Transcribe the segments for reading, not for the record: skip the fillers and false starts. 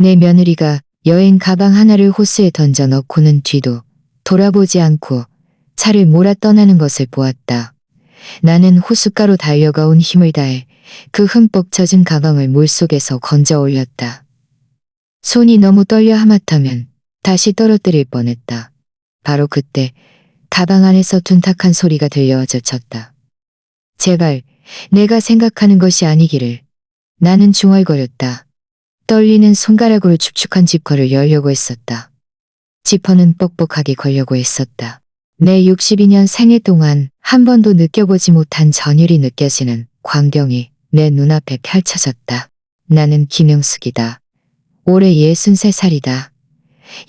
내 며느리가 여행 가방 하나를 호스에 던져 넣고는 뒤도 돌아보지 않고 차를 몰아 떠나는 것을 보았다. 나는 호숫가로 달려가 온 힘을 다해 그 흠뻑 젖은 가방을 물속에서 건져 올렸다. 손이 너무 떨려 하마터면 다시 떨어뜨릴 뻔했다. 바로 그때 가방 안에서 둔탁한 소리가 들려 젖혔다. 제발 내가 생각하는 것이 아니기를. 나는 중얼거렸다. 떨리는 손가락으로 축축한 지퍼를 열려고 했었다. 지퍼는 뻑뻑하게 걸려고 했었다. 내 62년 생애 동안 한 번도 느껴보지 못한 전율이 느껴지는 광경이 내 눈앞에 펼쳐졌다. 나는 김영숙이다. 올해 63살이다.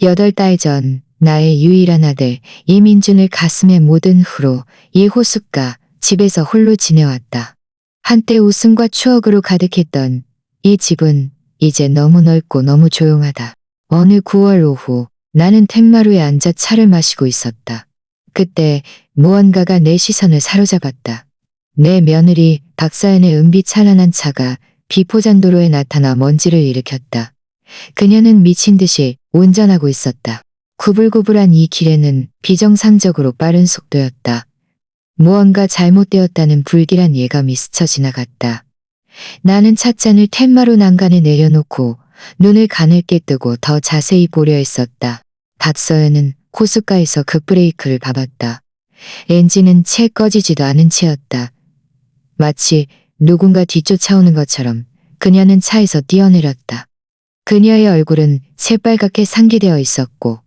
8달 전 나의 유일한 아들 이민준을 가슴에 묻은 후로 이 호숫가 집에서 홀로 지내왔다. 한때 웃음과 추억으로 가득했던 이 집은 이제 너무 넓고 너무 조용하다. 어느 9월 오후 나는 툇마루에 앉아 차를 마시고 있었다. 그때 무언가가 내 시선을 사로잡았다. 내 며느리 박사연의 은빛찬란한 차가 비포장도로에 나타나 먼지를 일으켰다. 그녀는 미친 듯이 운전하고 있었다. 구불구불한 이 길에는 비정상적으로 빠른 속도였다. 무언가 잘못되었다는 불길한 예감이 스쳐 지나갔다. 나는 찻잔을 툇마루 난간에 내려놓고 눈을 가늘게 뜨고 더 자세히 보려 했었다. 박서연은 호숫가에서 급브레이크를 밟았다. 엔진은 채 꺼지지도 않은 채였다. 마치 누군가 뒤쫓아오는 것처럼 그녀는 차에서 뛰어내렸다. 그녀의 얼굴은 새빨갛게 상기되어 있었고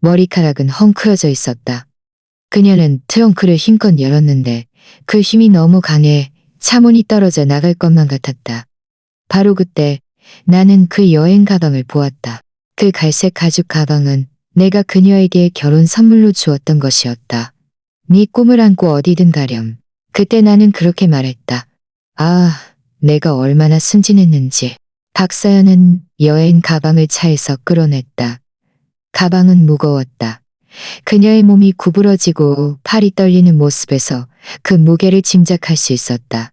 머리카락은 헝클어져 있었다. 그녀는 트렁크를 힘껏 열었는데 그 힘이 너무 강해 차문이 떨어져 나갈 것만 같았다. 바로 그때 나는 그 여행 가방을 보았다. 그 갈색 가죽 가방은 내가 그녀에게 결혼 선물로 주었던 것이었다. 네 꿈을 안고 어디든 가렴. 그때 나는 그렇게 말했다. 아, 내가 얼마나 순진했는지. 박사연은 여행 가방을 차에서 끌어냈다. 가방은 무거웠다. 그녀의 몸이 구부러지고 팔이 떨리는 모습에서 그 무게를 짐작할 수 있었다.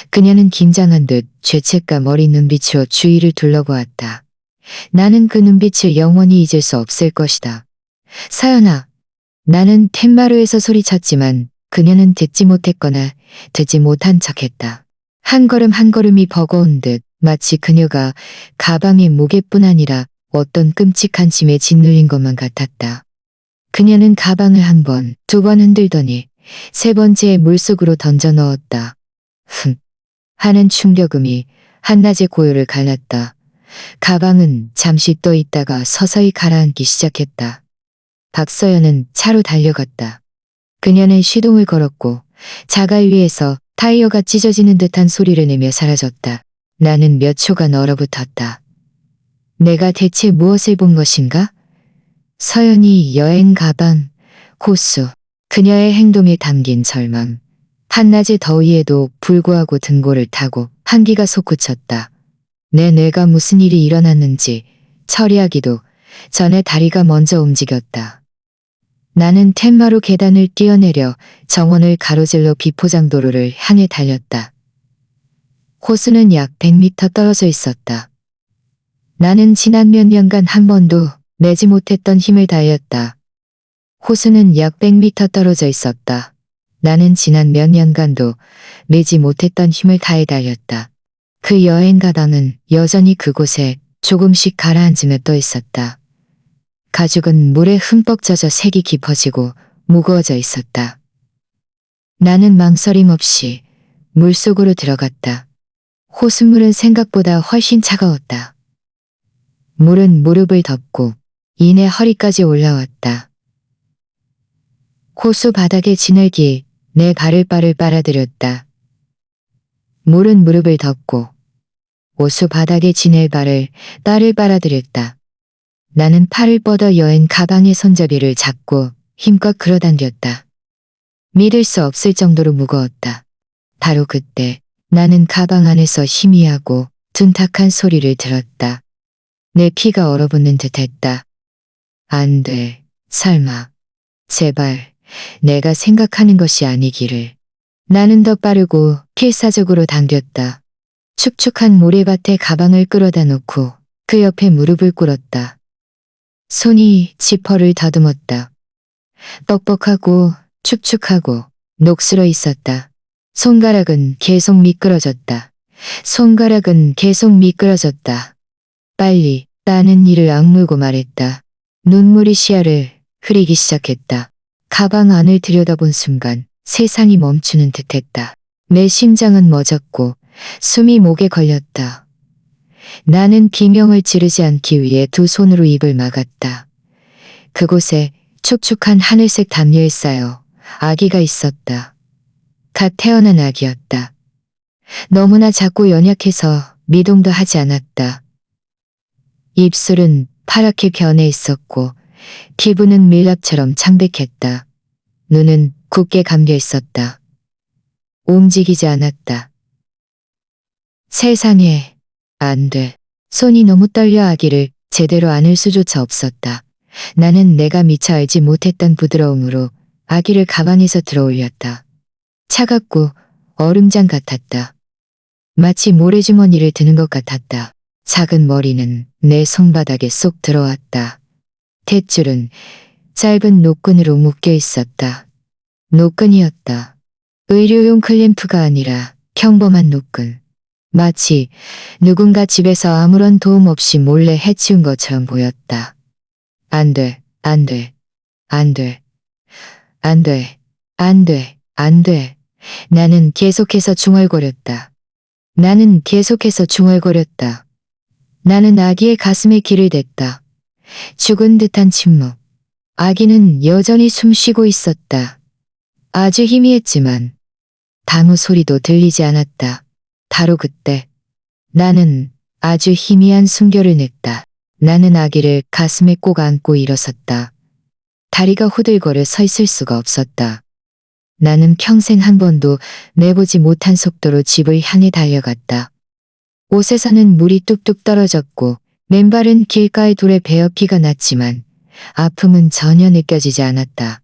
그녀는 긴장한 듯 죄책감 어린 눈빛으로 주위를 둘러보았다. 나는 그 눈빛을 영원히 잊을 수 없을 것이다. 사연아. 나는 툇마루에서 소리쳤지만 그녀는 듣지 못했거나 듣지 못한 척했다. 한 걸음 한 걸음이 버거운 듯 마치 그녀가 가방의 무게뿐 아니라 어떤 끔찍한 짐에 짓눌린 것만 같았다. 그녀는 가방을 한 번, 두 번 흔들더니 세 번째에 물속으로 던져 넣었다. 하는 충격음이 한낮의 고요를 갈랐다. 가방은 잠시 떠 있다가 서서히 가라앉기 시작했다. 박서연은 차로 달려갔다. 그녀는 시동을 걸었고 자갈 위에서 타이어가 찢어지는 듯한 소리를 내며 사라졌다. 나는 몇 초간 얼어붙었다. 내가 대체 무엇을 본 것인가? 서연이 여행 가방, 호수, 그녀의 행동에 담긴 절망. 한낮의 더위에도 불구하고 등골을 타고 한기가 솟구쳤다. 내 뇌가 무슨 일이 일어났는지 처리하기도 전에 다리가 먼저 움직였다. 나는 툇마루 계단을 뛰어내려 정원을 가로질러 비포장도로를 향해 달렸다. 호수는 약 100m 떨어져 있었다. 나는 지난 몇 년간 한 번도 내지 못했던 힘을 다했다. 호수는 약 100m 떨어져 있었다. 나는 지난 몇 년간도 내지 못했던 힘을 다해 달렸다. 그 여행 가방은 여전히 그곳에 조금씩 가라앉으며 떠 있었다. 가죽은 물에 흠뻑 젖어 색이 깊어지고 무거워져 있었다. 나는 망설임 없이 물속으로 들어갔다. 호수물은 생각보다 훨씬 차가웠다. 물은 무릎을 덮고 이내 허리까지 올라왔다. 호수 바닥에 지늘기 내 발을 빨아들였다. 물은 무릎을 덮고 호수 바닥에 지낼 발을 빨아들였다. 나는 팔을 뻗어 여행 가방의 손잡이를 잡고 힘껏 끌어당겼다. 믿을 수 없을 정도로 무거웠다. 바로 그때 나는 가방 안에서 희미하고 둔탁한 소리를 들었다. 내 피가 얼어붙는 듯했다. 안 돼, 설마, 제발, 내가 생각하는 것이 아니기를. 나는 더 빠르고 필사적으로 당겼다. 축축한 모래밭에 가방을 끌어다 놓고 그 옆에 무릎을 꿇었다. 손이 지퍼를 더듬었다. 뻑뻑하고 축축하고 녹슬어 있었다. 손가락은 계속 미끄러졌다. 손가락은 계속 미끄러졌다. 빨리 나는 이를 악물고 말했다. 눈물이 시야를 흐리기 시작했다. 가방 안을 들여다본 순간 세상이 멈추는 듯했다. 내 심장은 멎었고 숨이 목에 걸렸다. 나는 비명을 지르지 않기 위해 두 손으로 입을 막았다. 그곳에 촉촉한 하늘색 담요에 쌓여 아기가 있었다. 갓 태어난 아기였다. 너무나 작고 연약해서 미동도 하지 않았다. 입술은 파랗게 변해 있었고 피부는 밀랍처럼 창백했다. 눈은 굳게 감겨 있었다. 움직이지 않았다. 세상에, 안 돼. 손이 너무 떨려 아기를 제대로 안을 수조차 없었다. 나는 내가 미처 알지 못했던 부드러움으로 아기를 가방에서 들어올렸다. 차갑고 얼음장 같았다. 마치 모래주머니를 드는 것 같았다. 작은 머리는 내 손바닥에 쏙 들어왔다. 탯줄은 짧은 노끈으로 묶여 있었다. 노끈이었다. 의료용 클램프가 아니라 평범한 노끈. 마치 누군가 집에서 아무런 도움 없이 몰래 해치운 것처럼 보였다. 안 돼, 안 돼, 안 돼, 안 돼, 안 돼, 안 돼. 나는 계속해서 중얼거렸다. 나는 계속해서 중얼거렸다. 나는 아기의 가슴에 귀를 댔다. 죽은 듯한 침묵. 아기는 여전히 숨쉬고 있었다. 아주 희미했지만 아무 소리도 들리지 않았다. 바로 그때 나는 아주 희미한 숨결을 냈다. 나는 아기를 가슴에 꼭 안고 일어섰다. 다리가 후들거려 서 있을 수가 없었다. 나는 평생 한 번도 내보지 못한 속도로 집을 향해 달려갔다. 옷에서는 물이 뚝뚝 떨어졌고 맨발은 길가의 돌에 베어 피가 났지만 아픔은 전혀 느껴지지 않았다.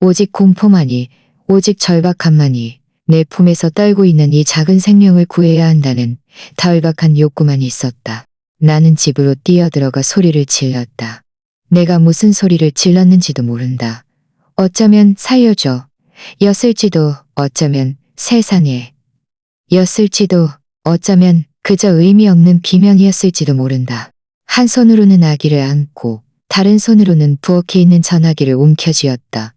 오직 공포만이, 오직 절박함만이 내 품에서 떨고 있는 이 작은 생명을 구해야 한다는 다울박한 욕구만 있었다. 나는 집으로 뛰어들어가 소리를 질렀다. 내가 무슨 소리를 질렀는지도 모른다. 어쩌면 살려줘 였을지도 어쩌면 세상에 였을지도 어쩌면 그저 의미 없는 비명이었을지도 모른다. 한 손으로는 아기를 안고 다른 손으로는 부엌에 있는 전화기를 움켜쥐었다.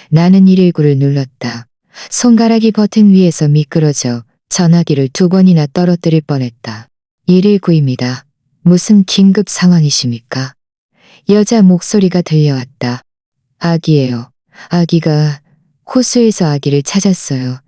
나는 119를 눌렀다. 손가락이 버튼 위에서 미끄러져 전화기를 2번이나 떨어뜨릴 뻔했다. 119입니다. 무슨 긴급 상황이십니까? 여자 목소리가 들려왔다. 아기예요. 아기가 호수에서 아기를 찾았어요.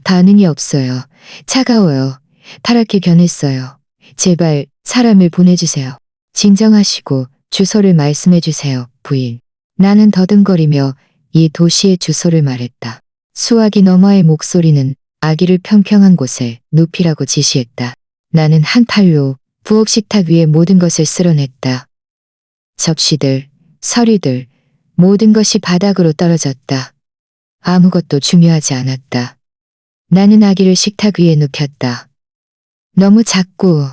반응이 없어요. 차가워요. 파랗게 변했어요. 제발 사람을 보내주세요. 진정하시고 주소를 말씀해주세요, 부인. 나는 더듬거리며 이 도시의 주소를 말했다. 수화기 너머의 목소리는 아기를 평평한 곳에 눕히라고 지시했다. 나는 한 팔로 부엌 식탁 위에 모든 것을 쓸어냈다. 접시들, 서리들, 모든 것이 바닥으로 떨어졌다. 아무것도 중요하지 않았다. 나는 아기를 식탁 위에 눕혔다. 너무 작고,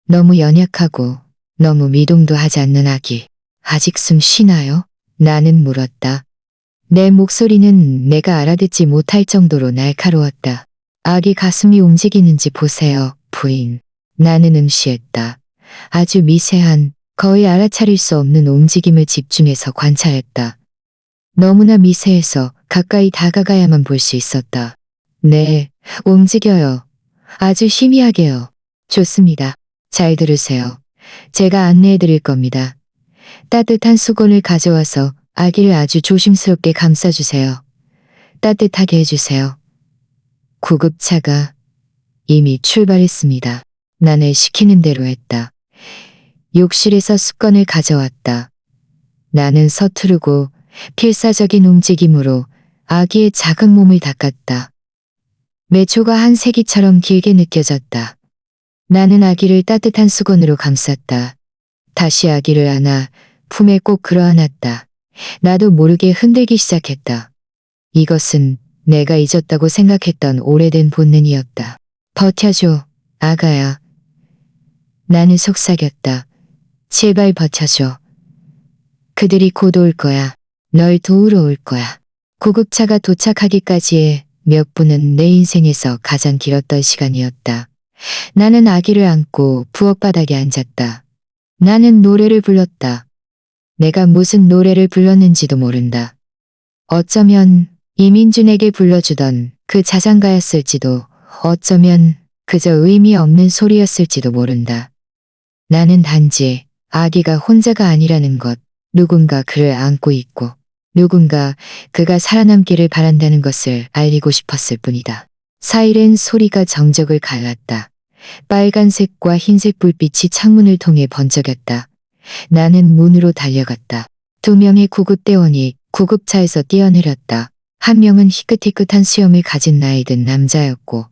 너무 연약하고, 너무 미동도 하지 않는 아기. 아직 숨 쉬나요? 나는 물었다. 내 목소리는 내가 알아듣지 못할 정도로 날카로웠다. 아기 가슴이 움직이는지 보세요, 부인. 나는 응시했다. 아주 미세한, 거의 알아차릴 수 없는 움직임을 집중해서 관찰했다. 너무나 미세해서 가까이 다가가야만 볼 수 있었다. 네, 움직여요. 아주 희미하게요. 좋습니다. 잘 들으세요. 제가 안내해 드릴 겁니다. 따뜻한 수건을 가져와서 아기를 아주 조심스럽게 감싸주세요. 따뜻하게 해주세요. 구급차가 이미 출발했습니다. 나는 시키는 대로 했다. 욕실에서 수건을 가져왔다. 나는 서투르고 필사적인 움직임으로 아기의 작은 몸을 닦았다. 매 초가 한 세기처럼 길게 느껴졌다. 나는 아기를 따뜻한 수건으로 감쌌다. 다시 아기를 안아 품에 꼭 끌어안았다. 나도 모르게 흔들기 시작했다. 이것은 내가 잊었다고 생각했던 오래된 본능이었다. 버텨줘, 아가야. 나는 속삭였다. 제발 버텨줘. 그들이 곧 올 거야. 널 도우러 올 거야. 구급차가 도착하기까지의 몇 분은 내 인생에서 가장 길었던 시간이었다. 나는 아기를 안고 부엌바닥에 앉았다. 나는 노래를 불렀다. 내가 무슨 노래를 불렀는지도 모른다. 어쩌면 이민준에게 불러주던 그 자장가였을지도, 어쩌면 그저 의미 없는 소리였을지도 모른다. 나는 단지 아기가 혼자가 아니라는 것, 누군가 그를 안고 있고 누군가 그가 살아남기를 바란다는 것을 알리고 싶었을 뿐이다. 사이렌 소리가 정적을 갈랐다. 빨간색과 흰색 불빛이 창문을 통해 번쩍였다. 나는 문으로 달려갔다. 2명의 구급대원이 구급차에서 뛰어내렸다. 한 명은 희끗희끗한 수염을 가진 나이 든 남자였고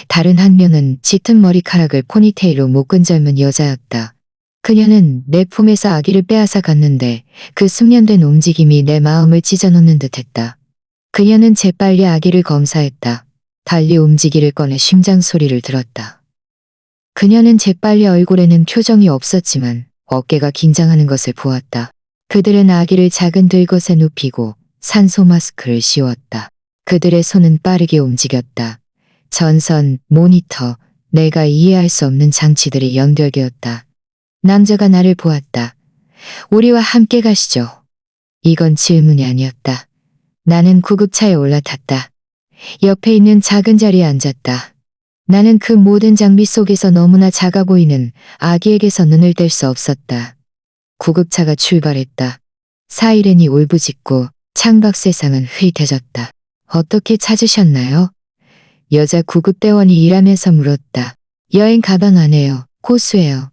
다른 한 명은 짙은 머리카락을 포니테일로 묶은 젊은 여자였다. 그녀는 내 품에서 아기를 빼앗아 갔는데 그 숙련된 움직임이 내 마음을 찢어놓는 듯했다. 그녀는 재빨리 아기를 검사했다. 달리 움직이를 꺼내 심장 소리를 들었다. 그녀는 재빨리 얼굴에는 표정이 없었지만 어깨가 긴장하는 것을 보았다. 그들은 아기를 작은 들것에 눕히고 산소 마스크를 씌웠다. 그들의 손은 빠르게 움직였다. 전선, 모니터, 내가 이해할 수 없는 장치들이 연결되었다. 남자가 나를 보았다. 우리와 함께 가시죠. 이건 질문이 아니었다. 나는 구급차에 올라탔다. 옆에 있는 작은 자리에 앉았다. 나는 그 모든 장비 속에서 너무나 작아 보이는 아기에게서 눈을 뗄 수 없었다. 구급차가 출발했다. 사이렌이 울부짖고 창밖 세상은 흐릿해졌다. 어떻게 찾으셨나요? 여자 구급대원이 일하면서 물었다. 여행 가방 안에요. 호수예요.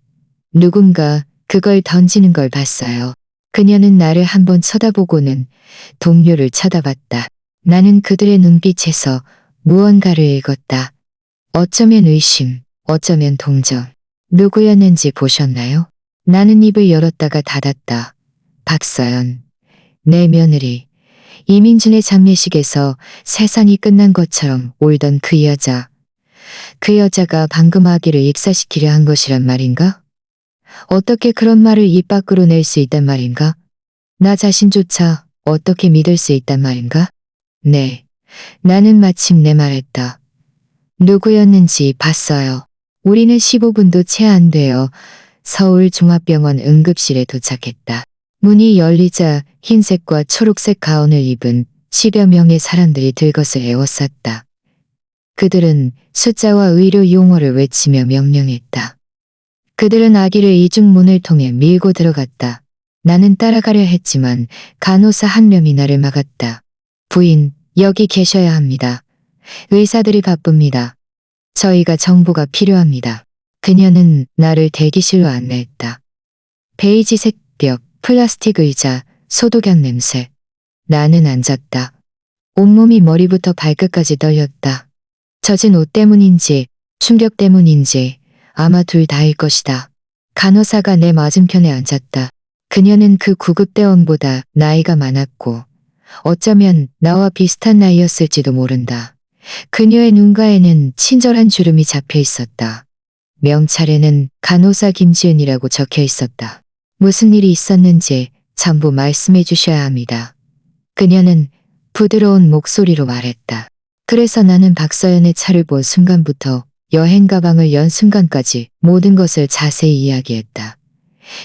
누군가 그걸 던지는 걸 봤어요. 그녀는 나를 한번 쳐다보고는 동료를 쳐다봤다. 나는 그들의 눈빛에서 무언가를 읽었다. 어쩌면 의심, 어쩌면 동정. 누구였는지 보셨나요? 나는 입을 열었다가 닫았다. 박서연, 내 며느리. 이민준의 장례식에서 세상이 끝난 것처럼 울던 그 여자. 그 여자가 방금 아기를 익사시키려 한 것이란 말인가? 어떻게 그런 말을 입 밖으로 낼 수 있단 말인가? 나 자신조차 어떻게 믿을 수 있단 말인가? 네, 나는 마침내 말했다. 누구였는지 봤어요. 우리는 15분도 채 안 되어 서울종합병원 응급실에 도착했다. 문이 열리자 흰색과 초록색 가운을 입은 10여 명의 사람들이 들것을 에워쌌다. 그들은 숫자와 의료 용어를 외치며 명령했다. 그들은 아기를 이중문을 통해 밀고 들어갔다. 나는 따라가려 했지만 간호사 한 명이 나를 막았다. 부인, 여기 계셔야 합니다. 의사들이 바쁩니다. 저희가 정보가 필요합니다. 그녀는 나를 대기실로 안내했다. 베이지색 벽, 플라스틱 의자, 소독약 냄새. 나는 앉았다. 온몸이 머리부터 발끝까지 떨렸다. 젖은 옷 때문인지 충격 때문인지 아마 둘 다일 것이다. 간호사가 내 맞은편에 앉았다. 그녀는 그 구급대원보다 나이가 많았고 어쩌면 나와 비슷한 나이였을지도 모른다. 그녀의 눈가에는 친절한 주름이 잡혀 있었다. 명찰에는 간호사 김지은이라고 적혀 있었다. 무슨 일이 있었는지 전부 말씀해 주셔야 합니다. 그녀는 부드러운 목소리로 말했다. 그래서 나는 박서연의 차를 본 순간부터 여행 가방을 연 순간까지 모든 것을 자세히 이야기했다.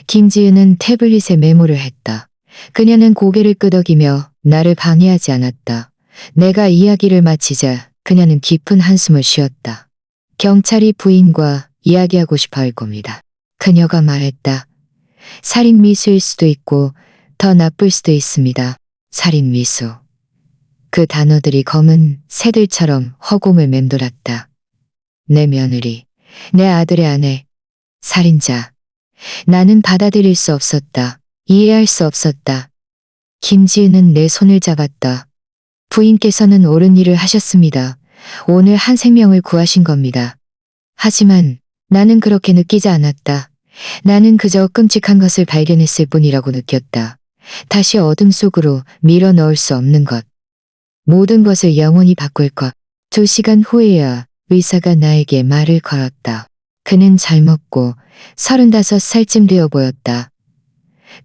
김지은은 태블릿에 메모를 했다. 그녀는 고개를 끄덕이며 나를 방해하지 않았다. 내가 이야기를 마치자 그녀는 깊은 한숨을 쉬었다. 경찰이 부인과 이야기하고 싶어 할 겁니다. 그녀가 말했다. 살인 미수일 수도 있고 더 나쁠 수도 있습니다. 살인 미수. 그 단어들이 검은 새들처럼 허공을 맴돌았다. 내 며느리, 내 아들의 아내, 살인자. 나는 받아들일 수 없었다. 이해할 수 없었다. 김지은은 내 손을 잡았다. 부인께서는 옳은 일을 하셨습니다. 오늘 한 생명을 구하신 겁니다. 하지만 나는 그렇게 느끼지 않았다. 나는 그저 끔찍한 것을 발견했을 뿐이라고 느꼈다. 다시 어둠 속으로 밀어 넣을 수 없는 것. 모든 것을 영원히 바꿀 것. 2시간 후에야 의사가 나에게 말을 걸었다. 그는 젊었고 35살쯤 되어 보였다.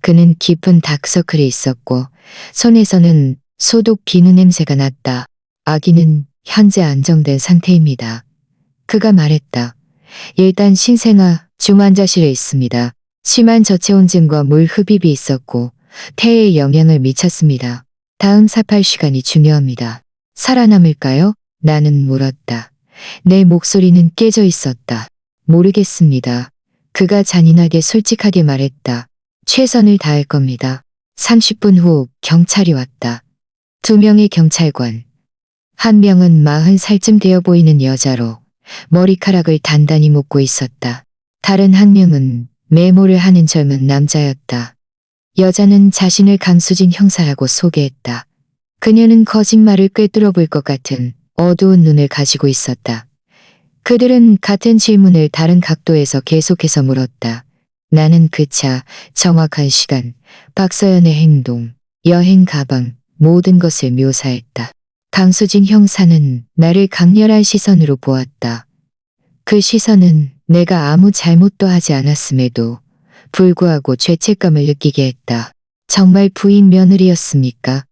그는 깊은 다크서클이 있었고 손에서는 소독 비누 냄새가 났다. 아기는 현재 안정된 상태입니다. 그가 말했다. 일단 신생아 중환자실에 있습니다. 심한 저체온증과 물 흡입이 있었고 폐에 영향을 미쳤습니다. 다음 사팔 시간이 중요합니다. 살아남을까요? 나는 물었다. 내 목소리는 깨져 있었다. 모르겠습니다. 그가 잔인하게 솔직하게 말했다. 최선을 다할 겁니다. 30분 후 경찰이 왔다. 2명의 경찰관. 한 명은 40살쯤 되어 보이는 여자로 머리카락을 단단히 묶고 있었다. 다른 한 명은 메모를 하는 젊은 남자였다. 여자는 자신을 강수진 형사라고 소개했다. 그녀는 거짓말을 꿰뚫어 볼 것 같은 어두운 눈을 가지고 있었다. 그들은 같은 질문을 다른 각도에서 계속해서 물었다. 나는 그 차, 정확한 시간, 박서연의 행동, 여행 가방, 모든 것을 묘사했다. 강수진 형사는 나를 강렬한 시선으로 보았다. 그 시선은 내가 아무 잘못도 하지 않았음에도 불구하고 죄책감을 느끼게 했다. 정말 부인 며느리였습니까?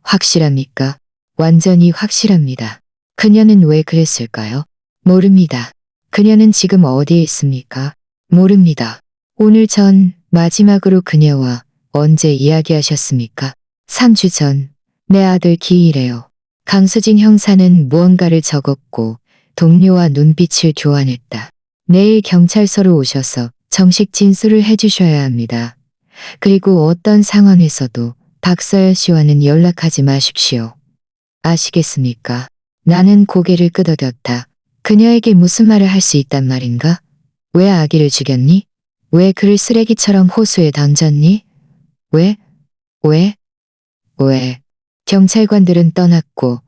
확실합니까? 완전히 확실합니다. 그녀는 왜 그랬을까요? 모릅니다. 그녀는 지금 어디에 있습니까? 모릅니다. 오늘 전 마지막으로 그녀와 언제 이야기하셨습니까? 3주 전, 내 아들 기일에요. 강수진 형사는 무언가를 적었고 동료와 눈빛을 교환했다. 내일 경찰서로 오셔서 정식 진술을 해주셔야 합니다. 그리고 어떤 상황에서도 박서연 씨와는 연락하지 마십시오. 아시겠습니까? 나는 고개를 끄덕였다. 그녀에게 무슨 말을 할 수 있단 말인가? 왜 아기를 죽였니? 왜 그를 쓰레기처럼 호수에 던졌니? 왜? 왜? 왜? 경찰관들은 떠났고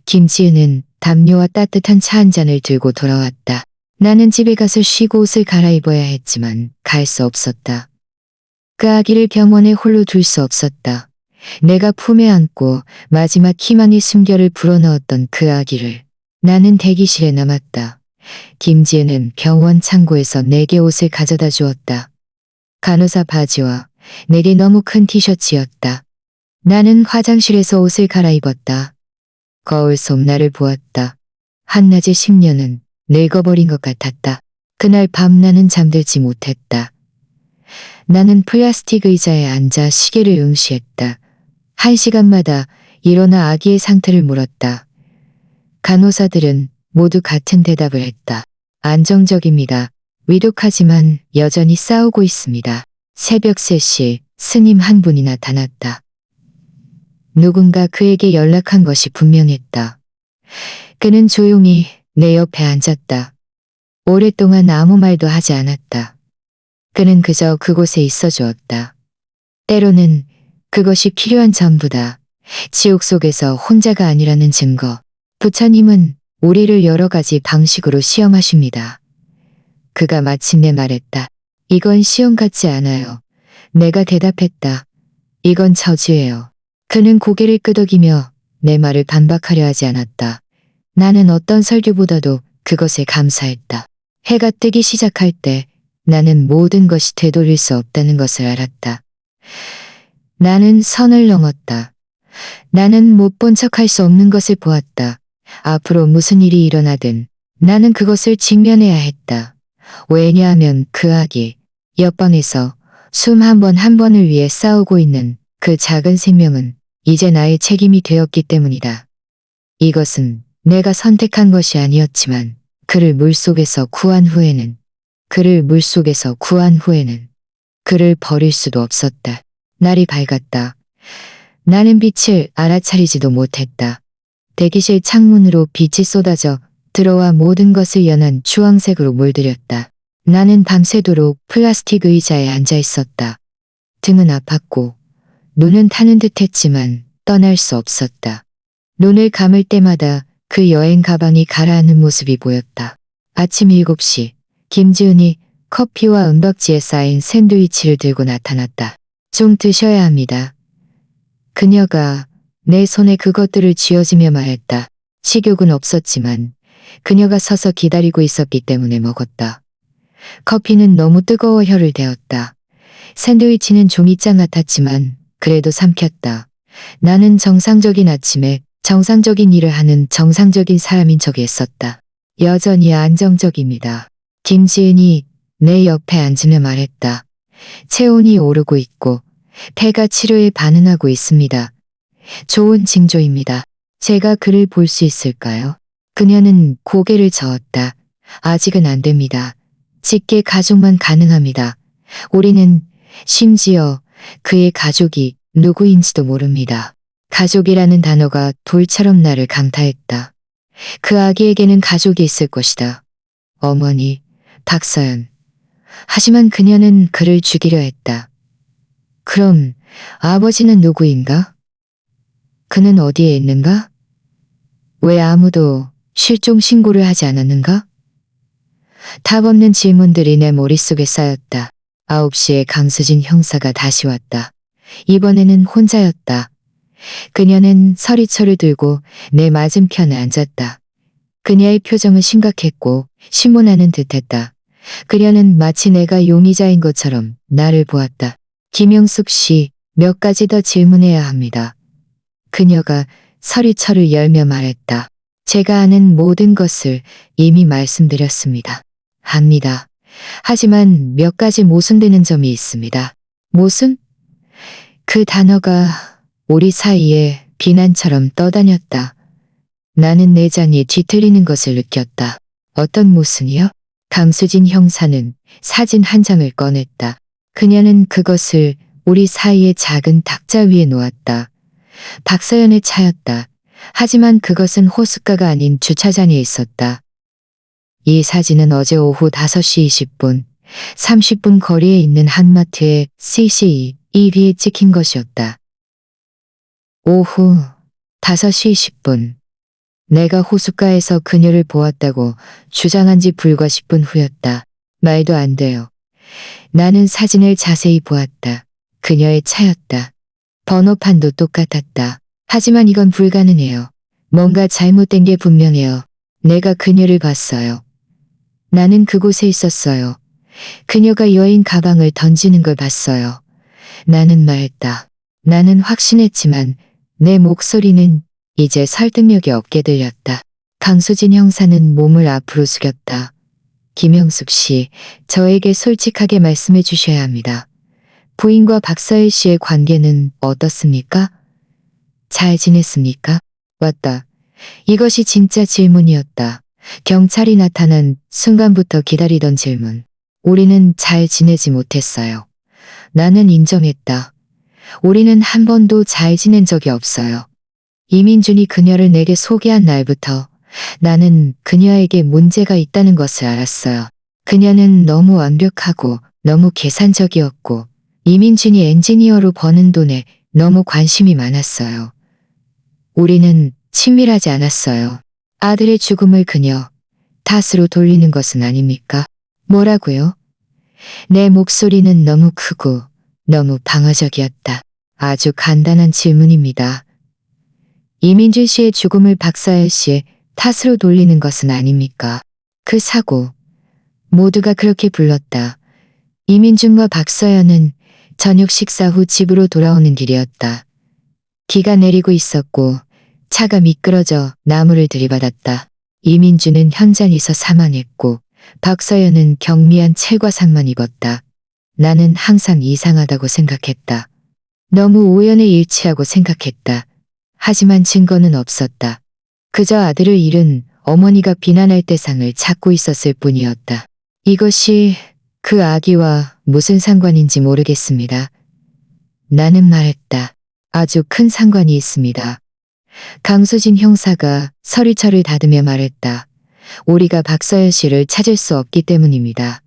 김지은은 담요와 따뜻한 차 한 잔을 들고 돌아왔다. 나는 집에 가서 쉬고 옷을 갈아입어야 했지만 갈 수 없었다. 그 아기를 병원에 홀로 둘 수 없었다. 내가 품에 안고 마지막 희망의 숨결을 불어넣었던 그 아기를. 나는 대기실에 남았다. 김지은은 병원 창고에서 내게 옷을 가져다 주었다. 간호사 바지와 내게 너무 큰 티셔츠였다. 나는 화장실에서 옷을 갈아입었다. 거울 속 나를 보았다. 한낮의 10년은 늙어버린 것 같았다. 그날 밤 나는 잠들지 못했다. 나는 플라스틱 의자에 앉아 시계를 응시했다. 1시간마다 일어나 아기의 상태를 물었다. 간호사들은 모두 같은 대답을 했다. 안정적입니다. 위독하지만 여전히 싸우고 있습니다. 새벽 3시 스님 한 분이 나타났다. 누군가 그에게 연락한 것이 분명했다. 그는 조용히 내 옆에 앉았다. 오랫동안 아무 말도 하지 않았다. 그는 그저 그곳에 있어 주었다. 때로는 그것이 필요한 전부다. 지옥 속에서 혼자가 아니라는 증거. 부처님은 우리를 여러 가지 방식으로 시험하십니다. 그가 마침내 말했다. 이건 시험 같지 않아요. 내가 대답했다. 이건 저주예요. 그는 고개를 끄덕이며 내 말을 반박하려 하지 않았다. 나는 어떤 설교보다도 그것에 감사했다. 해가 뜨기 시작할 때 나는 모든 것이 되돌릴 수 없다는 것을 알았다. 나는 선을 넘었다. 나는 못 본 척할 수 없는 것을 보았다. 앞으로 무슨 일이 일어나든 나는 그것을 직면해야 했다. 왜냐하면 그 아기, 옆방에서 숨 한 번 한 번을 위해 싸우고 있는 그 작은 생명은 이제 나의 책임이 되었기 때문이다. 이것은 내가 선택한 것이 아니었지만 그를 물속에서 구한 후에는 그를 버릴 수도 없었다. 날이 밝았다. 나는 빛을 알아차리지도 못했다. 대기실 창문으로 빛이 쏟아져 들어와 모든 것을 연한 주황색으로 물들였다. 나는 밤새도록 플라스틱 의자에 앉아 있었다. 등은 아팠고 눈은 타는 듯 했지만 떠날 수 없었다. 눈을 감을 때마다 그 여행 가방이 가라앉는 모습이 보였다. 아침 7시 김지은이 커피와 은박지에 쌓인 샌드위치를 들고 나타났다. 좀 드셔야 합니다. 그녀가 내 손에 그것들을 쥐어주며 말했다. 식욕은 없었지만 그녀가 서서 기다리고 있었기 때문에 먹었다. 커피는 너무 뜨거워 혀를 데웠다. 샌드위치는 종이장 같았지만 그래도 삼켰다. 나는 정상적인 아침에 정상적인 일을 하는 정상적인 사람인 척 했었다. 여전히 안정적입니다. 김지은이 내 옆에 앉으며 말했다. 체온이 오르고 있고 폐가 치료에 반응하고 있습니다. 좋은 징조입니다. 제가 그를 볼 수 있을까요? 그녀는 고개를 저었다. 아직은 안 됩니다. 직계 가족만 가능합니다. 우리는 심지어 그의 가족이 누구인지도 모릅니다. 가족이라는 단어가 돌처럼 나를 강타했다. 그 아기에게는 가족이 있을 것이다. 어머니, 박서연. 하지만 그녀는 그를 죽이려 했다. 그럼 아버지는 누구인가? 그는 어디에 있는가? 왜 아무도 실종 신고를 하지 않았는가? 답 없는 질문들이 내 머릿속에 쌓였다. 9시에 강수진 형사가 다시 왔다. 이번에는 혼자였다. 그녀는 서리철을 들고 내 맞은편에 앉았다. 그녀의 표정은 심각했고 심문하는 듯했다. 그녀는 마치 내가 용의자인 것처럼 나를 보았다. 김영숙 씨, 몇 가지 더 질문해야 합니다. 그녀가 서리철을 열며 말했다. 제가 아는 모든 것을 이미 말씀드렸습니다. 합니다. 하지만 몇 가지 모순되는 점이 있습니다. 모순? 그 단어가 우리 사이에 비난처럼 떠다녔다. 나는 내장이 뒤틀리는 것을 느꼈다. 어떤 모순이요? 강수진 형사는 사진 한 장을 꺼냈다. 그녀는 그것을 우리 사이의 작은 탁자 위에 놓았다. 박서연의 차였다. 하지만 그것은 호숫가가 아닌 주차장에 있었다. 이 사진은 어제 오후 5시 20분, 30분 거리에 있는 한마트의 CCTV에 찍힌 것이었다. 오후 5시 20분. 내가 호숫가에서 그녀를 보았다고 주장한 지 불과 10분 후였다. 말도 안 돼요. 나는 사진을 자세히 보았다. 그녀의 차였다. 번호판도 똑같았다. 하지만 이건 불가능해요. 뭔가 잘못된 게 분명해요. 내가 그녀를 봤어요. 나는 그곳에 있었어요. 그녀가 여인 가방을 던지는 걸 봤어요. 나는 말했다. 나는 확신했지만 내 목소리는 이제 설득력이 없게 들렸다. 강수진 형사는 몸을 앞으로 숙였다. 김영숙 씨, 저에게 솔직하게 말씀해 주셔야 합니다. 부인과 박서일 씨의 관계는 어떻습니까? 잘 지냈습니까? 맞다. 이것이 진짜 질문이었다. 경찰이 나타난 순간부터 기다리던 질문. 우리는 잘 지내지 못했어요. 나는 인정했다. 우리는 한 번도 잘 지낸 적이 없어요. 이민준이 그녀를 내게 소개한 날부터 나는 그녀에게 문제가 있다는 것을 알았어요. 그녀는 너무 완벽하고 너무 계산적이었고 이민준이 엔지니어로 버는 돈에 너무 관심이 많았어요. 우리는 친밀하지 않았어요. 아들의 죽음을 그녀 탓으로 돌리는 것은 아닙니까? 뭐라고요? 내 목소리는 너무 크고 너무 방어적이었다. 아주 간단한 질문입니다. 이민준 씨의 죽음을 박서연 씨의 탓으로 돌리는 것은 아닙니까? 그 사고, 모두가 그렇게 불렀다. 이민준과 박서연은 저녁 식사 후 집으로 돌아오는 길이었다. 비가 내리고 있었고 차가 미끄러져 나무를 들이받았다. 이민준은 현장에서 사망했고 박서연은 경미한 찰과상만 입었다. 나는 항상 이상하다고 생각했다. 너무 우연에 일치하고 생각했다. 하지만 증거는 없었다. 그저 아들을 잃은 어머니가 비난할 대상을 찾고 있었을 뿐이었다. 이것이 그 아기와 무슨 상관인지 모르겠습니다. 나는 말했다. 아주 큰 상관이 있습니다. 강수진 형사가 서리철을 다듬며 말했다. 우리가 박서연 씨를 찾을 수 없기 때문입니다.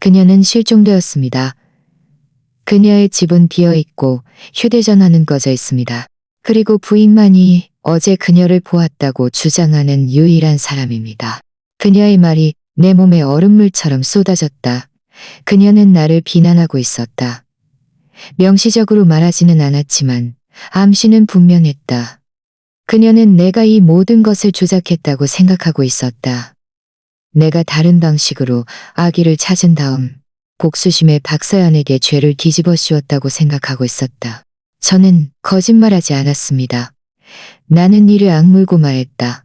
그녀는 실종되었습니다. 그녀의 집은 비어있고 휴대전화는 꺼져 있습니다. 그리고 부인만이 어제 그녀를 보았다고 주장하는 유일한 사람입니다. 그녀의 말이 내 몸에 얼음물처럼 쏟아졌다. 그녀는 나를 비난하고 있었다. 명시적으로 말하지는 않았지만 암시는 분명했다. 그녀는 내가 이 모든 것을 조작했다고 생각하고 있었다. 내가 다른 방식으로 아기를 찾은 다음 복수심에 박서연에게 죄를 뒤집어 씌웠다고 생각하고 있었다. 저는 거짓말하지 않았습니다. 나는 이를 악물고 말했다.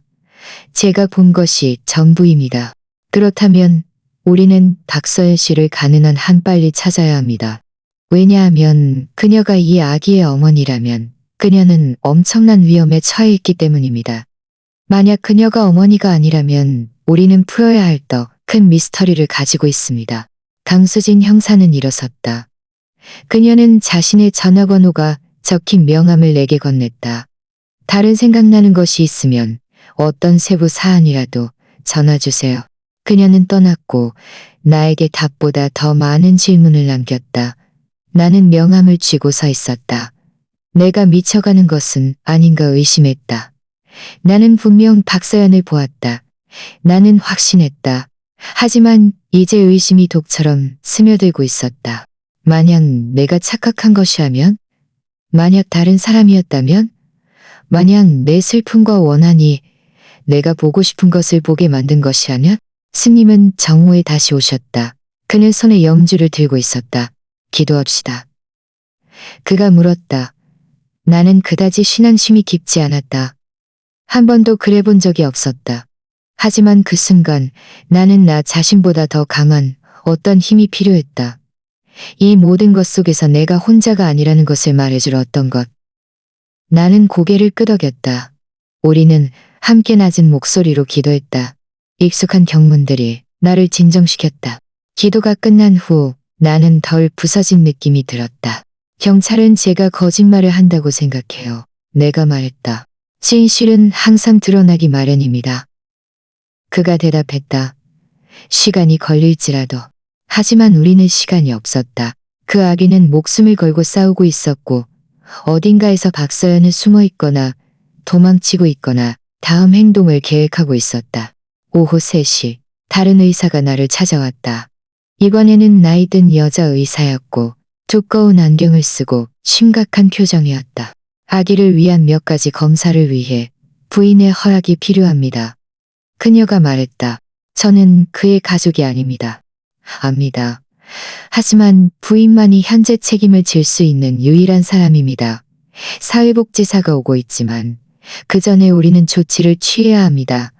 제가 본 것이 전부입니다. 그렇다면 우리는 박서연 씨를 가능한 한 빨리 찾아야 합니다. 왜냐하면 그녀가 이 아기의 어머니라면 그녀는 엄청난 위험에 처해 있기 때문입니다. 만약 그녀가 어머니가 아니라면 우리는 풀어야 할 더 큰 미스터리를 가지고 있습니다. 강수진 형사는 일어섰다. 그녀는 자신의 전화번호가 적힌 명함을 내게 건넸다. 다른 생각나는 것이 있으면 어떤 세부 사안이라도 전화 주세요. 그녀는 떠났고 나에게 답보다 더 많은 질문을 남겼다. 나는 명함을 쥐고 서 있었다. 내가 미쳐가는 것은 아닌가 의심했다. 나는 분명 박서연을 보았다. 나는 확신했다. 하지만 이제 의심이 독처럼 스며들고 있었다. 만약 내가 착각한 것이라면? 만약 다른 사람이었다면? 만약 내 슬픔과 원한이 내가 보고 싶은 것을 보게 만든 것이라면? 스님은 정오에 다시 오셨다. 그는 손에 염주를 들고 있었다. 기도합시다. 그가 물었다. 나는 그다지 신앙심이 깊지 않았다. 한 번도 그래 본 적이 없었다. 하지만 그 순간 나는 나 자신보다 더 강한 어떤 힘이 필요했다. 이 모든 것 속에서 내가 혼자가 아니라는 것을 말해줄 어떤 것. 나는 고개를 끄덕였다. 우리는 함께 낮은 목소리로 기도했다. 익숙한 경문들이 나를 진정시켰다. 기도가 끝난 후 나는 덜 부서진 느낌이 들었다. 경찰은 제가 거짓말을 한다고 생각해요. 내가 말했다. 진실은 항상 드러나기 마련입니다. 그가 대답했다. 시간이 걸릴지라도. 하지만 우리는 시간이 없었다. 그 아기는 목숨을 걸고 싸우고 있었고 어딘가에서 박서연은 숨어 있거나 도망치고 있거나 다음 행동을 계획하고 있었다. 오후 3시 다른 의사가 나를 찾아왔다. 이번에는 나이든 여자 의사였고 두꺼운 안경을 쓰고 심각한 표정이었다. 아기를 위한 몇 가지 검사를 위해 부인의 허락이 필요합니다. 그녀가 말했다. 저는 그의 가족이 아닙니다. 압니다. 하지만 부인만이 현재 책임을 질 수 있는 유일한 사람입니다. 사회복지사가 오고 있지만 그 전에 우리는 조치를 취해야 합니다.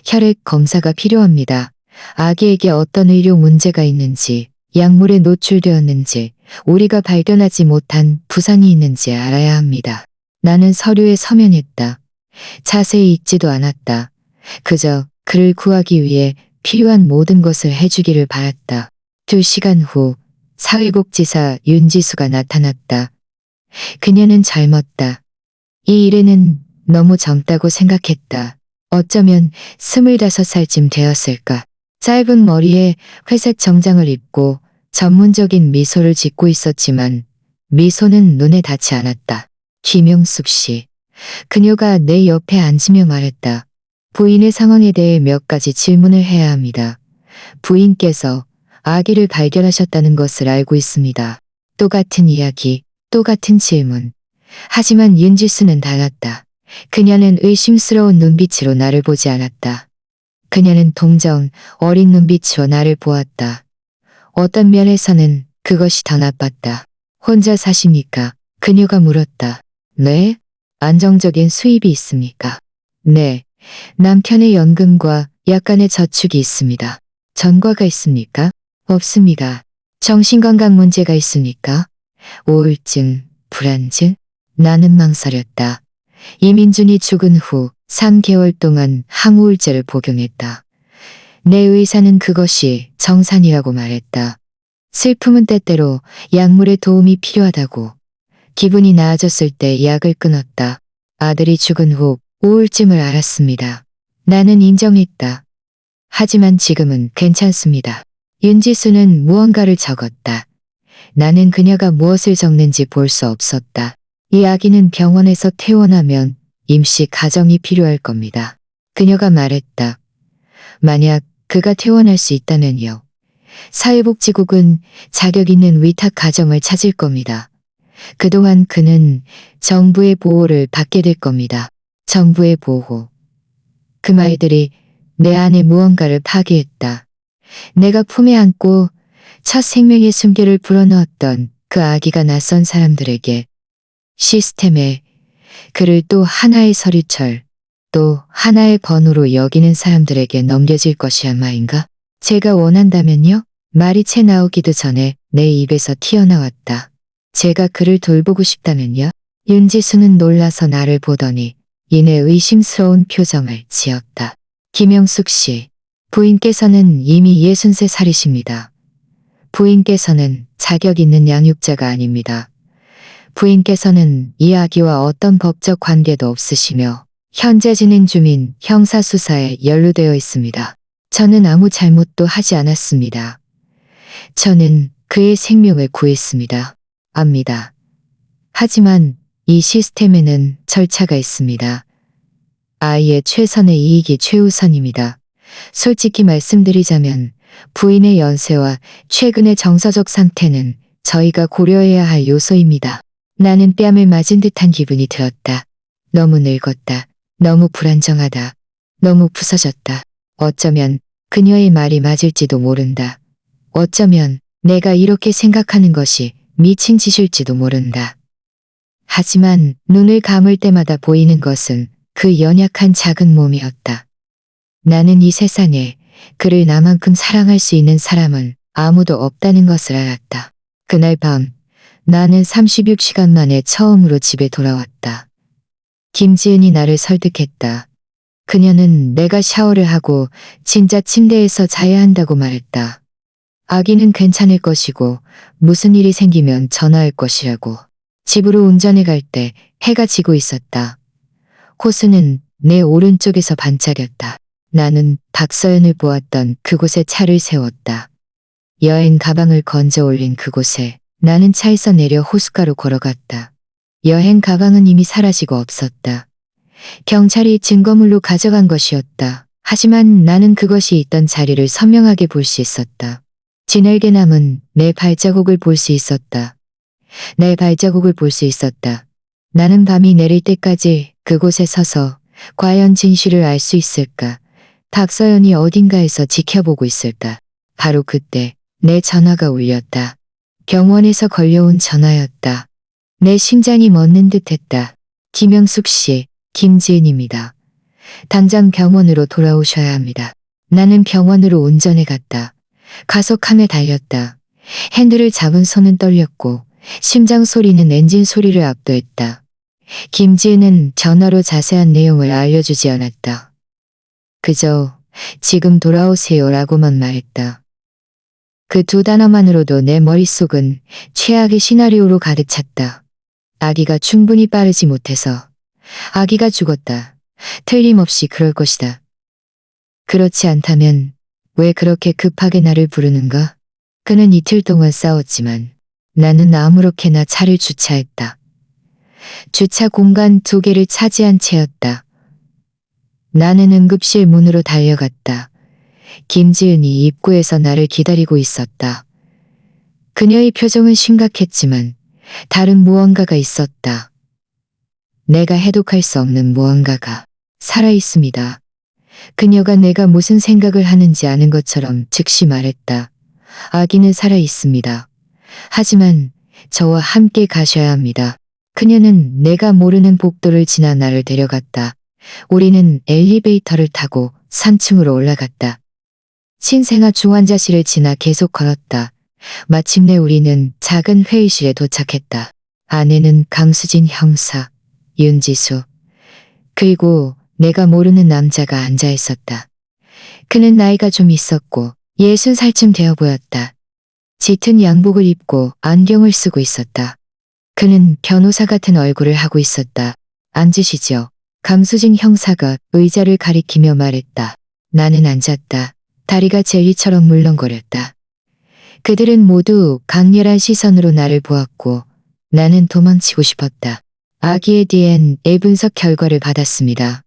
혈액 검사가 필요합니다. 아기에게 어떤 의료 문제가 있는지, 약물에 노출되었는지, 우리가 발견하지 못한 부상이 있는지 알아야 합니다. 나는 서류에 서명했다. 자세히 읽지도 않았다. 그저 그를 구하기 위해 필요한 모든 것을 해주기를 바랐다. 2시간 후 사회복지사 윤지수가 나타났다. 그녀는 젊었다. 이 일에는 너무 젊다고 생각했다. 어쩌면 25살쯤 되었을까. 짧은 머리에 회색 정장을 입고 전문적인 미소를 짓고 있었지만 미소는 눈에 닿지 않았다. 김용숙 씨. 그녀가 내 옆에 앉으며 말했다. 부인의 상황에 대해 몇 가지 질문을 해야 합니다. 부인께서 아기를 발견하셨다는 것을 알고 있습니다. 똑같은 이야기, 똑같은 질문. 하지만 윤지수는 달랐다. 그녀는 의심스러운 눈빛으로 나를 보지 않았다. 그녀는 동정, 어린 눈빛으로 나를 보았다. 어떤 면에서는 그것이 더 나빴다. 혼자 사십니까? 그녀가 물었다. 네? 안정적인 수입이 있습니까? 네. 남편의 연금과 약간의 저축이 있습니다. 전과가 있습니까? 없습니다. 정신건강 문제가 있습니까? 우울증, 불안증? 나는 망설였다. 이민준이 죽은 후 3개월 동안 항우울제를 복용했다. 내 의사는 그것이 정상이라고 말했다. 슬픔은 때때로 약물의 도움이 필요하다고. 기분이 나아졌을 때 약을 끊었다. 아들이 죽은 후 우울증을 앓았습니다. 나는 인정했다. 하지만 지금은 괜찮습니다. 윤지수는 무언가를 적었다. 나는 그녀가 무엇을 적는지 볼 수 없었다. 이 아기는 병원에서 퇴원하면 임시 가정이 필요할 겁니다. 그녀가 말했다. 만약 그가 퇴원할 수 있다면요. 사회복지국은 자격 있는 위탁 가정을 찾을 겁니다. 그동안 그는 정부의 보호를 받게 될 겁니다. 정부의 보호. 그 말들이 내 안에 무언가를 파괴했다. 내가 품에 안고 첫 생명의 숨결을 불어넣었던 그 아기가 낯선 사람들에게, 시스템에, 그를 또 하나의 서류철, 또 하나의 번호로 여기는 사람들에게 넘겨질 것이란 말인가? 제가 원한다면요? 말이 채 나오기도 전에 내 입에서 튀어나왔다. 제가 그를 돌보고 싶다면요? 윤지수는 놀라서 나를 보더니 이내 의심스러운 표정을 지었다. 김영숙 씨, 부인께서는 이미 63살이십니다. 부인께서는 자격 있는 양육자가 아닙니다. 부인께서는 이 아기와 어떤 법적 관계도 없으시며 현재 진행 중인 형사수사에 연루되어 있습니다. 저는 아무 잘못도 하지 않았습니다. 저는 그의 생명을 구했습니다. 압니다. 하지만 이 시스템에는 절차가 있습니다. 아이의 최선의 이익이 최우선입니다. 솔직히 말씀드리자면 부인의 연세와 최근의 정서적 상태는 저희가 고려해야 할 요소입니다. 나는 뺨을 맞은 듯한 기분이 들었다. 너무 늙었다. 너무 불안정하다. 너무 부서졌다. 어쩌면 그녀의 말이 맞을지도 모른다. 어쩌면 내가 이렇게 생각하는 것이 미친 짓일지도 모른다. 하지만 눈을 감을 때마다 보이는 것은 그 연약한 작은 몸이었다. 나는 이 세상에 그를 나만큼 사랑할 수 있는 사람은 아무도 없다는 것을 알았다. 그날 밤 나는 36시간 만에 처음으로 집에 돌아왔다. 김지은이 나를 설득했다. 그녀는 내가 샤워를 하고 진짜 침대에서 자야 한다고 말했다. 아기는 괜찮을 것이고 무슨 일이 생기면 전화할 것이라고. 집으로 운전해 갈 때 해가 지고 있었다. 호수는 내 오른쪽에서 반짝였다. 나는 박서연을 보았던 그곳에 차를 세웠다. 여행 가방을 건져 올린 그곳에 나는 차에서 내려 호숫가로 걸어갔다. 여행 가방은 이미 사라지고 없었다. 경찰이 증거물로 가져간 것이었다. 하지만 나는 그것이 있던 자리를 선명하게 볼 수 있었다. 진흙에 남은 내 발자국을 볼 수 있었다. 내 발자국을 볼 수 있었다. 나는 밤이 내릴 때까지 그곳에 서서 과연 진실을 알 수 있을까? 박서연이 어딘가에서 지켜보고 있을까? 바로 그때 내 전화가 울렸다. 병원에서 걸려온 전화였다. 내 심장이 멎는 듯했다. 김영숙 씨, 김지은입니다. 당장 병원으로 돌아오셔야 합니다. 나는 병원으로 운전해 갔다. 가속함에 달렸다. 핸들을 잡은 손은 떨렸고 심장 소리는 엔진 소리를 압도했다. 김지은은 전화로 자세한 내용을 알려주지 않았다. 그저 지금 돌아오세요라고만 말했다. 그 두 단어만으로도 내 머릿속은 최악의 시나리오로 가득 찼다. 아기가 충분히 빠르지 못해서 아기가 죽었다. 틀림없이 그럴 것이다. 그렇지 않다면 왜 그렇게 급하게 나를 부르는가? 그는 이틀 동안 싸웠지만 나는 아무렇게나 차를 주차했다. 주차 공간 2개를 차지한 채였다. 나는 응급실 문으로 달려갔다. 김지은이 입구에서 나를 기다리고 있었다. 그녀의 표정은 심각했지만 다른 무언가가 있었다. 내가 해독할 수 없는 무언가가 살아있습니다. 그녀가 내가 무슨 생각을 하는지 아는 것처럼 즉시 말했다. 아기는 살아있습니다. 하지만 저와 함께 가셔야 합니다. 그녀는 내가 모르는 복도를 지나 나를 데려갔다. 우리는 엘리베이터를 타고 3층으로 올라갔다. 신생아 중환자실을 지나 계속 걸었다. 마침내 우리는 작은 회의실에 도착했다. 안에는 강수진 형사, 윤지수, 그리고 내가 모르는 남자가 앉아 있었다. 그는 나이가 좀 있었고 60살쯤 되어 보였다. 짙은 양복을 입고 안경을 쓰고 있었다. 그는 변호사 같은 얼굴을 하고 있었다. 앉으시죠. 강수진 형사가 의자를 가리키며 말했다. 나는 앉았다. 다리가 젤리처럼 물렁거렸다. 그들은 모두 강렬한 시선으로 나를 보았고 나는 도망치고 싶었다. 아기의 DNA 분석 결과를 받았습니다.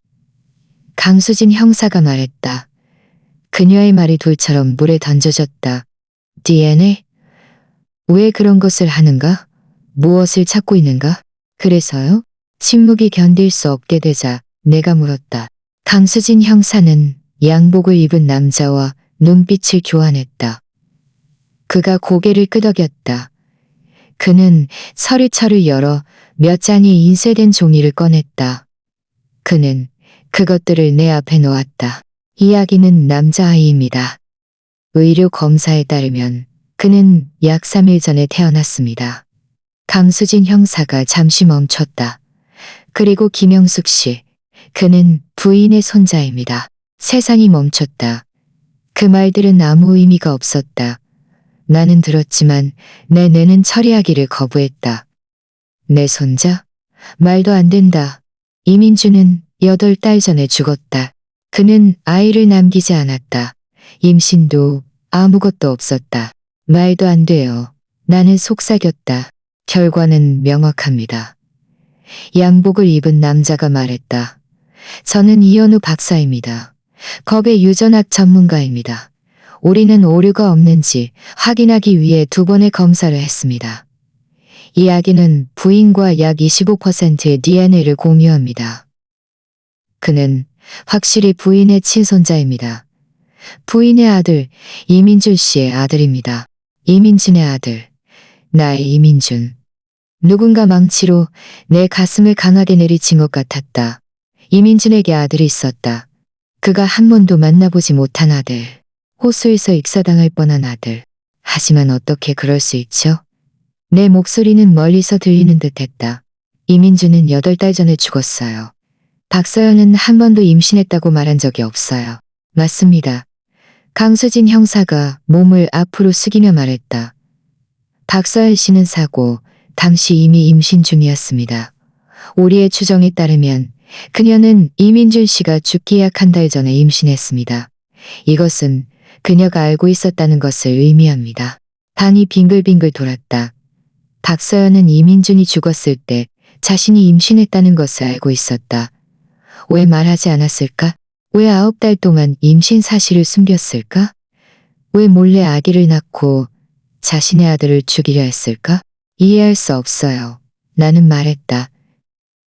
강수진 형사가 말했다. 그녀의 말이 돌처럼 물에 던져졌다. DNA? 왜 그런 것을 하는가? 무엇을 찾고 있는가? 그래서요? 침묵이 견딜 수 없게 되자 내가 물었다. 강수진 형사는 양복을 입은 남자와 눈빛을 교환했다. 그가 고개를 끄덕였다. 그는 서류철을 열어 몇 장의 인쇄된 종이를 꺼냈다. 그는 그것들을 내 앞에 놓았다. 이야기는 남자아이입니다. 의료 검사에 따르면 그는 약 3일 전에 태어났습니다. 강수진 형사가 잠시 멈췄다. 그리고 김영숙 씨, 그는 부인의 손자입니다. 세상이 멈췄다. 그 말들은 아무 의미가 없었다. 나는 들었지만 내 뇌는 처리하기를 거부했다. 내 손자? 말도 안 된다. 이민주는 8달 전에 죽었다. 그는 아이를 남기지 않았다. 임신도 아무것도 없었다. 말도 안 돼요. 나는 속삭였다. 결과는 명확합니다. 양복을 입은 남자가 말했다. 저는 이현우 박사입니다. 겁의 유전학 전문가입니다. 우리는 오류가 없는지 확인하기 위해 2번의 검사를 했습니다. 이 아기는 부인과 약 25%의 DNA를 공유합니다. 그는 확실히 부인의 친손자입니다. 부인의 아들 이민준 씨의 아들입니다. 이민준의 아들, 나의 이민준. 누군가 망치로 내 가슴을 강하게 내리친 것 같았다. 이민준에게 아들이 있었다. 그가 한 번도 만나보지 못한 아들. 호수에서 익사당할 뻔한 아들. 하지만 어떻게 그럴 수 있죠? 내 목소리는 멀리서 들리는 듯했다. 이민준은 8달 전에 죽었어요. 박서연은 한 번도 임신했다고 말한 적이 없어요. 맞습니다. 강수진 형사가 몸을 앞으로 숙이며 말했다. 박서연 씨는 사고, 당시 이미 임신 중이었습니다. 우리의 추정에 따르면 그녀는 이민준 씨가 죽기 약 한 달 전에 임신했습니다. 이것은 그녀가 알고 있었다는 것을 의미합니다. 방이 빙글빙글 돌았다. 박서연은 이민준이 죽었을 때 자신이 임신했다는 것을 알고 있었다. 왜 말하지 않았을까? 왜 9달 동안 임신 사실을 숨겼을까? 왜 몰래 아기를 낳고 자신의 아들을 죽이려 했을까? 이해할 수 없어요. 나는 말했다.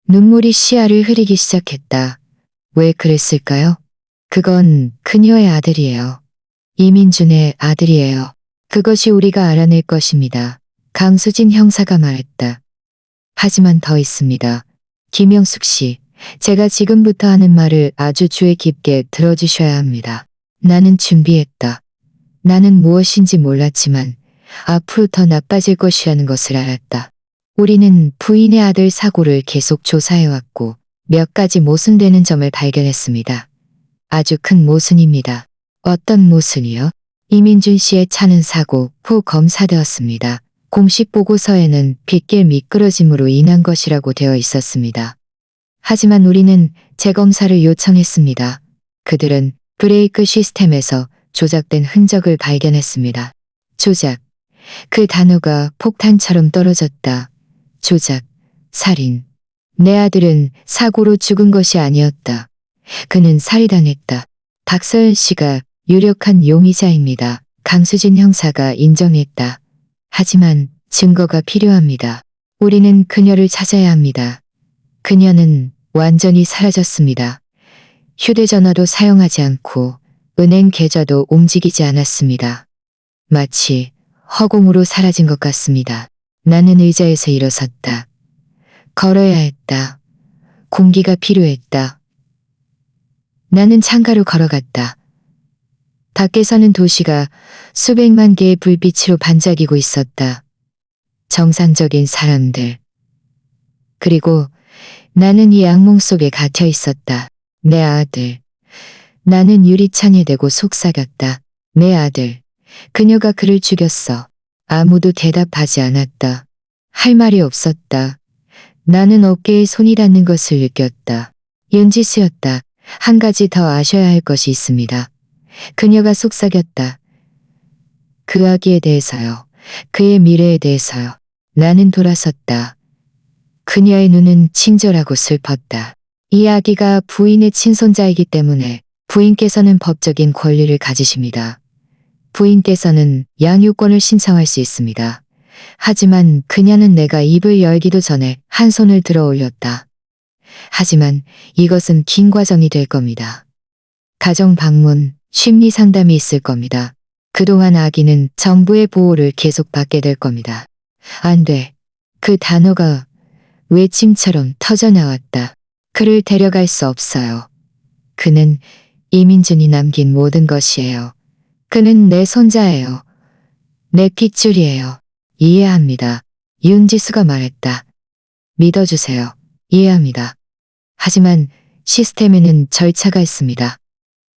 눈물이 시야를 흐리기 시작했다. 왜 그랬을까요? 그건 그녀의 아들이에요. 이민준의 아들이에요. 그것이 우리가 알아낼 것입니다. 강수진 형사가 말했다. 하지만 더 있습니다. 김영숙 씨, 제가 지금부터 하는 말을 아주 주의 깊게 들어주셔야 합니다. 나는 준비했다. 나는 무엇인지 몰랐지만 앞으로 더 나빠질 것이라는 것을 알았다. 우리는 부인의 아들 사고를 계속 조사해왔고 몇 가지 모순되는 점을 발견했습니다. 아주 큰 모순입니다. 어떤 모순이요? 이민준 씨의 차는 사고 후 검사되었습니다. 공식 보고서에는 빗길 미끄러짐으로 인한 것이라고 되어 있었습니다. 하지만 우리는 재검사를 요청했습니다. 그들은 브레이크 시스템에서 조작된 흔적을 발견했습니다. 조작. 그 단어가 폭탄처럼 떨어졌다. 조작, 살인. 내 아들은 사고로 죽은 것이 아니었다. 그는 살해당했다. 박서연 씨가 유력한 용의자입니다. 강수진 형사가 인정했다. 하지만 증거가 필요합니다. 우리는 그녀를 찾아야 합니다. 그녀는 완전히 사라졌습니다. 휴대전화도 사용하지 않고 은행 계좌도 움직이지 않았습니다. 마치 허공으로 사라진 것 같습니다. 나는 의자에서 일어섰다. 걸어야 했다. 공기가 필요했다. 나는 창가로 걸어갔다. 밖에서는 도시가 수백만 개의 불빛으로 반짝이고 있었다. 정상적인 사람들. 그리고 나는 이 악몽 속에 갇혀 있었다. 내 아들. 나는 유리창에 대고 속삭였다. 내 아들. 그녀가 그를 죽였어. 아무도 대답하지 않았다. 할 말이 없었다. 나는 어깨에 손이 닿는 것을 느꼈다. 윤지수였다. 한 가지 더 아셔야 할 것이 있습니다. 그녀가 속삭였다. 그 아기에 대해서요. 그의 미래에 대해서요. 나는 돌아섰다. 그녀의 눈은 친절하고 슬펐다. 이 아기가 부인의 친손자이기 때문에 부인께서는 법적인 권리를 가지십니다. 부인께서는 양육권을 신청할 수 있습니다. 하지만 그녀는 내가 입을 열기도 전에 한 손을 들어 올렸다. 하지만 이것은 긴 과정이 될 겁니다. 가정 방문, 심리 상담이 있을 겁니다. 그동안 아기는 정부의 보호를 계속 받게 될 겁니다. 안 돼. 그 단어가 외침처럼 터져나왔다. 그를 데려갈 수 없어요. 그는 이민준이 남긴 모든 것이에요. 그는 내 손자예요. 내 핏줄이에요. 이해합니다. 윤지수가 말했다. 믿어주세요. 이해합니다. 하지만 시스템에는 절차가 있습니다.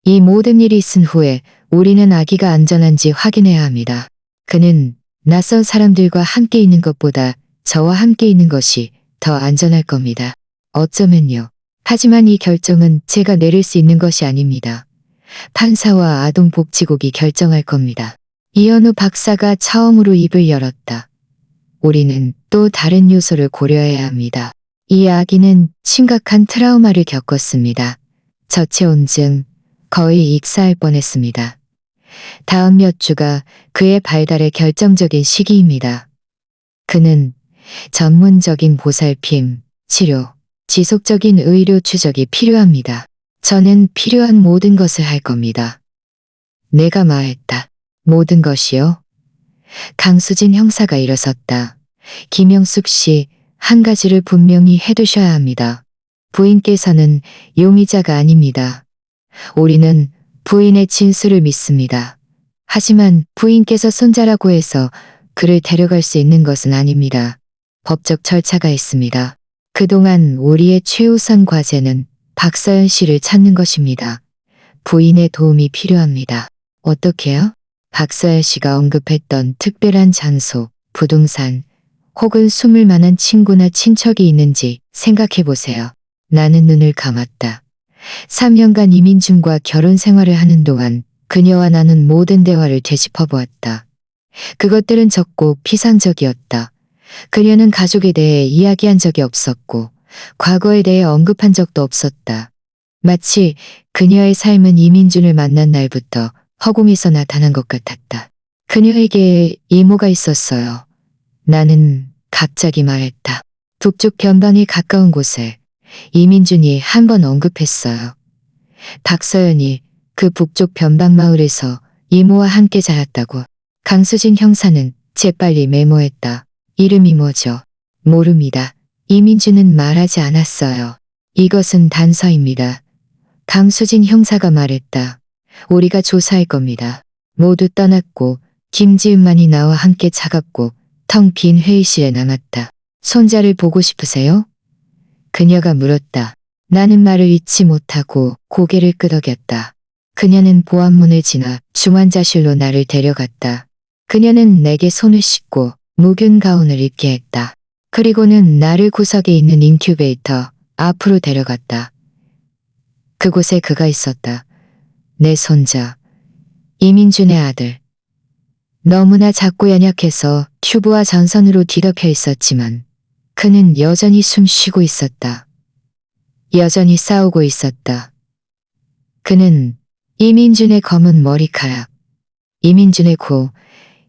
이 모든 일이 있은 후에 우리는 아기가 안전한지 확인해야 합니다. 그는 낯선 사람들과 함께 있는 것보다 저와 함께 있는 것이 더 안전할 겁니다. 어쩌면요. 하지만 이 결정은 제가 내릴 수 있는 것이 아닙니다. 판사와 아동복지국이 결정할 겁니다. 이현우 박사가 처음으로 입을 열었다. 우리는 또 다른 요소를 고려해야 합니다. 이 아기는 심각한 트라우마를 겪었습니다. 저체온증, 거의 익사할 뻔했습니다. 다음 몇 주가 그의 발달의 결정적인 시기입니다. 그는 전문적인 보살핌, 치료, 지속적인 의료 추적이 필요합니다. 저는 필요한 모든 것을 할 겁니다. 내가 말했다. 모든 것이요? 강수진 형사가 일어섰다. 김영숙 씨, 한 가지를 분명히 해두셔야 합니다. 부인께서는 용의자가 아닙니다. 우리는 부인의 진술을 믿습니다. 하지만 부인께서 손자라고 해서 그를 데려갈 수 있는 것은 아닙니다. 법적 절차가 있습니다. 그동안 우리의 최우선 과제는 박서연 씨를 찾는 것입니다. 부인의 도움이 필요합니다. 어떻게요? 박서연 씨가 언급했던 특별한 장소, 부동산, 혹은 숨을 만한 친구나 친척이 있는지 생각해 보세요. 나는 눈을 감았다. 3년간 이민준과 결혼 생활을 하는 동안 그녀와 나는 모든 대화를 되짚어 보았다. 그것들은 적고 피상적이었다. 그녀는 가족에 대해 이야기한 적이 없었고 과거에 대해 언급한 적도 없었다. 마치 그녀의 삶은 이민준을 만난 날부터 허공에서 나타난 것 같았다. 그녀에게 이모가 있었어요. 나는 갑자기 말했다. 북쪽 변방에 가까운 곳에 이민준이 한 번 언급했어요. 박서연이 그 북쪽 변방 마을에서 이모와 함께 자랐다고. 강수진 형사는 재빨리 메모했다. 이름이 뭐죠? 모릅니다. 이민준은 말하지 않았어요. 이것은 단서입니다. 강수진 형사가 말했다. 우리가 조사할 겁니다. 모두 떠났고 김지은만이 나와 함께 차갑고 텅 빈 회의실에 남았다. 손자를 보고 싶으세요? 그녀가 물었다. 나는 말을 잇지 못하고 고개를 끄덕였다. 그녀는 보안문을 지나 중환자실로 나를 데려갔다. 그녀는 내게 손을 씻고 무균 가운을 입게 했다. 그리고는 나를 구석에 있는 인큐베이터 앞으로 데려갔다. 그곳에 그가 있었다. 내 손자, 이민준의 아들. 너무나 작고 연약해서 튜브와 전선으로 뒤덮여 있었지만 그는 여전히 숨 쉬고 있었다. 여전히 싸우고 있었다. 그는 이민준의 검은 머리카락, 이민준의 코,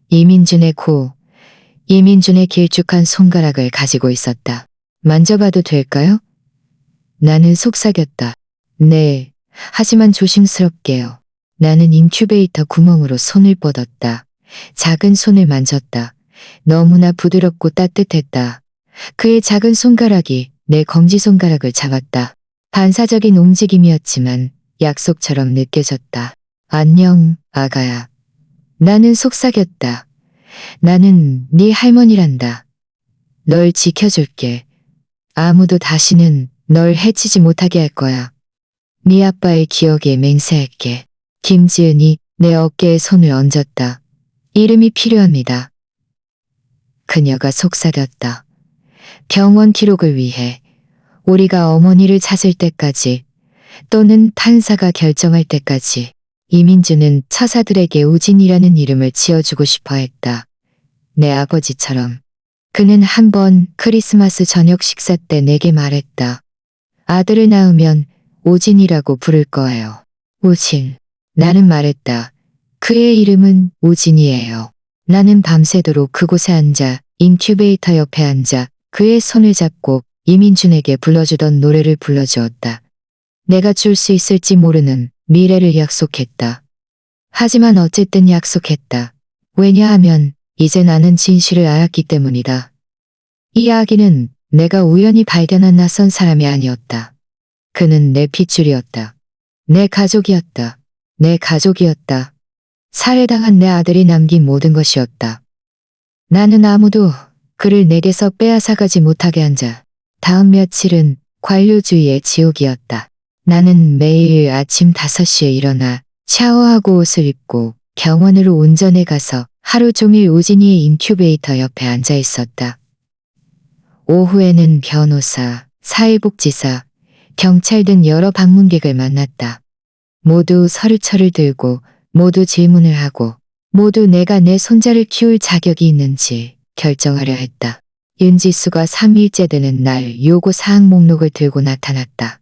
이민준의 코, 이민준의 길쭉한 손가락을 가지고 있었다. 만져봐도 될까요? 나는 속삭였다. 네, 하지만 조심스럽게요. 나는 인큐베이터 구멍으로 손을 뻗었다. 작은 손을 만졌다. 너무나 부드럽고 따뜻했다. 그의 작은 손가락이 내 검지손가락을 잡았다. 반사적인 움직임이었지만 약속처럼 느껴졌다. 안녕, 아가야. 나는 속삭였다. 나는 네 할머니란다. 널 지켜줄게. 아무도 다시는 널 해치지 못하게 할 거야. 네 아빠의 기억에 맹세할게. 김지은이 내 어깨에 손을 얹었다. 이름이 필요합니다. 그녀가 속삭였다. 병원 기록을 위해 우리가 어머니를 찾을 때까지 또는 판사가 결정할 때까지 이민준은 처사들에게 우진이라는 이름을 지어주고 싶어 했다. 내 아버지처럼. 그는 한 번 크리스마스 저녁 식사 때 내게 말했다. 아들을 낳으면 우진이라고 부를 거예요. 우진. 나는 말했다. 그의 이름은 우진이에요. 나는 밤새도록 그곳에 앉아 인큐베이터 옆에 앉아 그의 손을 잡고 이민준에게 불러주던 노래를 불러주었다. 내가 줄 수 있을지 모르는 미래를 약속했다. 하지만 어쨌든 약속했다. 왜냐하면 이제 나는 진실을 알았기 때문이다. 이 아기는 내가 우연히 발견한 낯선 사람이 아니었다. 그는 내 핏줄이었다. 내 가족이었다. 내 가족이었다. 살해당한 내 아들이 남긴 모든 것이었다. 나는 아무도 그를 내게서 빼앗아가지 못하게 한 자. 다음 며칠은 관료주의의 지옥이었다. 나는 매일 아침 5시에 일어나 샤워하고 옷을 입고 병원으로 운전해 가서 하루 종일 우진이의 인큐베이터 옆에 앉아 있었다. 오후에는 변호사, 사회복지사, 경찰 등 여러 방문객을 만났다. 모두 서류철을 들고 모두 질문을 하고 모두 내가 내 손자를 키울 자격이 있는지 결정하려 했다. 윤지수가 3일째 되는 날 요구 사항 목록을 들고 나타났다.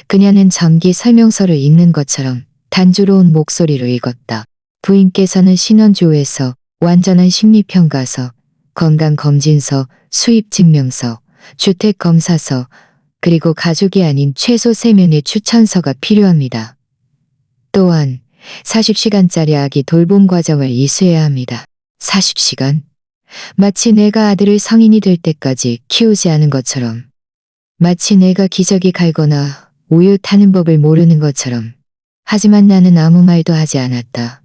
그녀는 정기 설명서를 읽는 것처럼 단조로운 목소리로 읽었다. 부인께서는 신원조회서, 완전한 심리평가서, 건강검진서, 수입증명서, 주택검사서, 그리고 가족이 아닌 최소 3명의 추천서가 필요합니다. 또한 40시간짜리 아기 돌봄 과정을 이수해야 합니다. 40시간? 마치 내가 아들을 성인이 될 때까지 키우지 않은 것처럼. 마치 내가 기저귀 갈거나 우유 타는 법을 모르는 것처럼. 하지만 나는 아무 말도 하지 않았다.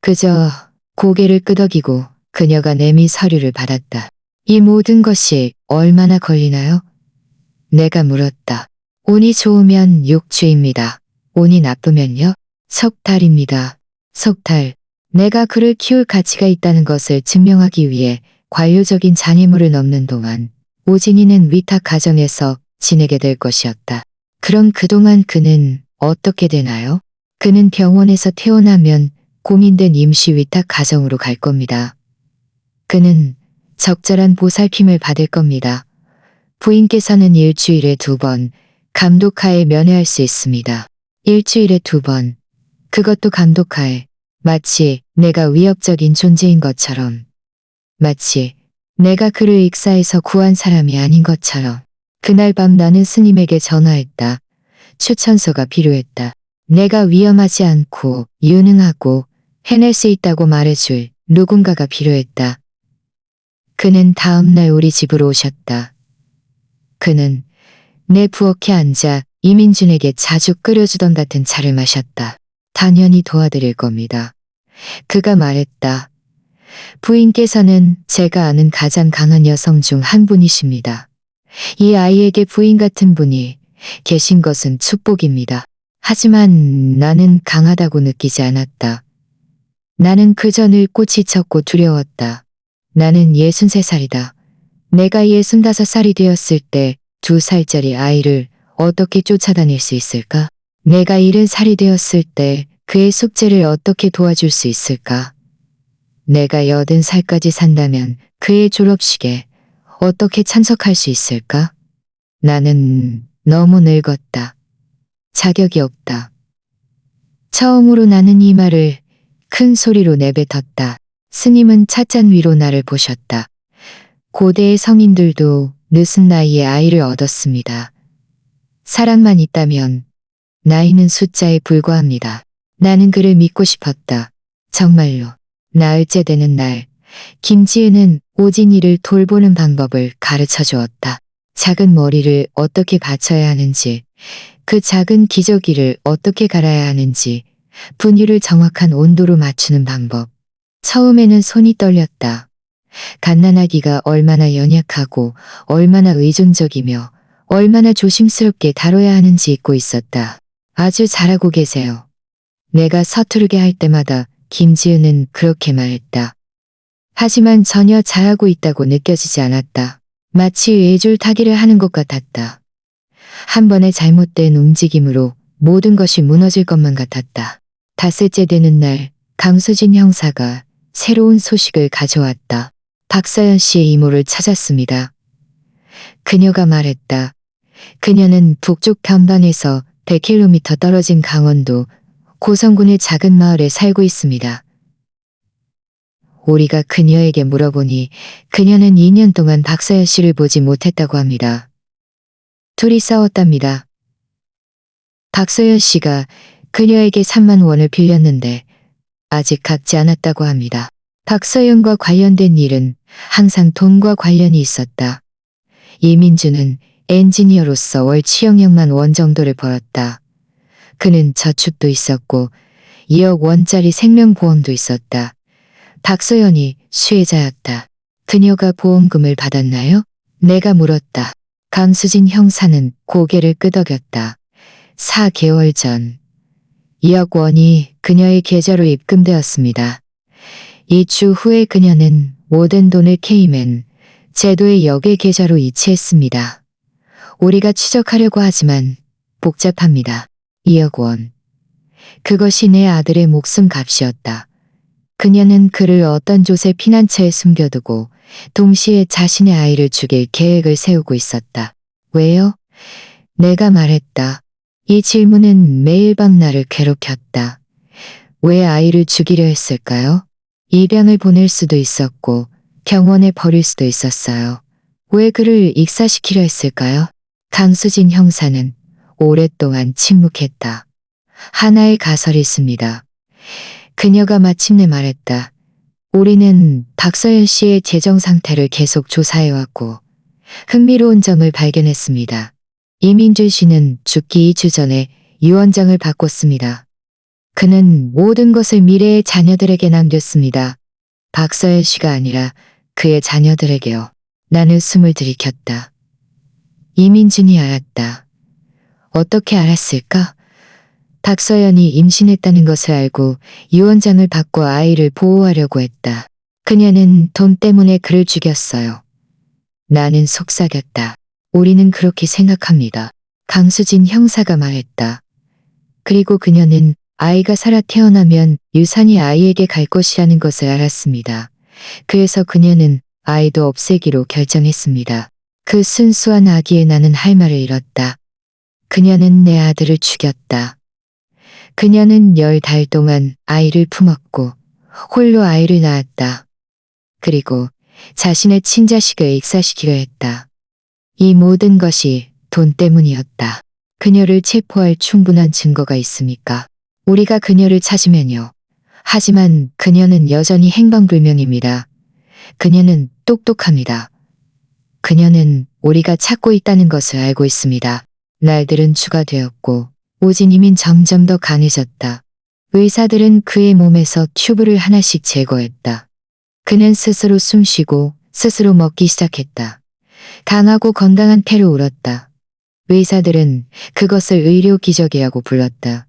그저 고개를 끄덕이고 그녀가 내민 서류를 받았다. 이 모든 것이 얼마나 걸리나요? 내가 물었다. 운이 좋으면 6주입니다. 운이 나쁘면요? 석 달입니다. 석 달. 내가 그를 키울 가치가 있다는 것을 증명하기 위해 관료적인 장애물을 넘는 동안 오진이는 위탁 가정에서 지내게 될 것이었다. 그럼 그동안 그는 어떻게 되나요? 그는 병원에서 퇴원하면 공인된 임시 위탁 가정으로 갈 겁니다. 그는 적절한 보살핌을 받을 겁니다. 부인께서는 일주일에 2번 감독하에 면회할 수 있습니다. 일주일에 2번. 그것도 감독하에. 마치 내가 위협적인 존재인 것처럼. 마치 내가 그를 익사해서 구한 사람이 아닌 것처럼. 그날 밤 나는 스님에게 전화했다. 추천서가 필요했다. 내가 위험하지 않고 유능하고 해낼 수 있다고 말해줄 누군가가 필요했다. 그는 다음날 우리 집으로 오셨다. 그는 내 부엌에 앉아 이민준에게 자주 끓여주던 같은 차를 마셨다. 당연히 도와드릴 겁니다. 그가 말했다. 부인께서는 제가 아는 가장 강한 여성 중 한 분이십니다. 이 아이에게 부인 같은 분이 계신 것은 축복입니다. 하지만 나는 강하다고 느끼지 않았다. 나는 그저 늙고 지쳤고 두려웠다. 나는 63살이다. 내가 65살이 되었을 때 2살짜리 아이를 어떻게 쫓아다닐 수 있을까? 내가 70살이 되었을 때 그의 숙제를 어떻게 도와줄 수 있을까? 내가 80살까지 산다면 그의 졸업식에 어떻게 참석할 수 있을까? 나는 너무 늙었다. 자격이 없다. 처음으로 나는 이 말을 큰 소리로 내뱉었다. 스님은 찻잔 위로 나를 보셨다. 고대의 성인들도 늦은 나이에 아이를 얻었습니다. 사랑만 있다면 나이는 숫자에 불과합니다. 나는 그를 믿고 싶었다. 정말로. 나흘째 되는 날, 김지은은 오진이를 돌보는 방법을 가르쳐 주었다. 작은 머리를 어떻게 받쳐야 하는지, 그 작은 기저귀를 어떻게 갈아야 하는지, 분유를 정확한 온도로 맞추는 방법. 처음에는 손이 떨렸다. 갓난아기가 얼마나 연약하고 얼마나 의존적이며 얼마나 조심스럽게 다뤄야 하는지 잊고 있었다. 아주 잘하고 계세요. 내가 서투르게 할 때마다 김지은은 그렇게 말했다. 하지만 전혀 잘하고 있다고 느껴지지 않았다. 마치 외줄타기를 하는 것 같았다. 한 번의 잘못된 움직임으로 모든 것이 무너질 것만 같았다. 5일째 되는 날 강수진 형사가 새로운 소식을 가져왔다. 박서연 씨의 이모를 찾았습니다. 그녀가 말했다. 그녀는 북쪽 변방에서 100km 떨어진 강원도 고성군의 작은 마을에 살고 있습니다. 우리가 그녀에게 물어보니 그녀는 2년 동안 박서연 씨를 보지 못했다고 합니다. 둘이 싸웠답니다. 박서연 씨가 그녀에게 3만 원을 빌렸는데 아직 갚지 않았다고 합니다. 박서연과 관련된 일은 항상 돈과 관련이 있었다. 이민주는 엔지니어로서 월 취업료만 원 정도를 벌었다. 그는 저축도 있었고 2억 원짜리 생명보험도 있었다. 박서연이 수혜자였다. 그녀가 보험금을 받았나요? 내가 물었다. 강수진 형사는 고개를 끄덕였다. 4개월 전 2억 원이 그녀의 계좌로 입금되었습니다. 이 주 후에 그녀는 모든 돈을 케이맨 제도의 역의 계좌로 이체했습니다. 우리가 추적하려고 하지만 복잡합니다. 2억 원. 그것이 내 아들의 목숨 값이었다. 그녀는 그를 어떤 조세 피난처에 숨겨두고 동시에 자신의 아이를 죽일 계획을 세우고 있었다. 왜요? 내가 말했다. 이 질문은 매일 밤 나를 괴롭혔다. 왜 아이를 죽이려 했을까요? 입양을 보낼 수도 있었고 병원에 버릴 수도 있었어요. 왜 그를 익사시키려 했을까요? 강수진 형사는 오랫동안 침묵했다. 하나의 가설이 있습니다. 그녀가 마침내 말했다. 우리는 박서연 씨의 재정 상태를 계속 조사해왔고 흥미로운 점을 발견했습니다. 이민준 씨는 죽기 2주 전에 유언장을 바꿨습니다. 그는 모든 것을 미래의 자녀들에게 남겼습니다. 박서연 씨가 아니라 그의 자녀들에게요. 나는 숨을 들이켰다. 이민준이 알았다. 어떻게 알았을까? 박서연이 임신했다는 것을 알고 유언장을 바꿔 아이를 보호하려고 했다. 그녀는 돈 때문에 그를 죽였어요. 나는 속삭였다. 우리는 그렇게 생각합니다. 강수진 형사가 말했다. 그리고 그녀는 아이가 살아 태어나면 유산이 아이에게 갈 것이라는 것을 알았습니다. 그래서 그녀는 아이도 없애기로 결정했습니다. 그 순수한 아기에 나는 할 말을 잃었다. 그녀는 내 아들을 죽였다. 그녀는 10달 동안 아이를 품었고 홀로 아이를 낳았다. 그리고 자신의 친자식을 익사시키려 했다. 이 모든 것이 돈 때문이었다. 그녀를 체포할 충분한 증거가 있습니까? 우리가 그녀를 찾으면요. 하지만 그녀는 여전히 행방불명입니다. 그녀는 똑똑합니다. 그녀는 우리가 찾고 있다는 것을 알고 있습니다. 날들은 추가되었고 오진임은 점점 더 강해졌다. 의사들은 그의 몸에서 튜브를 하나씩 제거했다. 그는 스스로 숨쉬고 스스로 먹기 시작했다. 강하고 건강한 폐로 울었다. 의사들은 그것을 의료 기적이라고 불렀다.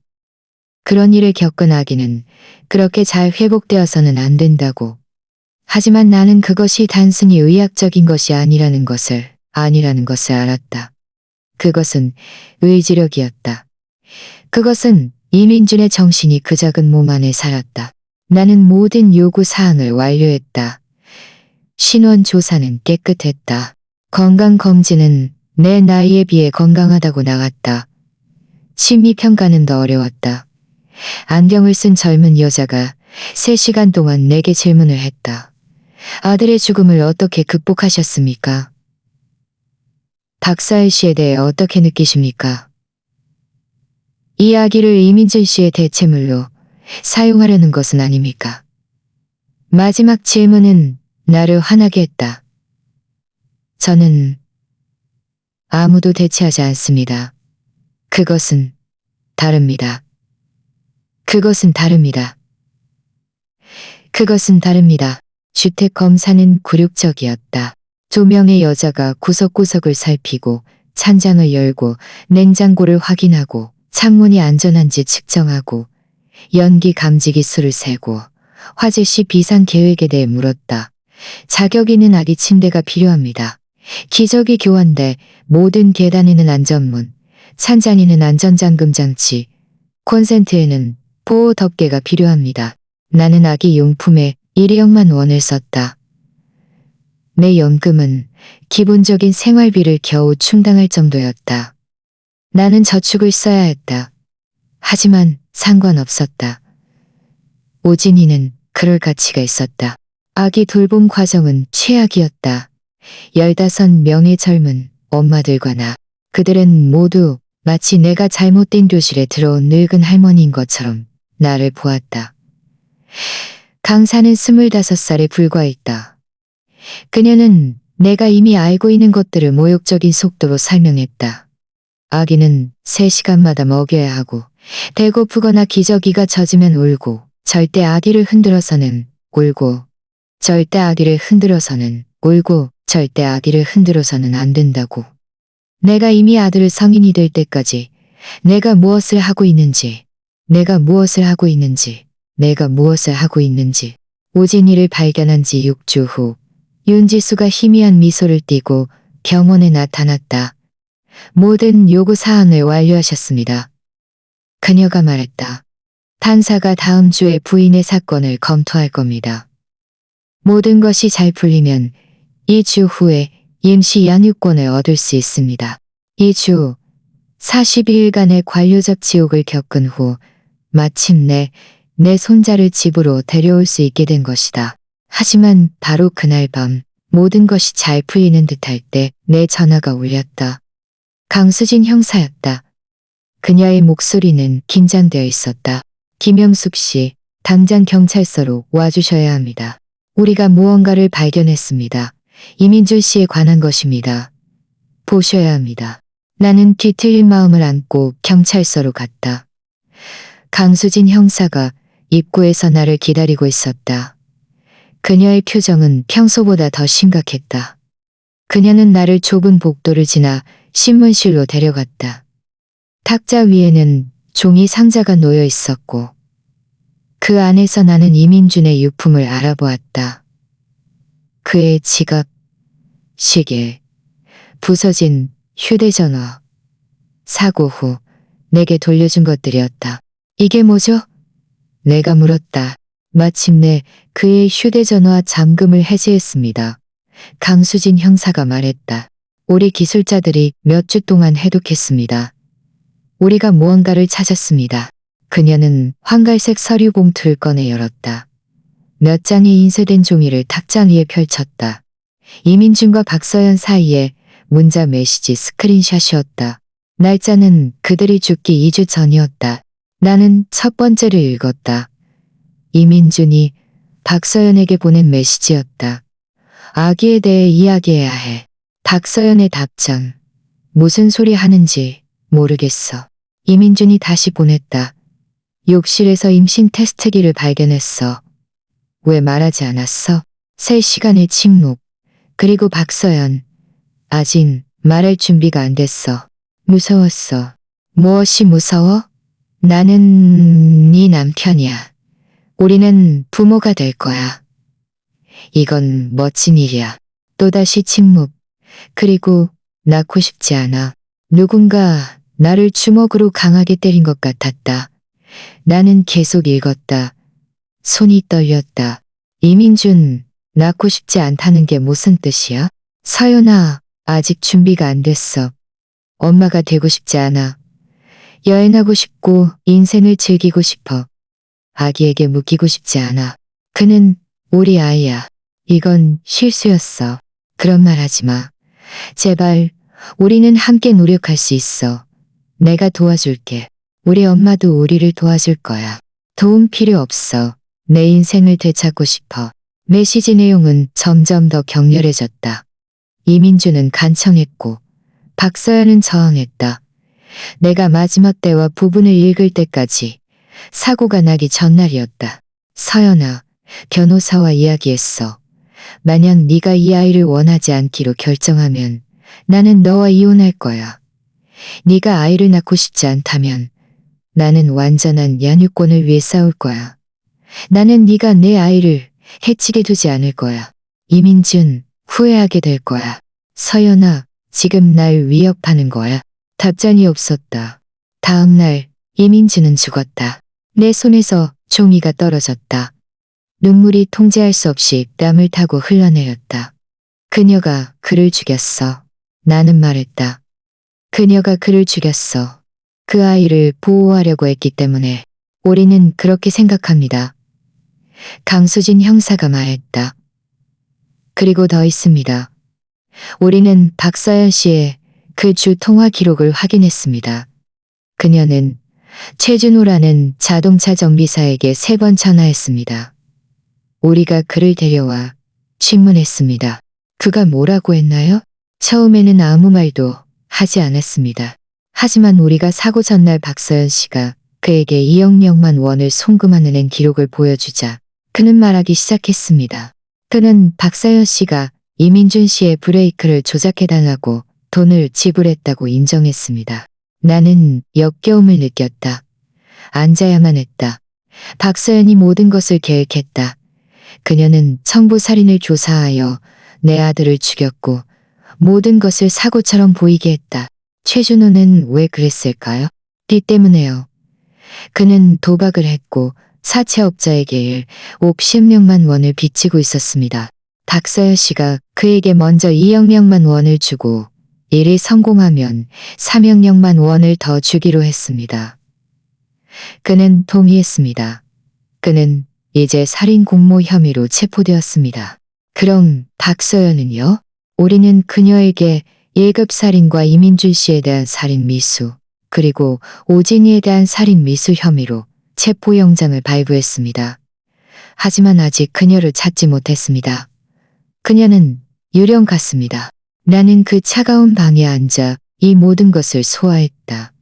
그런 일을 겪은 아기는 그렇게 잘 회복되어서는 안 된다고. 하지만 나는 그것이 단순히 의학적인 것이 아니라는 것을 알았다. 그것은 의지력이었다. 그것은 이민준의 정신이 그 작은 몸 안에 살았다. 나는 모든 요구 사항을 완료했다. 신원 조사는 깨끗했다. 건강검진은 내 나이에 비해 건강하다고 나왔다. 심리평가는 더 어려웠다. 안경을 쓴 젊은 여자가 3시간 동안 내게 질문을 했다. 아들의 죽음을 어떻게 극복하셨습니까? 박사일 씨에 대해 어떻게 느끼십니까? 이 아기를 이민준 씨의 대체물로 사용하려는 것은 아닙니까? 마지막 질문은 나를 화나게 했다. 저는 아무도 대체하지 않습니다. 그것은 다릅니다. 그것은 다릅니다. 그것은 다릅니다. 주택 검사는 굴욕적이었다. 2명의 여자가 구석구석을 살피고 찬장을 열고 냉장고를 확인하고 창문이 안전한지 측정하고 연기 감지기 수를 세고 화재 시 비상 계획에 대해 물었다. 자격 있는 아기 침대가 필요합니다. 기저귀 교환대, 모든 계단에는 안전문, 찬장에는 안전잠금 장치, 콘센트에는 보호 덮개가 필요합니다. 나는 아기 용품에 1억만 원을 썼다. 내 연금은 기본적인 생활비를 겨우 충당할 정도였다. 나는 저축을 써야 했다. 하지만 상관없었다. 오진이는 그럴 가치가 있었다. 아기 돌봄 과정은 최악이었다. 15명의 젊은 엄마들과 나. 그들은 모두 마치 내가 잘못된 교실에 들어온 늙은 할머니인 것처럼 나를 보았다. 강사는 25살에 불과했다. 그녀는 내가 이미 알고 있는 것들을 모욕적인 속도로 설명했다. 아기는 3시간마다 먹여야 하고, 배고프거나 기저귀가 젖으면 울고, 절대 아기를 흔들어서는 울고, 절대 아기를 흔들어서는 울고, 절대 아기를 흔들어서는 안 된다고. 내가 이미 아들을 성인이 될 때까지 내가 무엇을 하고 있는지, 내가 무엇을 하고 있는지, 내가 무엇을 하고 있는지, 오진이를 발견한 지 6주 후, 윤지수가 희미한 미소를 띠고 병원에 나타났다. 모든 요구 사항을 완료하셨습니다. 그녀가 말했다. 판사가 다음 주에 부인의 사건을 검토할 겁니다. 모든 것이 잘 풀리면 2주 후에 임시 양육권을 얻을 수 있습니다. 2주, 42일간의 관료적 지옥을 겪은 후 마침내 내 손자를 집으로 데려올 수 있게 된 것이다. 하지만 바로 그날 밤 모든 것이 잘 풀리는 듯할 때 내 전화가 울렸다. 강수진 형사였다. 그녀의 목소리는 긴장되어 있었다. 김영숙 씨, 당장 경찰서로 와주셔야 합니다. 우리가 무언가를 발견했습니다. 이민준 씨에 관한 것입니다. 보셔야 합니다. 나는 뒤틀린 마음을 안고 경찰서로 갔다. 강수진 형사가 입구에서 나를 기다리고 있었다. 그녀의 표정은 평소보다 더 심각했다. 그녀는 나를 좁은 복도를 지나 신문실로 데려갔다. 탁자 위에는 종이 상자가 놓여 있었고 그 안에서 나는 이민준의 유품을 알아보았다. 그의 지갑, 시계, 부서진 휴대전화, 사고 후 내게 돌려준 것들이었다. 이게 뭐죠? 내가 물었다. 마침내 그의 휴대전화 잠금을 해제했습니다. 강수진 형사가 말했다. 우리 기술자들이 몇 주 동안 해독했습니다. 우리가 무언가를 찾았습니다. 그녀는 황갈색 서류 봉투를 꺼내 열었다. 몇 장의 인쇄된 종이를 탁장 위에 펼쳤다. 이민준과 박서연 사이에 문자 메시지 스크린샷이었다. 날짜는 그들이 죽기 2주 전이었다. 나는 첫 번째를 읽었다. 이민준이 박서연에게 보낸 메시지였다. 아기에 대해 이야기해야 해. 박서연의 답장. 무슨 소리 하는지 모르겠어. 이민준이 다시 보냈다. 욕실에서 임신 테스트기를 발견했어. 왜 말하지 않았어? 3시간의 침묵. 그리고 박서연. 아직 말할 준비가 안 됐어. 무서웠어. 무엇이 무서워? 나는 네 남편이야. 우리는 부모가 될 거야. 이건 멋진 일이야. 또다시 침묵. 그리고 낳고 싶지 않아. 누군가 나를 주먹으로 강하게 때린 것 같았다. 나는 계속 읽었다. 손이 떨렸다. 이민준, 낳고 싶지 않다는 게 무슨 뜻이야? 서연아, 아직 준비가 안 됐어. 엄마가 되고 싶지 않아. 여행하고 싶고 인생을 즐기고 싶어. 아기에게 묶이고 싶지 않아. 그는 우리 아이야. 이건 실수였어. 그런 말 하지 마. 제발, 우리는 함께 노력할 수 있어. 내가 도와줄게. 우리 엄마도 우리를 도와줄 거야. 도움 필요 없어. 내 인생을 되찾고 싶어. 메시지 내용은 점점 더 격렬해졌다. 이민주는 간청했고 박서연은 저항했다. 내가 마지막 대화 부분을 읽을 때까지 사고가 나기 전날이었다. 서연아, 변호사와 이야기했어. 만약 네가 이 아이를 원하지 않기로 결정하면 나는 너와 이혼할 거야. 네가 아이를 낳고 싶지 않다면 나는 완전한 양육권을 위해 싸울 거야. 나는 네가 내 아이를 해치게 두지 않을 거야. 이민준, 후회하게 될 거야. 서연아, 지금 날 위협하는 거야. 답장이 없었다. 다음 날 이민준은 죽었다. 내 손에서 종이가 떨어졌다. 눈물이 통제할 수 없이 뺨을 타고 흘러내렸다. 그녀가 그를 죽였어. 나는 말했다. 그녀가 그를 죽였어. 그 아이를 보호하려고 했기 때문에 우리는 그렇게 생각합니다. 강수진 형사가 말했다. 그리고 더 있습니다. 우리는 박서연 씨의 그 주 통화 기록을 확인했습니다. 그녀는 최준호라는 자동차 정비사에게 3번 전화했습니다. 우리가 그를 데려와 신문했습니다. 그가 뭐라고 했나요? 처음에는 아무 말도 하지 않았습니다. 하지만 우리가 사고 전날 박서연 씨가 그에게 2억명만 원을 송금한 은행 기록을 보여주자 그는 말하기 시작했습니다. 그는 박서연 씨가 이민준 씨의 브레이크를 조작해달라고 돈을 지불했다고 인정했습니다. 나는 역겨움을 느꼈다. 앉아야만 했다. 박서연이 모든 것을 계획했다. 그녀는 청부살인을 조사하여 내 아들을 죽였고 모든 것을 사고처럼 보이게 했다. 최준호는 왜 그랬을까요? 빚 때문에요. 그는 도박을 했고 사채업자에게 50명만 원을 빚지고 있었습니다. 박서연 씨가 그에게 먼저 2억명만 원을 주고 일이 성공하면 3억명만 원을 더 주기로 했습니다. 그는 동의했습니다. 그는 이제 살인 공모 혐의로 체포되었습니다. 그럼 박서연은요? 우리는 그녀에게 1급 살인과 이민준 씨에 대한 살인 미수, 그리고 오진이에 대한 살인 미수 혐의로 체포영장을 발부했습니다. 하지만 아직 그녀를 찾지 못했습니다. 그녀는 유령 같습니다. 나는 그 차가운 방에 앉아 이 모든 것을 소화했다.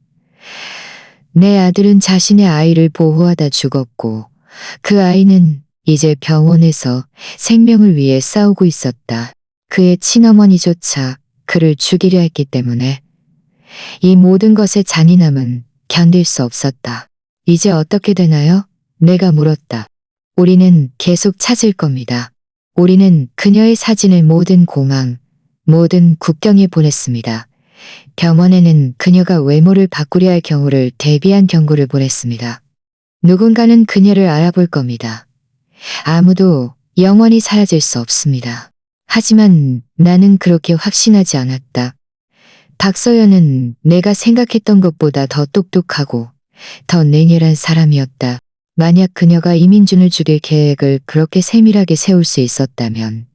내 아들은 자신의 아이를 보호하다 죽었고 그 아이는 이제 병원에서 생명을 위해 싸우고 있었다. 그의 친어머니조차 그를 죽이려 했기 때문에 이 모든 것의 잔인함은 견딜 수 없었다. 이제 어떻게 되나요? 내가 물었다. 우리는 계속 찾을 겁니다. 우리는 그녀의 사진을 모든 공항, 모든 국경에 보냈습니다. 병원에는 그녀가 외모를 바꾸려 할 경우를 대비한 경고를 보냈습니다. 누군가는 그녀를 알아볼 겁니다. 아무도 영원히 사라질 수 없습니다. 하지만 나는 그렇게 확신하지 않았다. 박서연은 내가 생각했던 것보다 더 똑똑하고 더 냉혈한 사람이었다. 만약 그녀가 이민준을 죽일 계획을 그렇게 세밀하게 세울 수 있었다면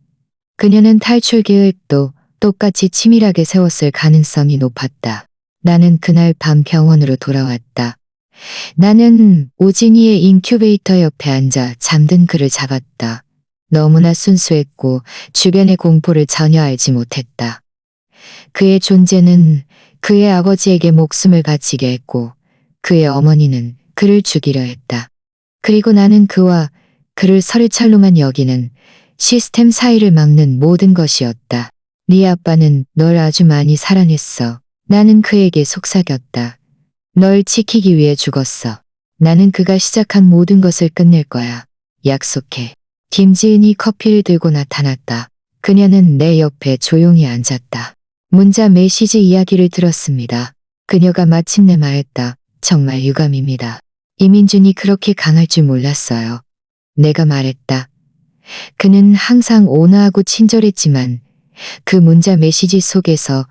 그녀는 탈출 계획도 똑같이 치밀하게 세웠을 가능성이 높았다. 나는 그날 밤 병원으로 돌아왔다. 나는 오진이의 인큐베이터 옆에 앉아 잠든 그를 잡았다. 너무나 순수했고 주변의 공포를 전혀 알지 못했다. 그의 존재는 그의 아버지에게 목숨을 바치게 했고 그의 어머니는 그를 죽이려 했다. 그리고 나는 그와 그를 서류철로만 여기는 시스템 사이를 막는 모든 것이었다. 네 아빠는 널 아주 많이 사랑했어. 나는 그에게 속삭였다. 널 지키기 위해 죽었어. 나는 그가 시작한 모든 것을 끝낼 거야. 약속해. 김지은이 커피를 들고 나타났다. 그녀는 내 옆에 조용히 앉았다. 문자 메시지 이야기를 들었습니다. 그녀가 마침내 말했다. 정말 유감입니다. 이민준이 그렇게 강할 줄 몰랐어요. 내가 말했다. 그는 항상 온화하고 친절했지만 그 문자 메시지 속에서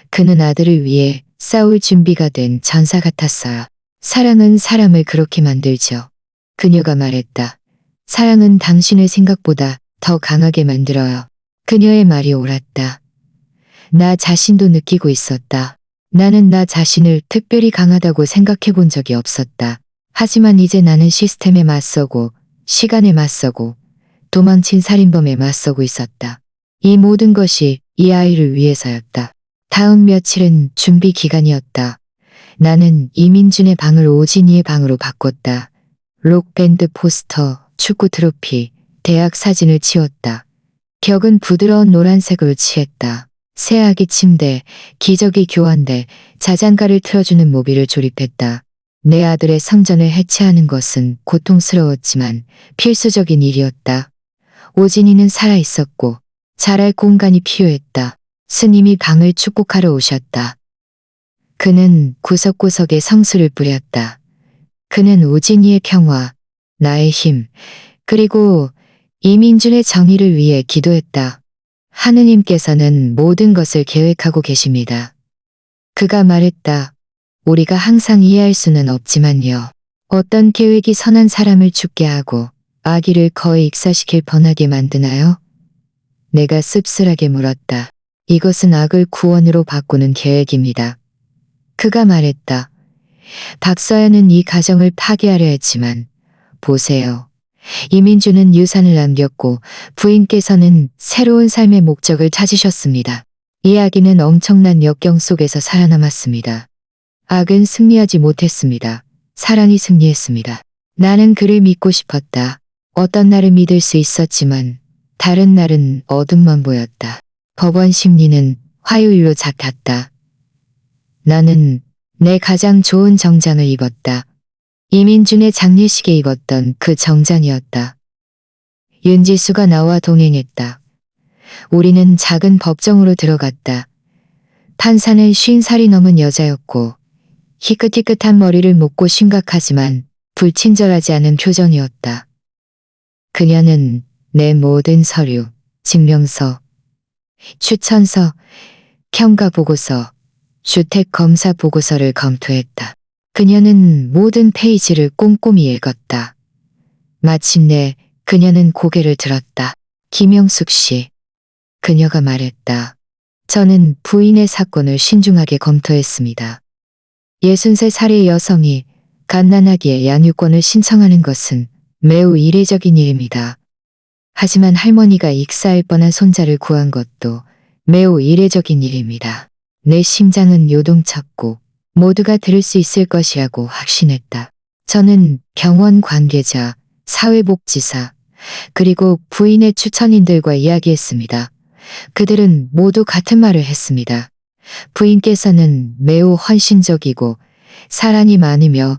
그는 아들을 위해 싸울 준비가 된 전사 같았어요. 사랑은 사람을 그렇게 만들죠. 그녀가 말했다. 사랑은 당신을 생각보다 더 강하게 만들어요. 그녀의 말이 옳았다. 나 자신도 느끼고 있었다. 나는 나 자신을 특별히 강하다고 생각해 본 적이 없었다. 하지만 이제 나는 시스템에 맞서고 시간에 맞서고 도망친 살인범에 맞서고 있었다. 이 모든 것이 이 아이를 위해서였다. 다음 며칠은 준비 기간이었다. 나는 이민준의 방을 오진이의 방으로 바꿨다. 록밴드 포스터, 축구 트로피, 대학 사진을 치웠다. 벽은 부드러운 노란색으로 칠했다. 새아기 침대, 기저귀 교환대, 자장가를 틀어주는 모빌을 조립했다. 내 아들의 성전을 해체하는 것은 고통스러웠지만 필수적인 일이었다. 오진이는 살아있었고 자랄 공간이 필요했다. 스님이 방을 축복하러 오셨다. 그는 구석구석에 성수를 뿌렸다. 그는 오진이의 평화, 나의 힘, 그리고 이민준의 정의를 위해 기도했다. 하느님께서는 모든 것을 계획하고 계십니다. 그가 말했다. 우리가 항상 이해할 수는 없지만요. 어떤 계획이 선한 사람을 죽게 하고 아기를 거의 익사시킬 뻔하게 만드나요? 내가 씁쓸하게 물었다. 이것은 악을 구원으로 바꾸는 계획입니다. 그가 말했다. 박서연은 이 가정을 파괴하려 했지만 보세요. 이민주는 유산을 남겼고 부인께서는 새로운 삶의 목적을 찾으셨습니다. 이야기는 엄청난 역경 속에서 살아남았습니다. 악은 승리하지 못했습니다. 사랑이 승리했습니다. 나는 그를 믿고 싶었다. 어떤 날은 믿을 수 있었지만 다른 날은 어둠만 보였다. 법원 심리는 화요일로 잡혔다. 나는 내 가장 좋은 정장을 입었다. 이민준의 장례식에 입었던 그 정장이었다. 윤지수가 나와 동행했다. 우리는 작은 법정으로 들어갔다. 판사는 50살이 넘은 여자였고 희끗희끗한 머리를 묶고 심각하지만 불친절하지 않은 표정이었다. 그녀는 내 모든 서류, 증명서, 추천서, 평가보고서, 주택검사보고서를 검토했다. 그녀는 모든 페이지를 꼼꼼히 읽었다. 마침내 그녀는 고개를 들었다. 김영숙 씨. 그녀가 말했다. 저는 부인의 사건을 신중하게 검토했습니다. 63살의 여성이 갓난아기의 양육권을 신청하는 것은 매우 이례적인 일입니다. 하지만 할머니가 익사할 뻔한 손자를 구한 것도 매우 이례적인 일입니다. 내 심장은 요동쳤고 모두가 들을 수 있을 것이라고 확신했다. 저는 병원 관계자, 사회복지사, 그리고 부인의 추천인들과 이야기했습니다. 그들은 모두 같은 말을 했습니다. 부인께서는 매우 헌신적이고 사랑이 많으며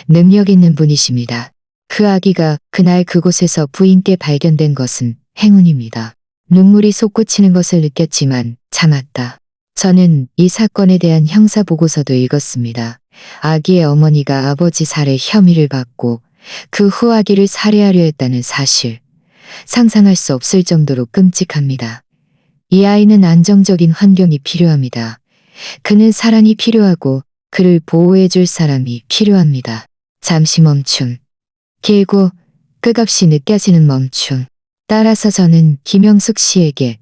능력 있는 분이십니다. 그 아기가 그날 그곳에서 부인께 발견된 것은 행운입니다. 눈물이 솟구치는 것을 느꼈지만 참았다. 저는 이 사건에 대한 형사보고서도 읽었습니다. 아기의 어머니가 아버지 살해 혐의를 받고 그 후 아기를 살해하려 했다는 사실. 상상할 수 없을 정도로 끔찍합니다. 이 아이는 안정적인 환경이 필요합니다. 그는 사랑이 필요하고 그를 보호해줄 사람이 필요합니다. 잠시 멈춤. 길고 끝없이 느껴지는 멈춤. 따라서 저는 김영숙 씨에게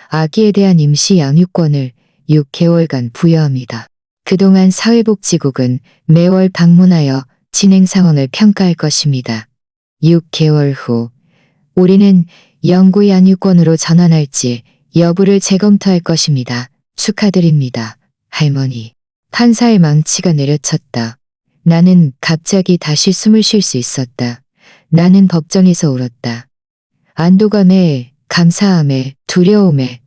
아기에 대한 임시 양육권을 6개월간 부여합니다. 그동안 사회복지국은 매월 방문하여 진행 상황을 평가할 것입니다. 6개월 후 우리는 영구 양육권으로 전환할지 여부를 재검토할 것입니다. 축하드립니다. 할머니. 판사의 망치가 내려쳤다. 나는 갑자기 다시 숨을 쉴 수 있었다. 나는 법정에서 울었다. 안도감에, 감사함에, 두려움에,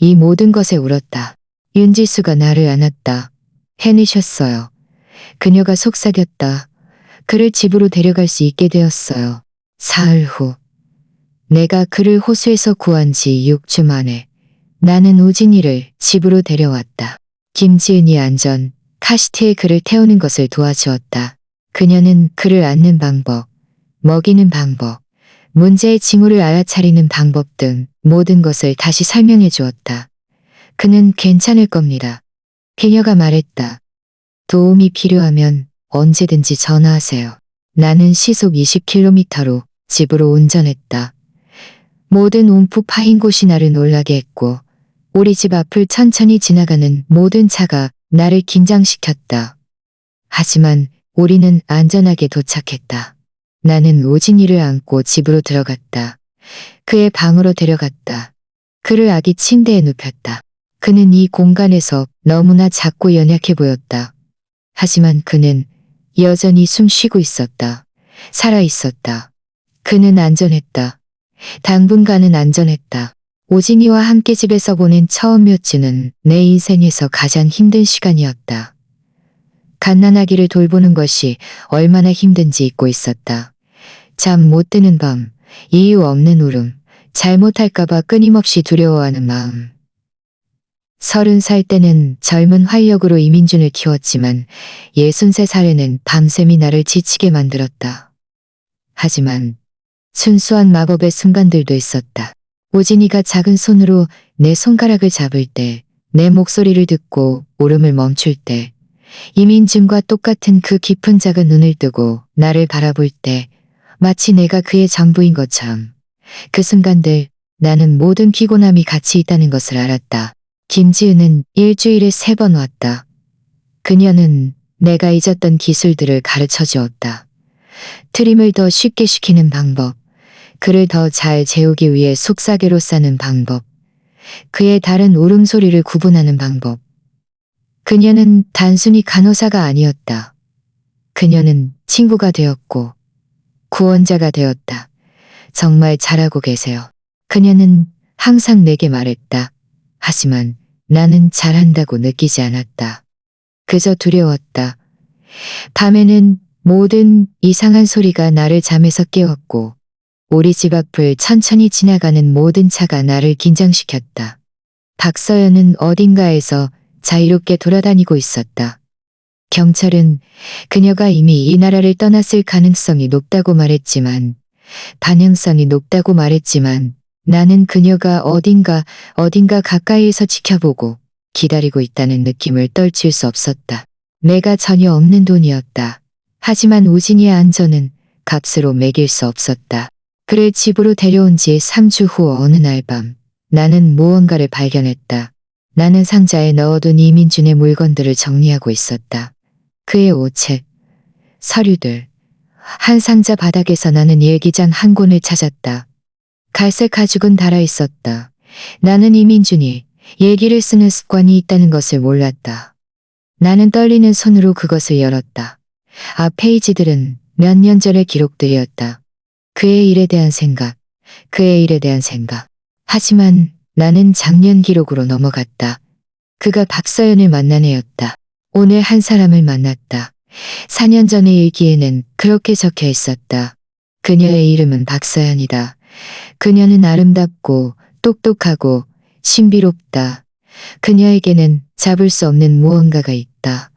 이 모든 것에 울었다. 윤지수가 나를 안았다. 해내셨어요. 그녀가 속삭였다. 그를 집으로 데려갈 수 있게 되었어요. 사흘 후. 내가 그를 호수에서 구한 지 6주 만에 나는 우진이를 집으로 데려왔다. 김지은이 안전, 카시트에 그를 태우는 것을 도와주었다. 그녀는 그를 안는 방법, 먹이는 방법, 문제의 징후를 알아차리는 방법 등 모든 것을 다시 설명해 주었다. 그는 괜찮을 겁니다. 그녀가 말했다. 도움이 필요하면 언제든지 전화하세요. 나는 시속 20km로 집으로 운전했다. 모든 움푹 파인 곳이 나를 놀라게 했고 우리 집 앞을 천천히 지나가는 모든 차가 나를 긴장시켰다. 하지만 우리는 안전하게 도착했다. 나는 우진이를 안고 집으로 들어갔다. 그의 방으로 데려갔다. 그를 아기 침대에 눕혔다. 그는 이 공간에서 너무나 작고 연약해 보였다. 하지만 그는 여전히 숨 쉬고 있었다. 살아 있었다. 그는 안전했다. 당분간은 안전했다. 우진이와 함께 집에서 보낸 처음 몇 주는 내 인생에서 가장 힘든 시간이었다. 갓난아기를 돌보는 것이 얼마나 힘든지 잊고 있었다. 잠 못 드는 밤, 이유 없는 울음, 잘못할까봐 끊임없이 두려워하는 마음. 30살 때는 젊은 활력으로 이민준을 키웠지만 63살에는 밤샘이 나를 지치게 만들었다. 하지만 순수한 마법의 순간들도 있었다. 우진이가 작은 손으로 내 손가락을 잡을 때, 내 목소리를 듣고 울음을 멈출 때, 이민준과 똑같은 그 깊은 작은 눈을 뜨고 나를 바라볼 때 마치 내가 그의 전부인 것처럼 그 순간들 나는 모든 피곤함이 같이 있다는 것을 알았다. 김지은은 일주일에 3번 왔다. 그녀는 내가 잊었던 기술들을 가르쳐 주었다. 트림을 더 쉽게 시키는 방법, 그를 더 잘 재우기 위해 속삭이로 싸는 방법, 그의 다른 울음소리를 구분하는 방법. 그녀는 단순히 간호사가 아니었다. 그녀는 친구가 되었고 구원자가 되었다. 정말 잘하고 계세요. 그녀는 항상 내게 말했다. 하지만 나는 잘한다고 느끼지 않았다. 그저 두려웠다. 밤에는 모든 이상한 소리가 나를 잠에서 깨웠고 우리 집 앞을 천천히 지나가는 모든 차가 나를 긴장시켰다. 박서연은 어딘가에서 자유롭게 돌아다니고 있었다. 경찰은 그녀가 이미 이 나라를 떠났을 가능성이 높다고 말했지만, 반영성이 높다고 말했지만 나는 그녀가 어딘가 가까이에서 지켜보고 기다리고 있다는 느낌을 떨칠 수 없었다. 내가 전혀 없는 돈이었다. 하지만 우진이의 안전은 값으로 매길 수 없었다. 그를 집으로 데려온 지 3주 후 어느 날 밤, 나는 무언가를 발견했다. 나는 상자에 넣어둔 이민준의 물건들을 정리하고 있었다. 그의 옷책, 서류들. 한 상자 바닥에서 나는 일기장 한 권을 찾았다. 갈색 가죽은 달아 있었다. 나는 이민준이 일기를 쓰는 습관이 있다는 것을 몰랐다. 나는 떨리는 손으로 그것을 열었다. 앞 페이지들은 몇 년 전의 기록들이었다. 그의 일에 대한 생각, 그의 일에 대한 생각. 하지만 나는 작년 기록으로 넘어갔다. 그가 박서연을 만난 해였다. 오늘 한 사람을 만났다. 4년 전의 일기에는 그렇게 적혀 있었다. 그녀의 이름은 박서연이다. 그녀는 아름답고 똑똑하고 신비롭다. 그녀에게는 잡을 수 없는 무언가가 있다.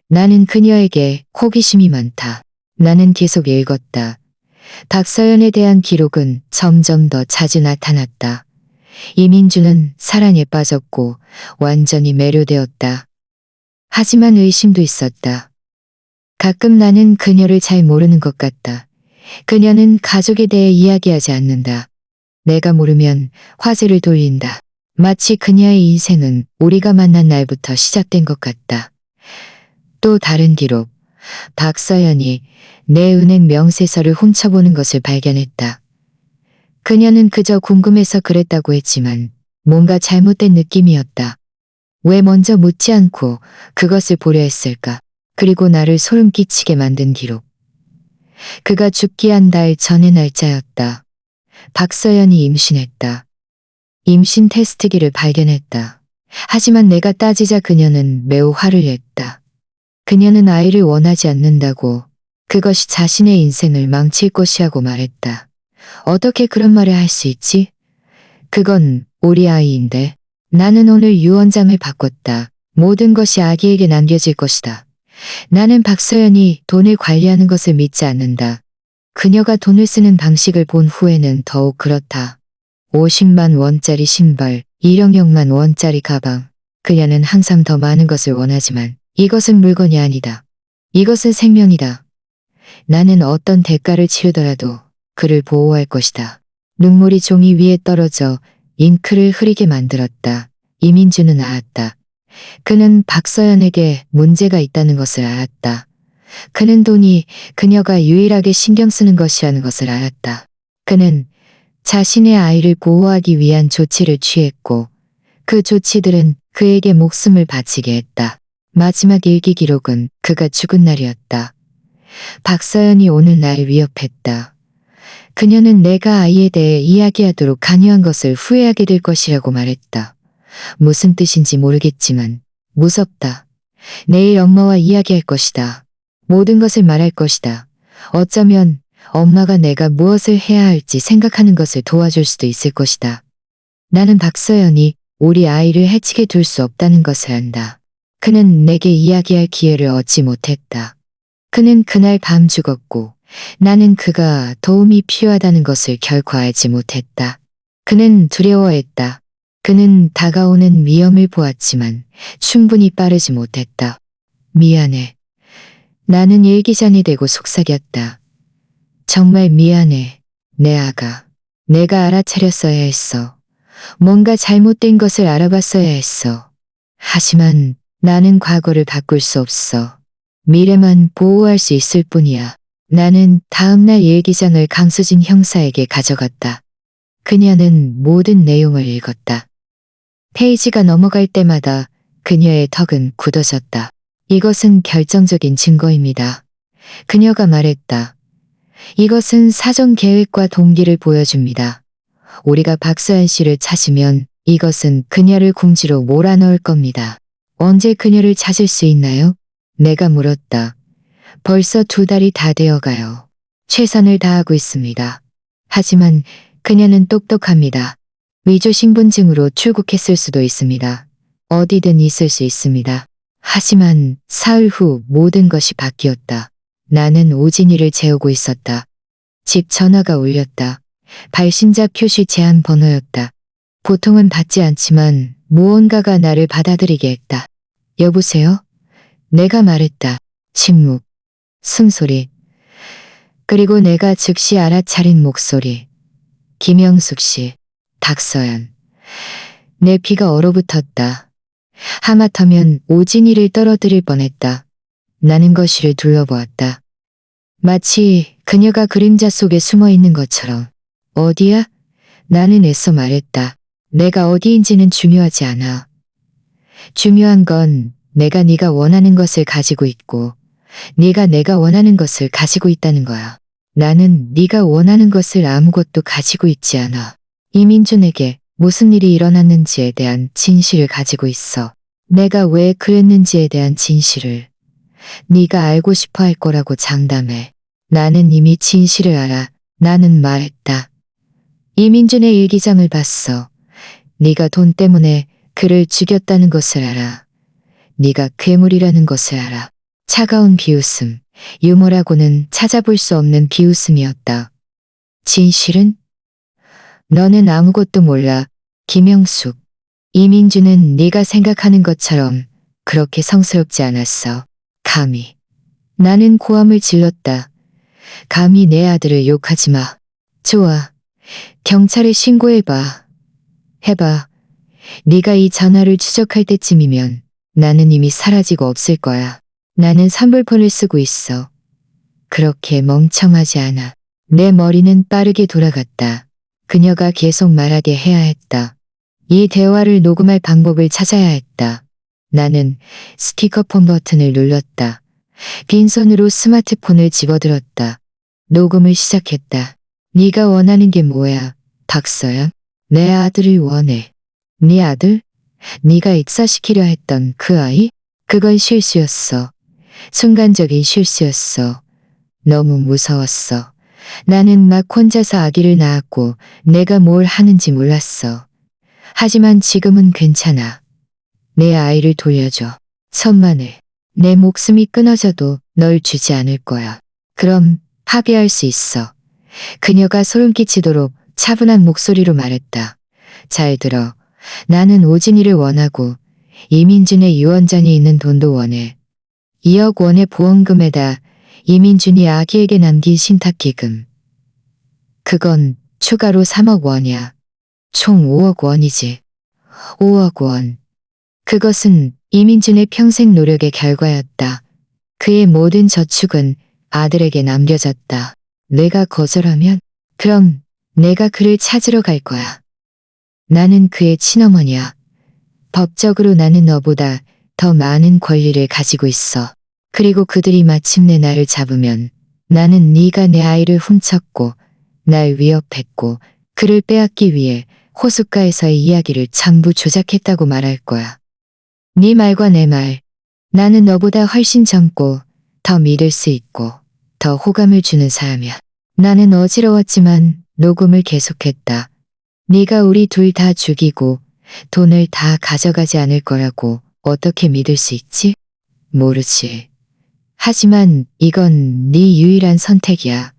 나는 그녀에게 호기심이 많다. 나는 계속 읽었다. 박서연에 대한 기록은 점점 더 자주 나타났다. 이민주는 사랑에 빠졌고 완전히 매료되었다. 하지만 의심도 있었다. 가끔 나는 그녀를 잘 모르는 것 같다. 그녀는 가족에 대해 이야기하지 않는다. 내가 모르면 화제를 돌린다. 마치 그녀의 인생은 우리가 만난 날부터 시작된 것 같다. 또 다른 기록. 박서연이 내 은행 명세서를 훔쳐보는 것을 발견했다. 그녀는 그저 궁금해서 그랬다고 했지만 뭔가 잘못된 느낌이었다. 왜 먼저 묻지 않고 그것을 보려 했을까? 그리고 나를 소름 끼치게 만든 기록. 그가 죽기 한 달 전의 날짜였다. 박서연이 임신했다. 임신 테스트기를 발견했다. 하지만 내가 따지자 그녀는 매우 화를 냈다. 그녀는 아이를 원하지 않는다고, 그것이 자신의 인생을 망칠 것이라고 말했다. 어떻게 그런 말을 할 수 있지? 그건 우리 아이인데. 나는 오늘 유언장을 바꿨다. 모든 것이 아기에게 남겨질 것이다. 나는 박서연이 돈을 관리하는 것을 믿지 않는다. 그녀가 돈을 쓰는 방식을 본 후에는 더욱 그렇다. 50만 원짜리 신발, 1억만 원짜리 가방. 그녀는 항상 더 많은 것을 원하지만 이것은 물건이 아니다. 이것은 생명이다. 나는 어떤 대가를 치르더라도 그를 보호할 것이다. 눈물이 종이 위에 떨어져 잉크를 흐리게 만들었다. 이민주는 알았다. 그는 박서연에게 문제가 있다는 것을 알았다. 그는 돈이 그녀가 유일하게 신경 쓰는 것이라는 것을 알았다. 그는 자신의 아이를 보호하기 위한 조치를 취했고 그 조치들은 그에게 목숨을 바치게 했다. 마지막 일기 기록은 그가 죽은 날이었다. 박서연이 오늘 날 위협했다. 그녀는 내가 아이에 대해 이야기하도록 강요한 것을 후회하게 될 것이라고 말했다. 무슨 뜻인지 모르겠지만 무섭다. 내일 엄마와 이야기할 것이다. 모든 것을 말할 것이다. 어쩌면 엄마가 내가 무엇을 해야 할지 생각하는 것을 도와줄 수도 있을 것이다. 나는 박서연이 우리 아이를 해치게 둘 수 없다는 것을 안다. 그는 내게 이야기할 기회를 얻지 못했다. 그는 그날 밤 죽었고 나는 그가 도움이 필요하다는 것을 결코 알지 못했다. 그는 두려워했다. 그는 다가오는 위험을 보았지만 충분히 빠르지 못했다. 미안해. 나는 일기장이 되고 속삭였다. 정말 미안해. 내 아가. 내가 알아차렸어야 했어. 뭔가 잘못된 것을 알아봤어야 했어. 하지만 나는 과거를 바꿀 수 없어. 미래만 보호할 수 있을 뿐이야. 나는 다음날 일기장을 강수진 형사에게 가져갔다. 그녀는 모든 내용을 읽었다. 페이지가 넘어갈 때마다 그녀의 턱은 굳어졌다. 이것은 결정적인 증거입니다. 그녀가 말했다. 이것은 사전 계획과 동기를 보여줍니다. 우리가 박서연 씨를 찾으면 이것은 그녀를 궁지로 몰아넣을 겁니다. 언제 그녀를 찾을 수 있나요? 내가 물었다. 벌써 2달이 다 되어가요. 최선을 다하고 있습니다. 하지만 그녀는 똑똑합니다. 위조 신분증으로 출국했을 수도 있습니다. 어디든 있을 수 있습니다. 하지만 사흘 후 모든 것이 바뀌었다. 나는 오진이를 재우고 있었다. 집 전화가 울렸다. 발신자 표시 제한 번호였다. 보통은 받지 않지만 무언가가 나를 받아들이게 했다. 여보세요? 내가 말했다. 침묵. 숨소리. 그리고 내가 즉시 알아차린 목소리. 김영숙 씨. 박서연. 내 피가 얼어붙었다. 하마터면 오진이를 떨어뜨릴 뻔했다. 나는 거실을 둘러보았다. 마치 그녀가 그림자 속에 숨어 있는 것처럼. 어디야? 나는 애써 말했다. 내가 어디인지는 중요하지 않아. 중요한 건 내가 네가 원하는 것을 가지고 있고 네가 내가 원하는 것을 가지고 있다는 거야. 나는 네가 원하는 것을 아무것도 가지고 있지 않아. 이민준에게 무슨 일이 일어났는지에 대한 진실을 가지고 있어. 내가 왜 그랬는지에 대한 진실을. 네가 알고 싶어 할 거라고 장담해. 나는 이미 진실을 알아. 나는 말했다. 이민준의 일기장을 봤어. 네가 돈 때문에 그를 죽였다는 것을 알아. 네가 괴물이라는 것을 알아. 차가운 비웃음. 유머라고는 찾아볼 수 없는 비웃음이었다. 진실은? 너는 아무것도 몰라. 김영숙. 이민준은 네가 생각하는 것처럼 그렇게 성스럽지 않았어. 감히. 나는 고함을 질렀다. 감히 내 아들을 욕하지 마. 좋아. 경찰에 신고해봐. 해봐. 네가 이 전화를 추적할 때쯤이면 나는 이미 사라지고 없을 거야. 나는 산불폰을 쓰고 있어. 그렇게 멍청하지 않아. 내 머리는 빠르게 돌아갔다. 그녀가 계속 말하게 해야 했다. 이 대화를 녹음할 방법을 찾아야 했다. 나는 스피커폰 버튼을 눌렀다. 빈손으로 스마트폰을 집어들었다. 녹음을 시작했다. 네가 원하는 게 뭐야, 박서연? 내 아들을 원해. 네 아들? 네가 익사시키려 했던 그 아이? 그건 실수였어. 순간적인 실수였어. 너무 무서웠어. 나는 막 혼자서 아기를 낳았고 내가 뭘 하는지 몰랐어. 하지만 지금은 괜찮아. 내 아이를 돌려줘. 천만에. 내 목숨이 끊어져도 널 주지 않을 거야. 그럼 합의할 수 있어. 그녀가 소름 끼치도록 차분한 목소리로 말했다. 잘 들어. 나는 오진이를 원하고 이민준의 유언장에 있는 돈도 원해. 2억 원의 보험금에다 이민준이 아기에게 남긴 신탁기금. 그건 추가로 3억 원이야. 총 5억 원이지. 5억 원. 그것은 이민준의 평생 노력의 결과였다. 그의 모든 저축은 아들에게 남겨졌다. 내가 거절하면? 그럼 내가 그를 찾으러 갈 거야. 나는 그의 친어머니야. 법적으로 나는 너보다 더 많은 권리를 가지고 있어. 그리고 그들이 마침내 나를 잡으면 나는 네가 내 아이를 훔쳤고 날 위협했고 그를 빼앗기 위해 호숫가에서의 이야기를 전부 조작했다고 말할 거야. 네 말과 내 말. 나는 너보다 훨씬 젊고 더 믿을 수 있고 더 호감을 주는 사람이야. 나는 어지러웠지만 녹음을 계속했다. 네가 우리 둘 다 죽이고 돈을 다 가져가지 않을 거라고 어떻게 믿을 수 있지? 모르지. 하지만 이건 네 유일한 선택이야.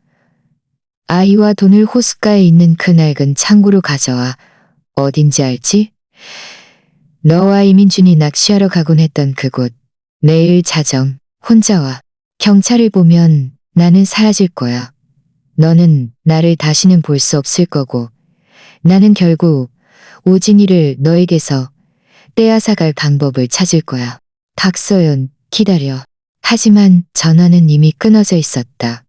아이와 돈을 호숫가에 있는 그 낡은 창고로 가져와. 어딘지 알지? 너와 이민준이 낚시하러 가곤 했던 그곳. 내일 자정, 혼자 와. 경찰을 보면 나는 사라질 거야. 너는 나를 다시는 볼 수 없을 거고 나는 결국 오진이를 너에게서 떼앗아갈 방법을 찾을 거야. 박서연, 기다려. 하지만 전화는 이미 끊어져 있었다.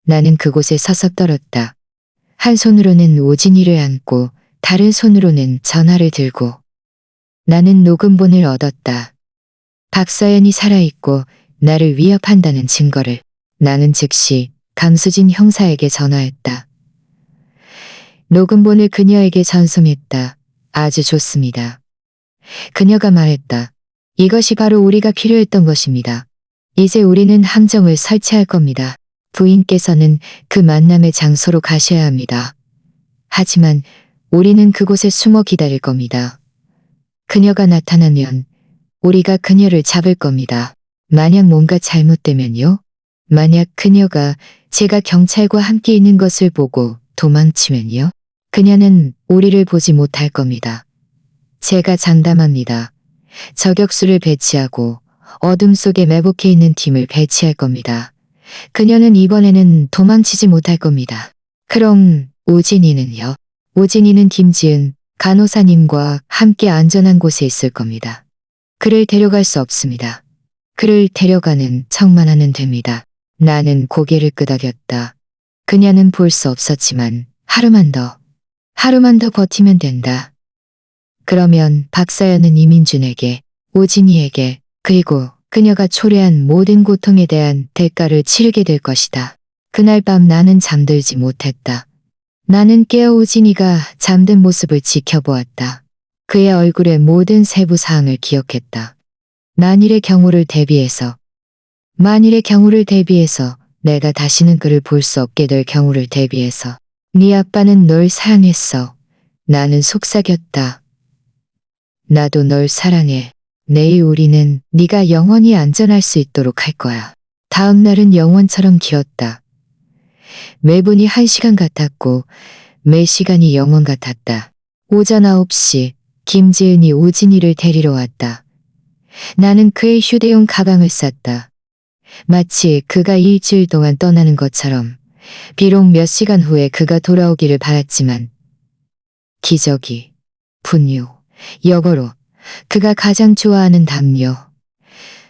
나는 그곳에 서서 떨었다. 한 손으로는 오진이를 안고 다른 손으로는 전화를 들고. 나는 녹음본을 얻었다. 박서연이 살아있고 나를 위협한다는 증거를. 나는 즉시 강수진 형사에게 전화했다. 녹음본을 그녀에게 전송했다. 아주 좋습니다. 그녀가 말했다. 이것이 바로 우리가 필요했던 것입니다. 이제 우리는 함정을 설치할 겁니다. 부인께서는 그 만남의 장소로 가셔야 합니다. 하지만 우리는 그곳에 숨어 기다릴 겁니다. 그녀가 나타나면 우리가 그녀를 잡을 겁니다. 만약 뭔가 잘못되면요? 만약 그녀가 제가 경찰과 함께 있는 것을 보고 도망치면요? 그녀는 우리를 보지 못할 겁니다. 제가 장담합니다. 저격수를 배치하고 어둠 속에 매복해 있는 팀을 배치할 겁니다. 그녀는 이번에는 도망치지 못할 겁니다. 그럼 우진이는요? 우진이는 김지은 간호사님과 함께 안전한 곳에 있을 겁니다. 그를 데려갈 수 없습니다. 그를 데려가는 척만 하면 됩니다. 나는 고개를 끄덕였다. 그녀는 볼 수 없었지만 하루만 더 버티면 된다. 그러면 박서연은 이민준에게, 우진이에게, 그리고 그녀가 초래한 모든 고통에 대한 대가를 치르게 될 것이다. 그날 밤 나는 잠들지 못했다. 나는 깨어 우진이가 잠든 모습을 지켜보았다. 그의 얼굴의 모든 세부 사항을 기억했다. 만일의 경우를 대비해서 내가 다시는 그를 볼 수 없게 될 경우를 대비해서 네 아빠는 널 사랑했어. 나는 속삭였다. 나도 널 사랑해. 내일 우리는 네가 영원히 안전할 수 있도록 할 거야. 다음 날은 영원처럼 길었다. 매분이 1시간 같았고 매 시간이 영원 같았다. 오전 9시 김지은이 우진이를 데리러 왔다. 나는 그의 휴대용 가방을 쌌다. 마치 그가 일주일 동안 떠나는 것처럼. 비록 몇 시간 후에 그가 돌아오기를 바랐지만 기저귀, 분유, 여고로, 그가 가장 좋아하는 담요,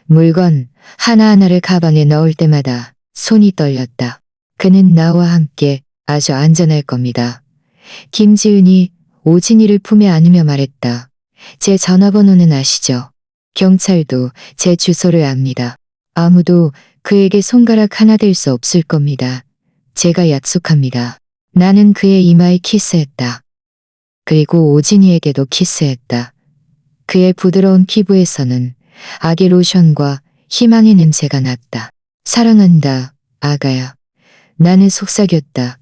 물건 하나하나를 가방에 넣을 때마다 손이 떨렸다. 그는 나와 함께 아주 안전할 겁니다. 김지은이 오진이를 품에 안으며 말했다. 제 전화번호는 아시죠? 경찰도 제 주소를 압니다. 아무도 그에게 손가락 하나 댈 수 없을 겁니다. 제가 약속합니다. 나는 그의 이마에 키스했다. 그리고 오진이에게도 키스했다. 그의 부드러운 피부에서는 아기 로션과 희망의 냄새가 났다. 사랑한다, 아가야. 나는 속삭였다.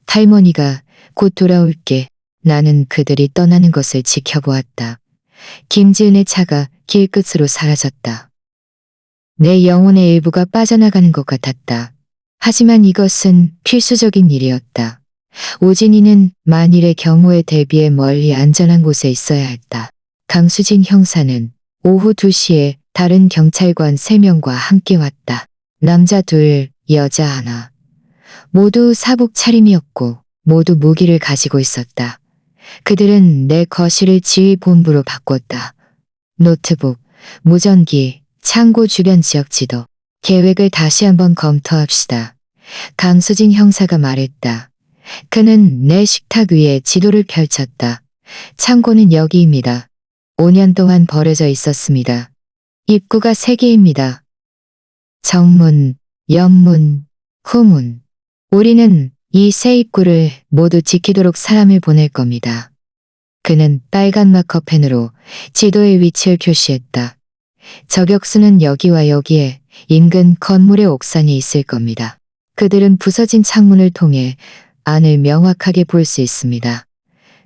할머니가 곧 돌아올게. 나는 그들이 떠나는 것을 지켜보았다. 김지은의 차가 길 끝으로 사라졌다. 내 영혼의 일부가 빠져나가는 것 같았다. 하지만 이것은 필수적인 일이었다. 오진이는 만일의 경우에 대비해 멀리 안전한 곳에 있어야 했다. 강수진 형사는 오후 2시에 다른 경찰관 3명과 함께 왔다. 남자 2, 여자 1. 모두 사복 차림이었고 모두 무기를 가지고 있었다. 그들은 내 거실을 지휘본부로 바꿨다. 노트북, 무전기, 창고 주변 지역 지도, 계획을 다시 한번 검토합시다. 강수진 형사가 말했다. 그는 내 식탁 위에 지도를 펼쳤다. 창고는 여기입니다. 5년 동안 버려져 있었습니다. 입구가 3개입니다. 정문, 옆문, 후문. 우리는 이 세 입구를 모두 지키도록 사람을 보낼 겁니다. 그는 빨간 마커펜으로 지도의 위치를 표시했다. 저격수는 여기와 여기에 인근 건물의 옥상에 있을 겁니다. 그들은 부서진 창문을 통해 안을 명확하게 볼 수 있습니다.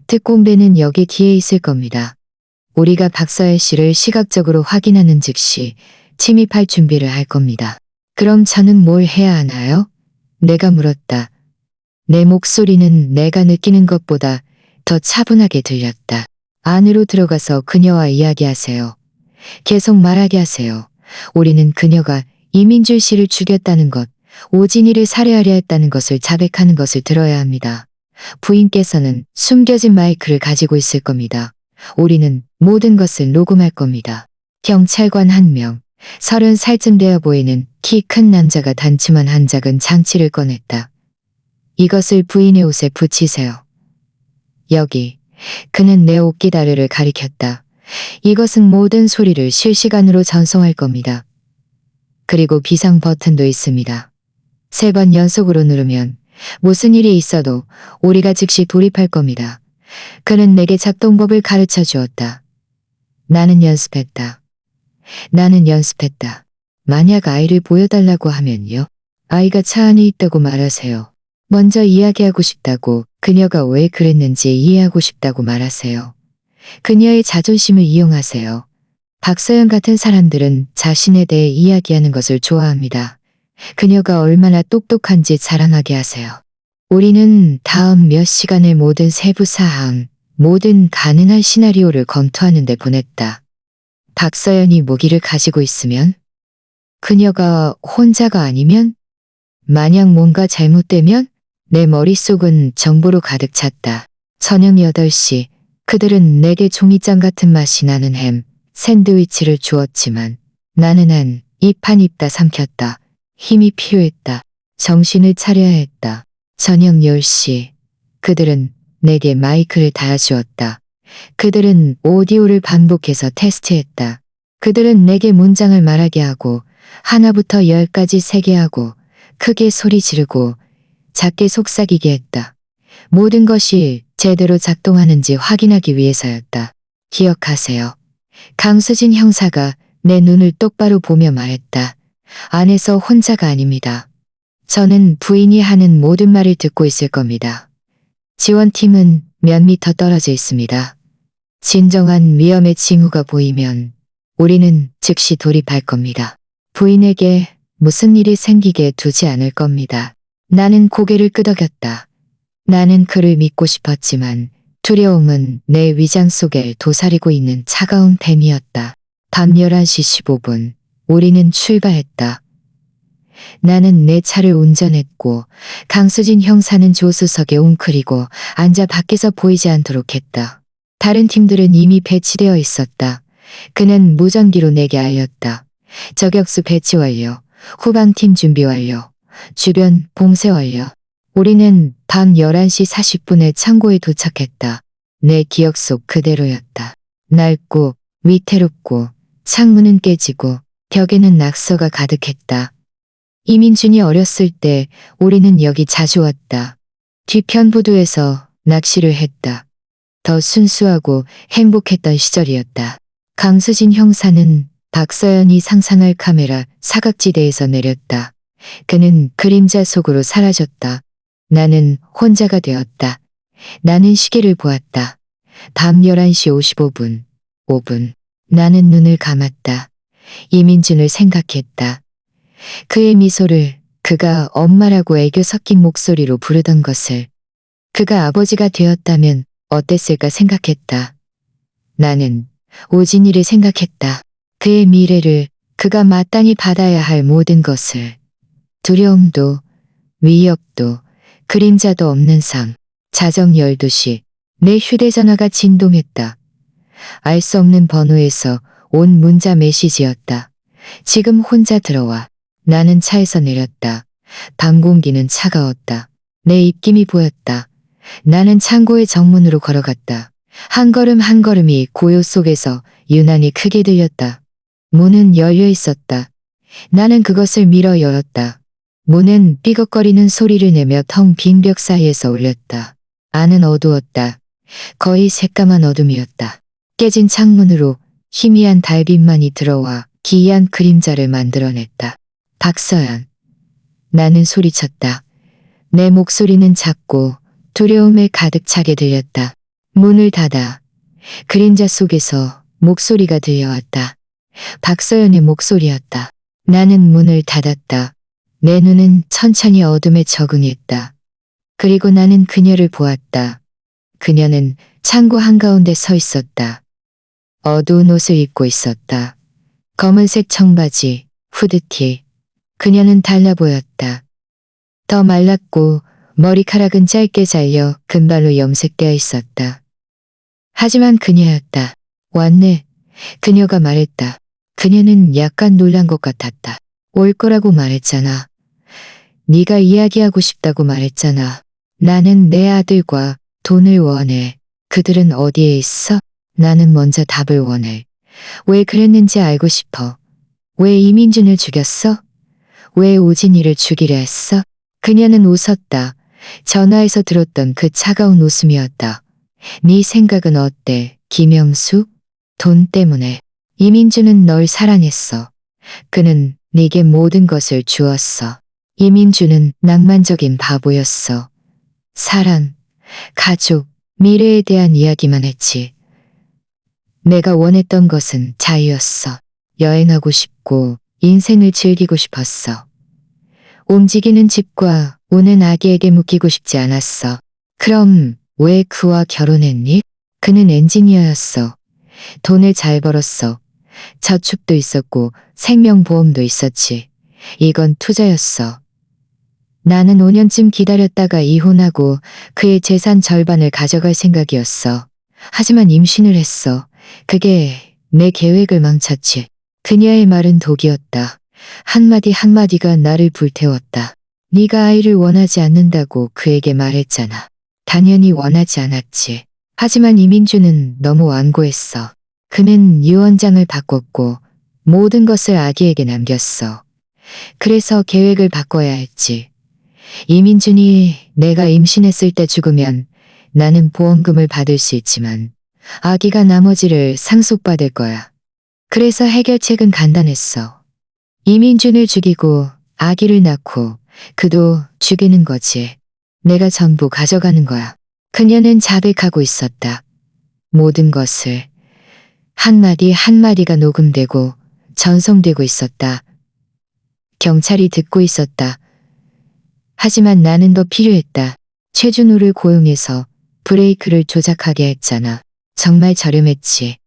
특공대는 여기 뒤에 있을 겁니다. 우리가 박서연 씨를 시각적으로 확인하는 즉시 침입할 준비를 할 겁니다. 그럼 저는 뭘 해야 하나요? 내가 물었다. 내 목소리는 내가 느끼는 것보다 더 차분하게 들렸다. 안으로 들어가서 그녀와 이야기하세요. 계속 말하게 하세요. 우리는 그녀가 이민줄 씨를 죽였다는 것, 오진이를 살해하려 했다는 것을 자백하는 것을 들어야 합니다. 부인께서는 숨겨진 마이크를 가지고 있을 겁니다. 우리는 모든 것을 녹음할 겁니다. 경찰관 1명, 30살쯤 되어 보이는 키 큰 남자가 단추만 한 작은 장치를 꺼냈다. 이것을 부인의 옷에 붙이세요. 여기. 그는 내 옷기다리를 가리켰다. 이것은 모든 소리를 실시간으로 전송할 겁니다. 그리고 비상 버튼도 있습니다. 3번 연속으로 누르면 무슨 일이 있어도 우리가 즉시 돌입할 겁니다. 그는 내게 작동법을 가르쳐 주었다. 나는 연습했다. 만약 아이를 보여달라고 하면요. 아이가 차 안에 있다고 말하세요. 먼저 이야기하고 싶다고, 그녀가 왜 그랬는지 이해하고 싶다고 말하세요. 그녀의 자존심을 이용하세요. 박서연 같은 사람들은 자신에 대해 이야기하는 것을 좋아합니다. 그녀가 얼마나 똑똑한지 자랑하게 하세요. 우리는 다음 몇 시간을 모든 세부 사항, 모든 가능한 시나리오를 검토하는 데 보냈다. 박서연이 무기를 가지고 있으면? 그녀가 혼자가 아니면? 만약 뭔가 잘못되면? 내 머릿속은 정보로 가득 찼다. 저녁 8시, 그들은 내게 종이장 같은 맛이 나는 햄, 샌드위치를 주었지만 나는 입 한 입 다 삼켰다. 힘이 필요했다. 정신을 차려야 했다. 저녁 10시, 그들은 내게 마이크를 달아주었다. 그들은 오디오를 반복해서 테스트했다. 그들은 내게 문장을 말하게 하고 하나부터 10까지 세게 하고 크게 소리 지르고 작게 속삭이게 했다. 모든 것이 제대로 작동하는지 확인하기 위해서였다. 기억하세요. 강수진 형사가 내 눈을 똑바로 보며 말했다. 안에서 혼자가 아닙니다. 저는 부인이 하는 모든 말을 듣고 있을 겁니다. 지원팀은 몇 미터 떨어져 있습니다. 진정한 위험의 징후가 보이면 우리는 즉시 돌입할 겁니다. 부인에게 무슨 일이 생기게 두지 않을 겁니다. 나는 고개를 끄덕였다. 나는 그를 믿고 싶었지만 두려움은 내 위장 속에 도사리고 있는 차가운 뱀이었다. 밤 11시 15분, 우리는 출발했다. 나는 내 차를 운전했고 강수진 형사는 조수석에 웅크리고 앉아 밖에서 보이지 않도록 했다. 다른 팀들은 이미 배치되어 있었다. 그는 무전기로 내게 알렸다. 저격수 배치 완료, 후방팀 준비 완료, 주변 봉쇄 완료. 우리는 밤 11시 40분에 창고에 도착했다. 내 기억 속 그대로였다. 낡고 위태롭고 창문은 깨지고 벽에는 낙서가 가득했다. 이민준이 어렸을 때 우리는 여기 자주 왔다. 뒤편 부두에서 낚시를 했다. 더 순수하고 행복했던 시절이었다. 강수진 형사는 박서연이 상상할 카메라 사각지대에서 내렸다. 그는 그림자 속으로 사라졌다. 나는 혼자가 되었다. 나는 시계를 보았다. 밤 11시 55분, 5분. 나는 눈을 감았다. 이민준을 생각했다. 그의 미소를, 그가 엄마라고 애교 섞인 목소리로 부르던 것을, 그가 아버지가 되었다면 어땠을까 생각했다. 나는 오진이를 생각했다. 그의 미래를, 그가 마땅히 받아야 할 모든 것을. 두려움도, 위협도, 그림자도 없는 삶. 자정 12시, 내 휴대전화가 진동했다. 알 수 없는 번호에서 온 문자 메시지였다. 지금 혼자 들어와. 나는 차에서 내렸다. 방 공기는 차가웠다. 내 입김이 보였다. 나는 창고의 정문으로 걸어갔다. 한 걸음 한 걸음이 고요 속에서 유난히 크게 들렸다. 문은 열려 있었다. 나는 그것을 밀어 열었다. 문은 삐걱거리는 소리를 내며 텅 빈 벽 사이에서 울렸다. 안은 어두웠다. 거의 새까만 어둠이었다. 깨진 창문으로 희미한 달빛만이 들어와 기이한 그림자를 만들어냈다. 박서연. 나는 소리쳤다. 내 목소리는 작고 두려움에 가득 차게 들렸다. 문을 닫아. 그림자 속에서 목소리가 들려왔다. 박서연의 목소리였다. 나는 문을 닫았다. 내 눈은 천천히 어둠에 적응했다. 그리고 나는 그녀를 보았다. 그녀는 창고 한가운데 서 있었다. 어두운 옷을 입고 있었다. 검은색 청바지, 후드티. 그녀는 달라 보였다. 더 말랐고 머리카락은 짧게 잘려 금발로 염색되어 있었다. 하지만 그녀였다. 왔네. 그녀가 말했다. 그녀는 약간 놀란 것 같았다. 올 거라고 말했잖아. 네가 이야기하고 싶다고 말했잖아. 나는 내 아들과 돈을 원해. 그들은 어디에 있어? 나는 먼저 답을 원해. 왜 그랬는지 알고 싶어. 왜 이민준을 죽였어? 왜 오진이를 죽이려 했어? 그녀는 웃었다. 전화에서 들었던 그 차가운 웃음이었다. 네 생각은 어때, 김영수? 돈 때문에. 이민준은 널 사랑했어. 그는 네게 모든 것을 주었어. 이민준은 낭만적인 바보였어. 사랑, 가족, 미래에 대한 이야기만 했지. 내가 원했던 것은 자유였어. 여행하고 싶고 인생을 즐기고 싶었어. 움직이는 집과 우는 아기에게 묶이고 싶지 않았어. 그럼 왜 그와 결혼했니? 그는 엔지니어였어. 돈을 잘 벌었어. 저축도 있었고 생명보험도 있었지. 이건 투자였어. 나는 5년쯤 기다렸다가 이혼하고 그의 재산 절반을 가져갈 생각이었어. 하지만 임신을 했어. 그게 내 계획을 망쳤지. 그녀의 말은 독이었다. 한마디 한마디가 나를 불태웠다. 네가 아이를 원하지 않는다고 그에게 말했잖아. 당연히 원하지 않았지. 하지만 이민주는 너무 완고했어. 그는 유언장을 바꿨고 모든 것을 아기에게 남겼어. 그래서 계획을 바꿔야 했지. 이민준이 내가 임신했을 때 죽으면 나는 보험금을 받을 수 있지만 아기가 나머지를 상속받을 거야. 그래서 해결책은 간단했어. 이민준을 죽이고 아기를 낳고 그도 죽이는 거지. 내가 전부 가져가는 거야. 그녀는 자백하고 있었다. 모든 것을. 한마디 한마디가 녹음되고 전송되고 있었다. 경찰이 듣고 있었다. 하지만 나는 더 필요했다. 최준호를 고용해서 브레이크를 조작하게 했잖아. 정말 저렴했지.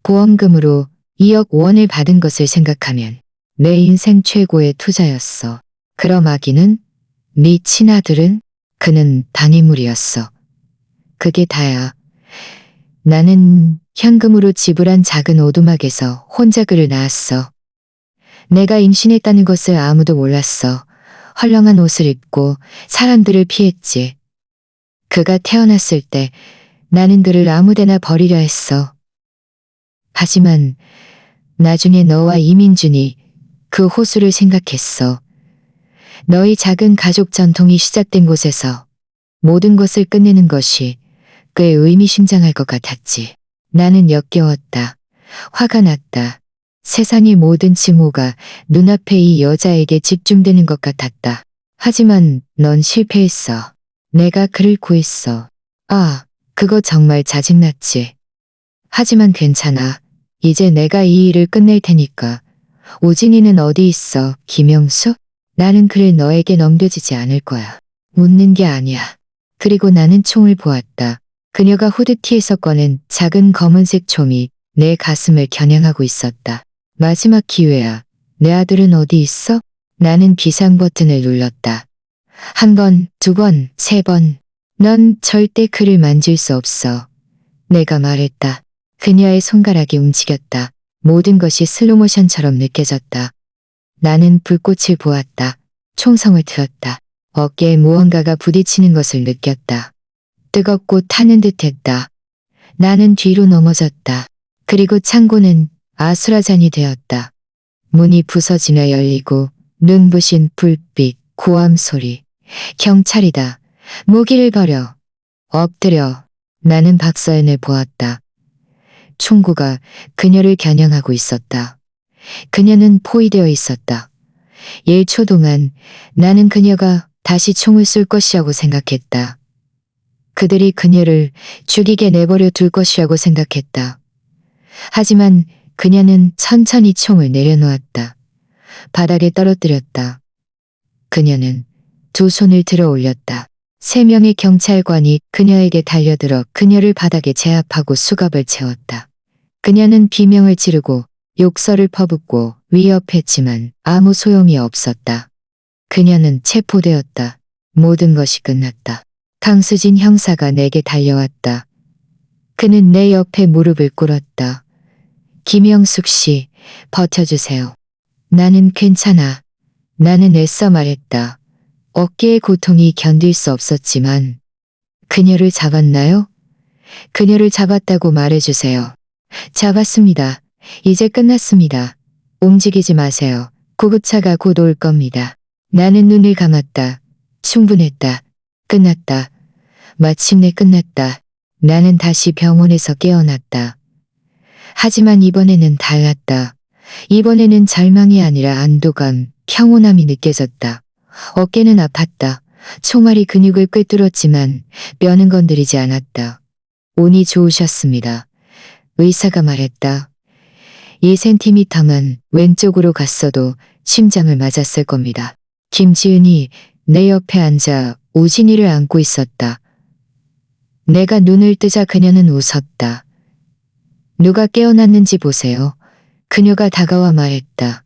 보험금으로 2억 원을 받은 것을 생각하면 내 인생 최고의 투자였어. 그럼 아기는? 네 친아들은? 그는 방해물이었어. 그게 다야. 나는 현금으로 지불한 작은 오두막에서 혼자 그를 낳았어. 내가 임신했다는 것을 아무도 몰랐어. 헐렁한 옷을 입고 사람들을 피했지. 그가 태어났을 때 나는 그를 아무데나 버리려 했어. 하지만 나중에 너와 이민준이 그 호수를 생각했어. 너희 작은 가족 전통이 시작된 곳에서 모든 것을 끝내는 것이 꽤 의미심장할 것 같았지. 나는 역겨웠다. 화가 났다. 세상의 모든 증오가 눈앞에 이 여자에게 집중되는 것 같았다. 하지만 넌 실패했어. 내가 그를 구했어. 아, 그거 정말 짜증났지. 하지만 괜찮아. 이제 내가 이 일을 끝낼 테니까. 오진이는 어디 있어, 김영수? 나는 그를 너에게 넘겨주지 않을 거야. 웃는 게 아니야. 그리고 나는 총을 보았다. 그녀가 후드티에서 꺼낸 작은 검은색 총이 내 가슴을 겨냥하고 있었다. 마지막 기회야. 내 아들은 어디 있어? 나는 비상 버튼을 눌렀다. 한 번, 두 번, 세 번. 넌 절대 그를 만질 수 없어. 내가 말했다. 그녀의 손가락이 움직였다. 모든 것이 슬로모션처럼 느껴졌다. 나는 불꽃을 보았다. 총성을 들었다. 어깨에 무언가가 부딪히는 것을 느꼈다. 뜨겁고 타는 듯했다. 나는 뒤로 넘어졌다. 그리고 창고는 아수라장이 되었다. 문이 부서지며 열리고 눈부신 불빛, 고함 소리. 경찰이다. 무기를 버려. 엎드려. 나는 박서연을 보았다. 총구가 그녀를 겨냥하고 있었다. 그녀는 포위되어 있었다. 1초 동안 나는 그녀가 다시 총을 쏠 것이라고 생각했다. 그들이 그녀를 죽이게 내버려 둘 것이라고 생각했다. 하지만 그녀는 천천히 총을 내려놓았다. 바닥에 떨어뜨렸다. 그녀는 두 손을 들어 올렸다. 3명의 경찰관이 그녀에게 달려들어 그녀를 바닥에 제압하고 수갑을 채웠다. 그녀는 비명을 지르고 욕설을 퍼붓고 위협했지만 아무 소용이 없었다. 그녀는 체포되었다. 모든 것이 끝났다. 강수진 형사가 내게 달려왔다. 그는 내 옆에 무릎을 꿇었다. 김영숙 씨, 버텨주세요. 나는 괜찮아. 나는 애써 말했다. 어깨의 고통이 견딜 수 없었지만 그녀를 잡았나요? 그녀를 잡았다고 말해주세요. 잡았습니다. 이제 끝났습니다. 움직이지 마세요. 구급차가 곧 올 겁니다. 나는 눈을 감았다. 충분했다. 끝났다. 마침내 끝났다. 나는 다시 병원에서 깨어났다. 하지만 이번에는 달랐다. 이번에는 절망이 아니라 안도감, 평온함이 느껴졌다. 어깨는 아팠다. 총알이 근육을 꿰뚫었지만 뼈는 건드리지 않았다. 운이 좋으셨습니다. 의사가 말했다. 2cm만 왼쪽으로 갔어도 심장을 맞았을 겁니다. 김지은이 내 옆에 앉아 우진이를 안고 있었다. 내가 눈을 뜨자 그녀는 웃었다. 누가 깨어났는지 보세요. 그녀가 다가와 말했다.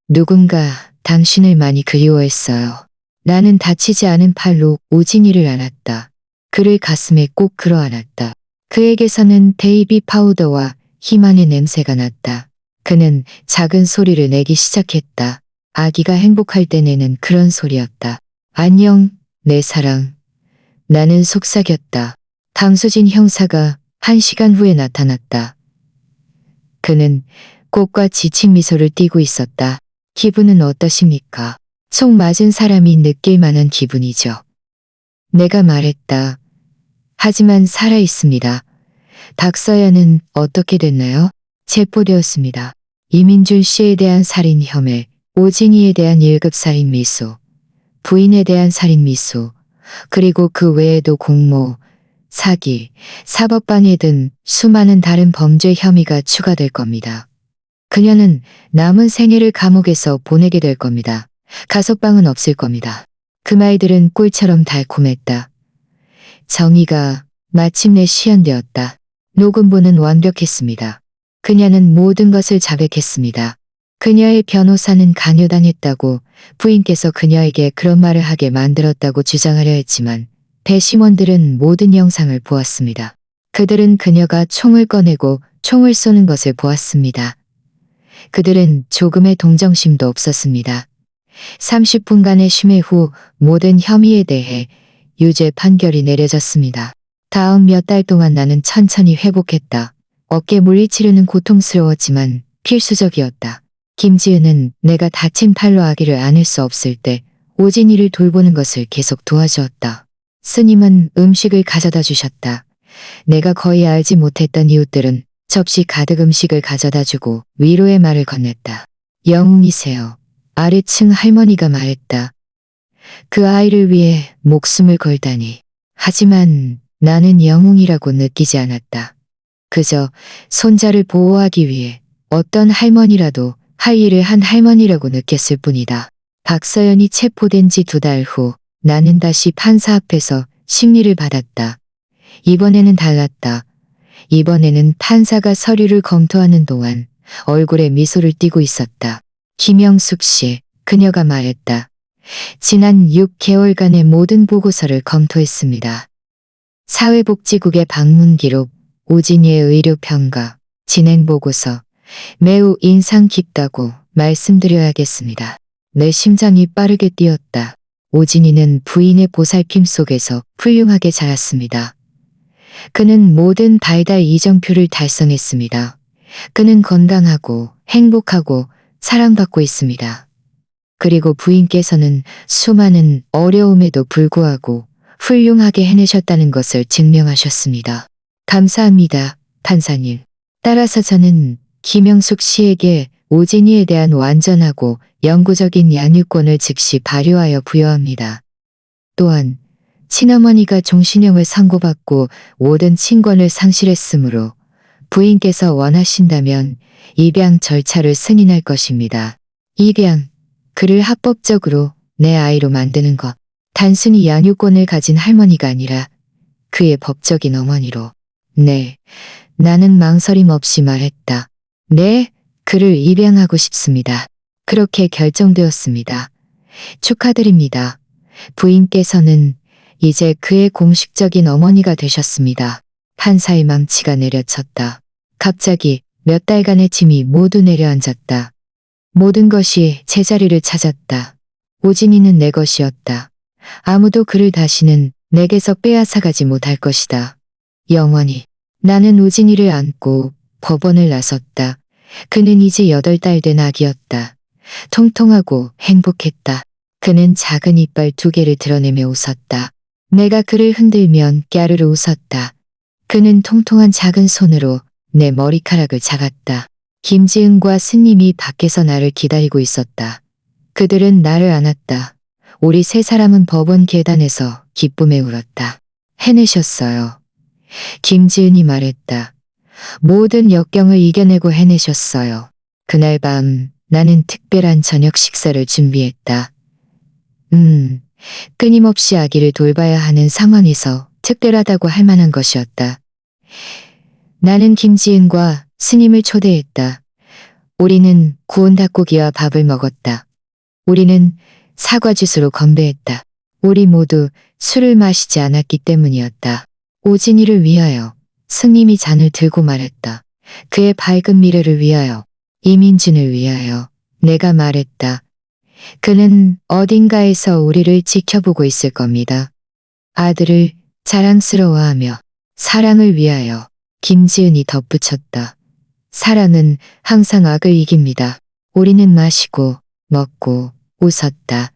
누군가 당신을 많이 그리워했어요. 나는 다치지 않은 팔로 우진이를 안았다. 그를 가슴에 꼭 끌어안았다. 그에게서는 베이비 파우더와 희망의 냄새가 났다. 그는 작은 소리를 내기 시작했다. 아기가 행복할 때 내는 그런 소리였다. 안녕, 내 사랑. 나는 속삭였다. 강수진 형사가 1시간 후에 나타났다. 그는 꽃과 지친 미소를 띠고 있었다. 기분은 어떠십니까? 총 맞은 사람이 느낄 만한 기분이죠. 내가 말했다. 하지만 살아 있습니다. 박서연은 어떻게 됐나요? 체포되었습니다. 이민준 씨에 대한 살인 혐의, 오진이에 대한 1급 살인 미수, 부인에 대한 살인 미수, 그리고 그 외에도 공모, 사기, 사법방해 등 수많은 다른 범죄 혐의가 추가될 겁니다. 그녀는 남은 생애를 감옥에서 보내게 될 겁니다. 가석방은 없을 겁니다. 그 말들은 꿀처럼 달콤했다. 정의가 마침내 실현되었다. 녹음본은 완벽했습니다. 그녀는 모든 것을 자백했습니다. 그녀의 변호사는 강요당했다고 부인께서 그녀에게 그런 말을 하게 만들었다고 주장하려 했지만 배심원들은 모든 영상을 보았습니다. 그들은 그녀가 총을 꺼내고 총을 쏘는 것을 보았습니다. 그들은 조금의 동정심도 없었습니다. 30분간의 심해 후 모든 혐의에 대해 유죄 판결이 내려졌습니다. 다음 몇 달 동안 나는 천천히 회복했다. 어깨 물리치료는 고통스러웠지만 필수적이었다. 김지은은 내가 다친 팔로 아기를 안을 수 없을 때 오진이를 돌보는 것을 계속 도와주었다. 스님은 음식을 가져다 주셨다. 내가 거의 알지 못했던 이웃들은 접시 가득 음식을 가져다 주고 위로의 말을 건넸다. 영웅이세요. 아래층 할머니가 말했다. 그 아이를 위해 목숨을 걸다니. 하지만 나는 영웅이라고 느끼지 않았다. 그저 손자를 보호하기 위해 어떤 할머니라도 할 일을 한 할머니라고 느꼈을 뿐이다. 박서연이 체포된 지 2달 후 나는 다시 판사 앞에서 심리를 받았다. 이번에는 달랐다. 이번에는 판사가 서류를 검토하는 동안 얼굴에 미소를 띠고 있었다. 김영숙 씨, 그녀가 말했다. 지난 6개월간의 모든 보고서를 검토했습니다. 사회복지국의 방문 기록, 오진이의 의료 평가, 진행 보고서, 매우 인상 깊다고 말씀드려야겠습니다. 내 심장이 빠르게 뛰었다. 오진이는 부인의 보살핌 속에서 훌륭하게 자랐습니다. 그는 모든 발달 이정표를 달성했습니다. 그는 건강하고 행복하고 사랑받고 있습니다. 그리고 부인께서는 수많은 어려움에도 불구하고 훌륭하게 해내셨다는 것을 증명하셨습니다. 감사합니다, 판사님. 따라서 저는 김영숙 씨에게 오진이에 대한 완전하고 영구적인 양육권을 즉시 발효하여 부여합니다. 또한 친어머니가 종신형을 선고받고 모든 친권을 상실했으므로 부인께서 원하신다면 입양 절차를 승인할 것입니다. 입양, 그를 합법적으로 내 아이로 만드는 것. 단순히 양육권을 가진 할머니가 아니라 그의 법적인 어머니로. 네, 나는 망설임 없이 말했다. 네, 그를 입양하고 싶습니다. 그렇게 결정되었습니다. 축하드립니다. 부인께서는 이제 그의 공식적인 어머니가 되셨습니다. 판사의 망치가 내려쳤다. 갑자기 몇 달간의 짐이 모두 내려앉았다. 모든 것이 제자리를 찾았다. 오진이는 내 것이었다. 아무도 그를 다시는 내게서 빼앗아가지 못할 것이다. 영원히. 나는 오진이를 안고 법원을 나섰다. 그는 이제 8달 된 아기였다. 통통하고 행복했다. 그는 작은 이빨 2개를 드러내며 웃었다. 내가 그를 흔들면 깨르르 웃었다. 그는 통통한 작은 손으로 내 머리카락을 잡았다. 김지은과 스님이 밖에서 나를 기다리고 있었다. 그들은 나를 안았다. 우리 3사람은 법원 계단에서 기쁨에 울었다. 해내셨어요. 김지은이 말했다. 모든 역경을 이겨내고 해내셨어요. 그날 밤 나는 특별한 저녁 식사를 준비했다. 끊임없이 아기를 돌봐야 하는 상황에서 특별하다고 할 만한 것이었다. 나는 김지은과 스님을 초대했다. 우리는 구운 닭고기와 밥을 먹었다. 우리는 사과주스로 건배했다. 우리 모두 술을 마시지 않았기 때문이었다. 오진이를 위하여 스님이 잔을 들고 말했다. 그의 밝은 미래를 위하여, 이민준을 위하여. 내가 말했다. 그는 어딘가에서 우리를 지켜보고 있을 겁니다. 아들을 자랑스러워하며 사랑을 위하여. 김지은이 덧붙였다. 사랑은 항상 악을 이깁니다. 우리는 마시고 먹고 웃었다.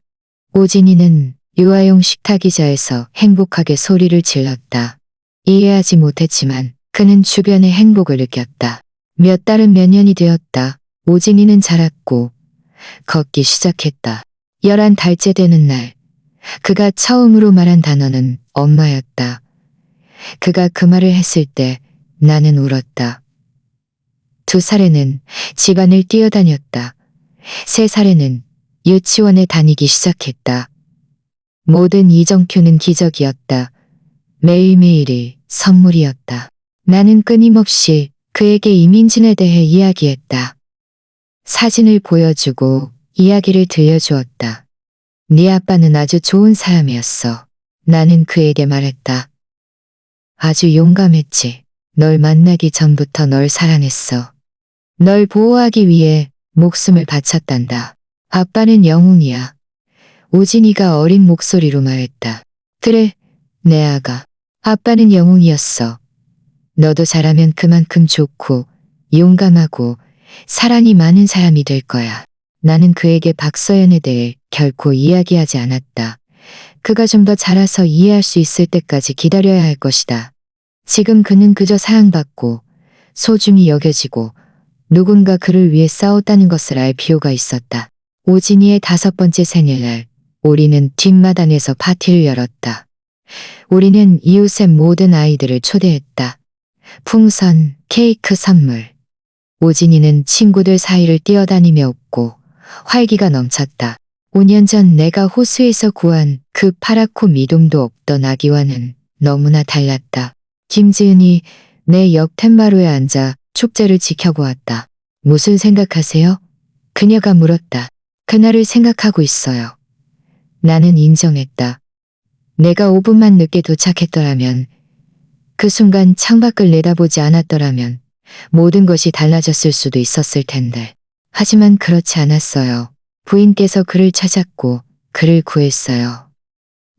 오진이는 유아용 식탁의자에서 행복하게 소리를 질렀다. 이해하지 못했지만 그는 주변의 행복을 느꼈다. 몇 달은 몇 년이 되었다. 오진이는 자랐고 걷기 시작했다. 11달째 되는 날, 그가 처음으로 말한 단어는 엄마였다. 그가 그 말을 했을 때 나는 울었다. 2살에는 집안을 뛰어다녔다. 3살에는 유치원에 다니기 시작했다. 모든 이정표는 기적이었다. 매일매일이 선물이었다. 나는 끊임없이 그에게 이민진에 대해 이야기했다. 사진을 보여주고 이야기를 들려주었다. 네 아빠는 아주 좋은 사람이었어. 나는 그에게 말했다. 아주 용감했지. 널 만나기 전부터 널 사랑했어. 널 보호하기 위해 목숨을 바쳤단다. 아빠는 영웅이야. 오진이가 어린 목소리로 말했다. 그래, 내 아가. 아빠는 영웅이었어. 너도 잘하면 그만큼 좋고 용감하고 사랑이 많은 사람이 될 거야. 나는 그에게 박서연에 대해 결코 이야기하지 않았다. 그가 좀 더 자라서 이해할 수 있을 때까지 기다려야 할 것이다. 지금 그는 그저 사랑받고 소중히 여겨지고 누군가 그를 위해 싸웠다는 것을 알 필요가 있었다. 오진이의 5번째 생일날, 우리는 뒷마당에서 파티를 열었다. 우리는 이웃의 모든 아이들을 초대했다. 풍선, 케이크 선물. 오진이는 친구들 사이를 뛰어다니며 웃고 활기가 넘쳤다. 5년 전 내가 호수에서 구한 그 파랗고 미동도 없던 아기와는 너무나 달랐다. 김지은이 내 옆 툇마루에 앉아 축제를 지켜보았다. 무슨 생각하세요? 그녀가 물었다. 그날을 생각하고 있어요. 나는 인정했다. 내가 5분만 늦게 도착했더라면, 그 순간 창밖을 내다보지 않았더라면 모든 것이 달라졌을 수도 있었을 텐데. 하지만 그렇지 않았어요. 부인께서 그를 찾았고 그를 구했어요.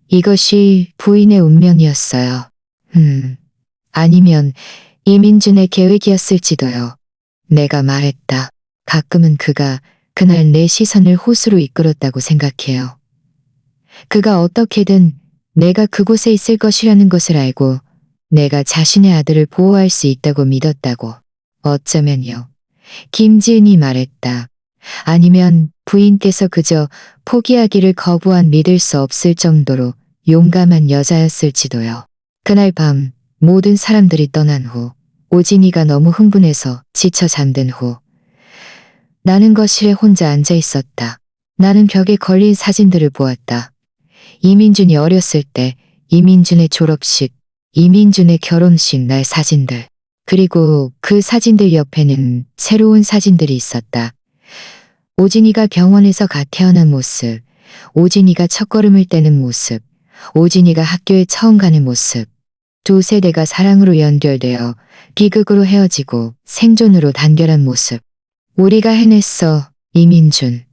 이것이 부인의 운명이었어요. 아니면 이민준의 계획이었을지도요. 내가 말했다. 가끔은 그가 그날 내 시선을 호수로 이끌었다고 생각해요. 그가 어떻게든 내가 그곳에 있을 것이라는 것을 알고 내가 자신의 아들을 보호할 수 있다고 믿었다고. 어쩌면요. 김지은이 말했다. 아니면 부인께서 그저 포기하기를 거부한 믿을 수 없을 정도로 용감한 여자였을지도요. 그날 밤 모든 사람들이 떠난 후 오진이가 너무 흥분해서 지쳐 잠든 후 나는 거실에 혼자 앉아 있었다. 나는 벽에 걸린 사진들을 보았다. 이민준이 어렸을 때, 이민준의 졸업식, 이민준의 결혼식 날 사진들. 그리고 그 사진들 옆에는 새로운 사진들이 있었다. 오진이가 병원에서 갓 태어난 모습, 오진이가 첫걸음을 떼는 모습, 오진이가 학교에 처음 가는 모습. 두 세대가 사랑으로 연결되어 비극으로 헤어지고 생존으로 단결한 모습. 우리가 해냈어, 이민준.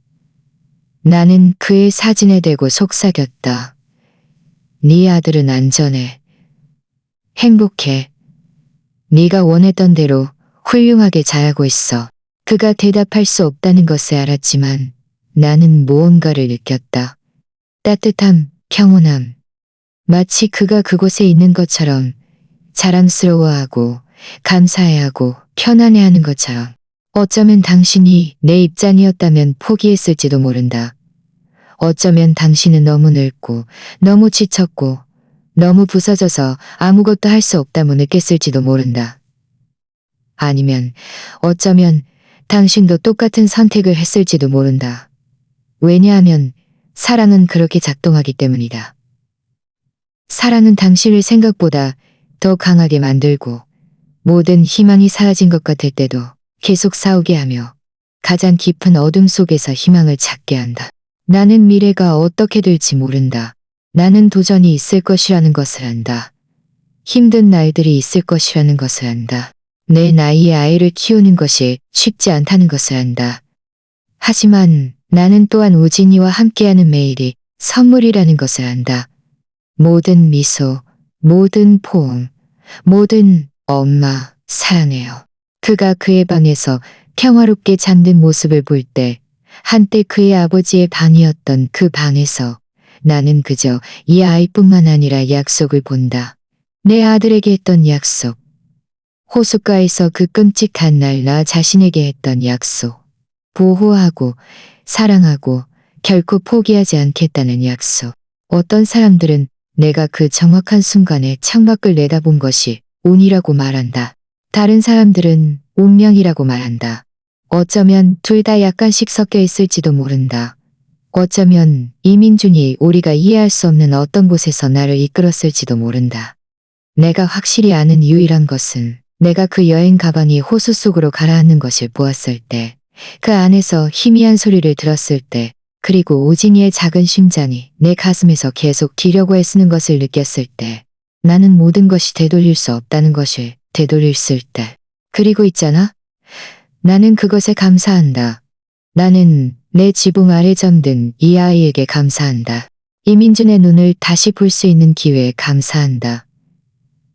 나는 그의 사진에 대고 속삭였다. 네 아들은 안전해. 행복해. 네가 원했던 대로 훌륭하게 자라고 있어. 그가 대답할 수 없다는 것을 알았지만 나는 무언가를 느꼈다. 따뜻함, 평온함. 마치 그가 그곳에 있는 것처럼 자랑스러워하고 감사해하고 편안해하는 것처럼. 어쩌면 당신이 내 입장이었다면 포기했을지도 모른다. 어쩌면 당신은 너무 늙고 너무 지쳤고 너무 부서져서 아무것도 할 수 없다고 느꼈을지도 모른다. 아니면 어쩌면 당신도 똑같은 선택을 했을지도 모른다. 왜냐하면 사랑은 그렇게 작동하기 때문이다. 사랑은 당신을 생각보다 더 강하게 만들고 모든 희망이 사라진 것 같을 때도 계속 싸우게 하며 가장 깊은 어둠 속에서 희망을 찾게 한다. 나는 미래가 어떻게 될지 모른다. 나는 도전이 있을 것이라는 것을 안다. 힘든 날들이 있을 것이라는 것을 안다. 내 나이에 아이를 키우는 것이 쉽지 않다는 것을 안다. 하지만 나는 또한 우진이와 함께하는 매일이 선물이라는 것을 안다. 모든 미소, 모든 포옹, 모든 엄마 사랑해요. 그가 그의 방에서 평화롭게 잠든 모습을 볼 때 한때 그의 아버지의 방이었던 그 방에서 나는 그저 이 아이뿐만 아니라 약속을 본다. 내 아들에게 했던 약속. 호숫가에서 그 끔찍한 날 나 자신에게 했던 약속. 보호하고 사랑하고 결코 포기하지 않겠다는 약속. 어떤 사람들은 내가 그 정확한 순간에 창밖을 내다본 것이 운이라고 말한다. 다른 사람들은 운명이라고 말한다. 어쩌면 둘 다 약간씩 섞여 있을지도 모른다. 어쩌면 이민준이 우리가 이해할 수 없는 어떤 곳에서 나를 이끌었을지도 모른다. 내가 확실히 아는 유일한 것은 내가 그 여행 가방이 호수 속으로 가라앉는 것을 보았을 때, 그 안에서 희미한 소리를 들었을 때, 그리고 우진이의 작은 심장이 내 가슴에서 계속 뛰려고 애쓰는 것을 느꼈을 때, 나는 모든 것이 되돌릴 수 없다는 것을 되돌렸을 때. 그리고 있잖아. 나는 그것에 감사한다. 나는 내 지붕 아래 잠든 이 아이에게 감사한다. 이민준의 눈을 다시 볼 수 있는 기회에 감사한다.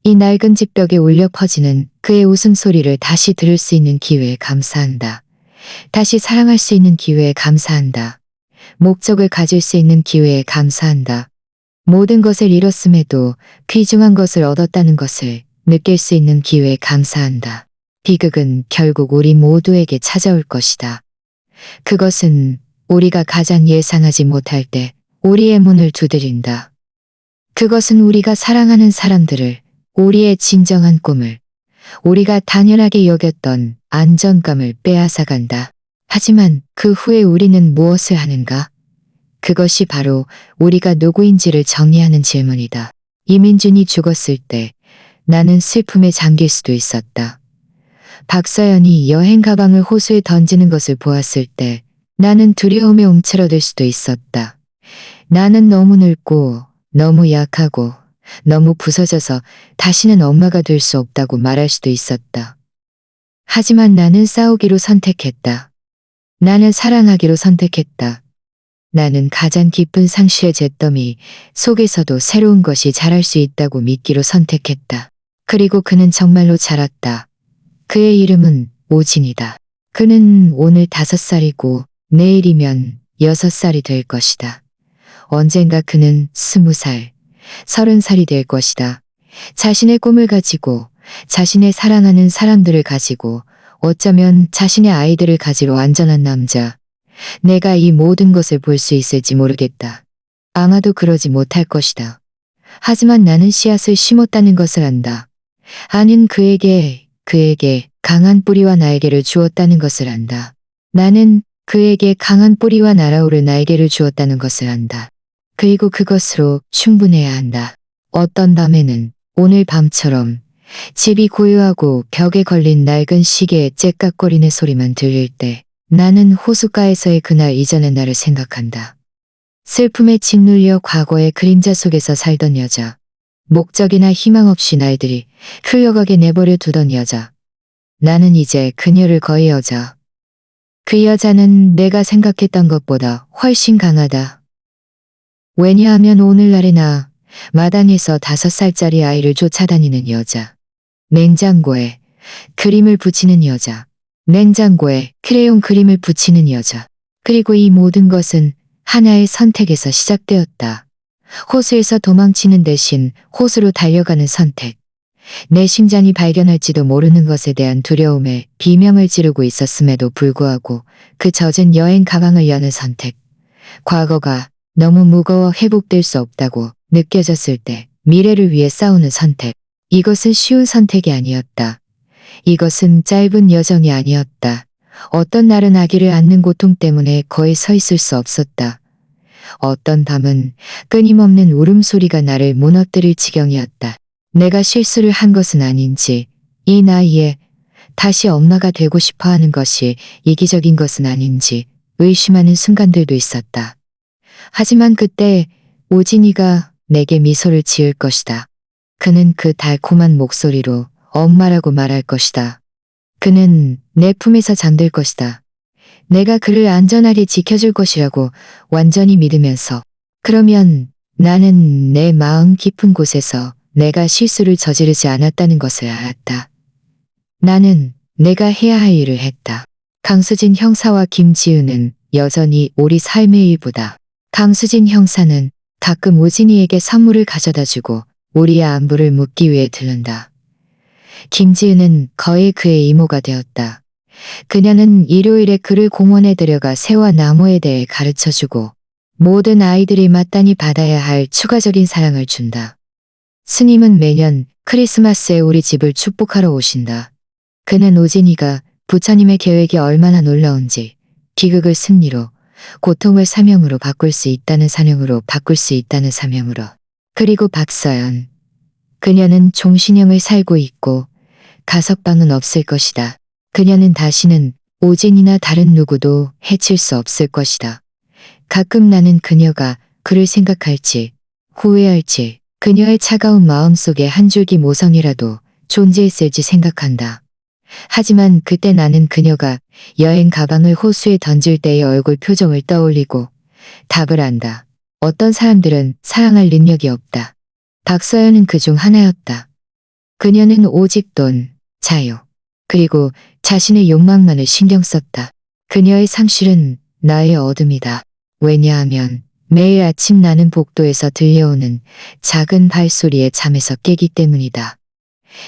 이 낡은 집벽에 울려 퍼지는 그의 웃음소리를 다시 들을 수 있는 기회에 감사한다. 다시 사랑할 수 있는 기회에 감사한다. 목적을 가질 수 있는 기회에 감사한다. 모든 것을 잃었음에도 귀중한 것을 얻었다는 것을 느낄 수 있는 기회에 감사한다. 비극은 결국 우리 모두에게 찾아올 것이다. 그것은 우리가 가장 예상하지 못할 때 우리의 문을 두드린다. 그것은 우리가 사랑하는 사람들을, 우리의 진정한 꿈을, 우리가 당연하게 여겼던 안정감을 빼앗아간다. 하지만 그 후에 우리는 무엇을 하는가? 그것이 바로 우리가 누구인지를 정리하는 질문이다. 이민준이 죽었을 때 나는 슬픔에 잠길 수도 있었다. 박서연이 여행 가방을 호수에 던지는 것을 보았을 때 나는 두려움에 움츠러들 수도 있었다. 나는 너무 늙고 너무 약하고 너무 부서져서 다시는 엄마가 될 수 없다고 말할 수도 있었다. 하지만 나는 싸우기로 선택했다. 나는 사랑하기로 선택했다. 나는 가장 깊은 상실의 잿더미 속에서도 새로운 것이 자랄 수 있다고 믿기로 선택했다. 그리고 그는 정말로 자랐다. 그의 이름은 오진이다. 그는 오늘 5살이고 내일이면 6살이 될 것이다. 언젠가 그는 20살, 30살이 될 것이다. 자신의 꿈을 가지고, 자신의 사랑하는 사람들을 가지고, 어쩌면 자신의 아이들을 가지러 완전한 남자. 내가 이 모든 것을 볼 수 있을지 모르겠다. 아마도 그러지 못할 것이다. 하지만 나는 씨앗을 심었다는 것을 안다. 아닌 그에게 강한 뿌리와 날개를 주었다는 것을 안다. 나는 그에게 강한 뿌리와 날아오를 날개를 주었다는 것을 안다. 그리고 그것으로 충분해야 한다. 어떤 밤에는 오늘 밤처럼 집이 고요하고 벽에 걸린 낡은 시계의 째깍거리는 소리만 들릴 때 나는 호숫가에서의 그날 이전의 나를 생각한다. 슬픔에 짓눌려 과거의 그림자 속에서 살던 여자. 목적이나 희망 없이 날들이 흘러가게 내버려 두던 여자. 나는 이제 그녀를 거의 여자. 그 여자는 내가 생각했던 것보다 훨씬 강하다. 왜냐하면 오늘날에나 마당에서 5살짜리 아이를 쫓아다니는 여자. 냉장고에 그림을 붙이는 여자. 냉장고에 크레용 그림을 붙이는 여자. 그리고 이 모든 것은 하나의 선택에서 시작되었다. 호수에서 도망치는 대신 호수로 달려가는 선택. 내 심장이 발견할지도 모르는 것에 대한 두려움에 비명을 지르고 있었음에도 불구하고 그 젖은 여행 가방을 여는 선택. 과거가 너무 무거워 회복될 수 없다고 느껴졌을 때 미래를 위해 싸우는 선택. 이것은 쉬운 선택이 아니었다. 이것은 짧은 여정이 아니었다. 어떤 날은 아기를 안는 고통 때문에 거의 서 있을 수 없었다. 어떤 밤은 끊임없는 울음소리가 나를 무너뜨릴 지경이었다. 내가 실수를 한 것은 아닌지, 이 나이에 다시 엄마가 되고 싶어 하는 것이 이기적인 것은 아닌지 의심하는 순간들도 있었다. 하지만 그때 오진이가 내게 미소를 지을 것이다. 그는 그 달콤한 목소리로 엄마라고 말할 것이다. 그는 내 품에서 잠들 것이다. 내가 그를 안전하게 지켜줄 것이라고 완전히 믿으면서. 그러면 나는 내 마음 깊은 곳에서 내가 실수를 저지르지 않았다는 것을 알았다. 나는 내가 해야 할 일을 했다. 강수진 형사와 김지은은 여전히 우리 삶의 일부다. 강수진 형사는 가끔 우진이에게 선물을 가져다주고 우리의 안부를 묻기 위해 들른다. 김지은은 거의 그의 이모가 되었다. 그녀는 일요일에 그를 공원에 데려가 새와 나무에 대해 가르쳐주고 모든 아이들이 마땅히 받아야 할 추가적인 사랑을 준다. 스님은 매년 크리스마스에 우리 집을 축복하러 오신다. 그는 우진이가 부처님의 계획이 얼마나 놀라운지 비극을 승리로, 고통을 사명으로 바꿀 수 있다는 사명으로 바꿀 수 있다는 사명으로. 그리고 박서연. 그녀는 종신형을 살고 있고 가석방은 없을 것이다. 그녀는 다시는 오진이나 다른 누구도 해칠 수 없을 것이다. 가끔 나는 그녀가 그를 생각할지, 후회할지, 그녀의 차가운 마음속에 한 줄기 모성이라도 존재했을지 생각한다. 하지만 그때 나는 그녀가 여행 가방을 호수에 던질 때의 얼굴 표정을 떠올리고 답을 안다. 어떤 사람들은 사랑할 능력이 없다. 박서연은 그중 하나였다. 그녀는 오직 돈, 자유, 그리고 자신의 욕망만을 신경 썼다. 그녀의 상실은 나의 어둠이다. 왜냐하면 매일 아침 나는 복도에서 들려오는 작은 발소리에 잠에서 깨기 때문이다.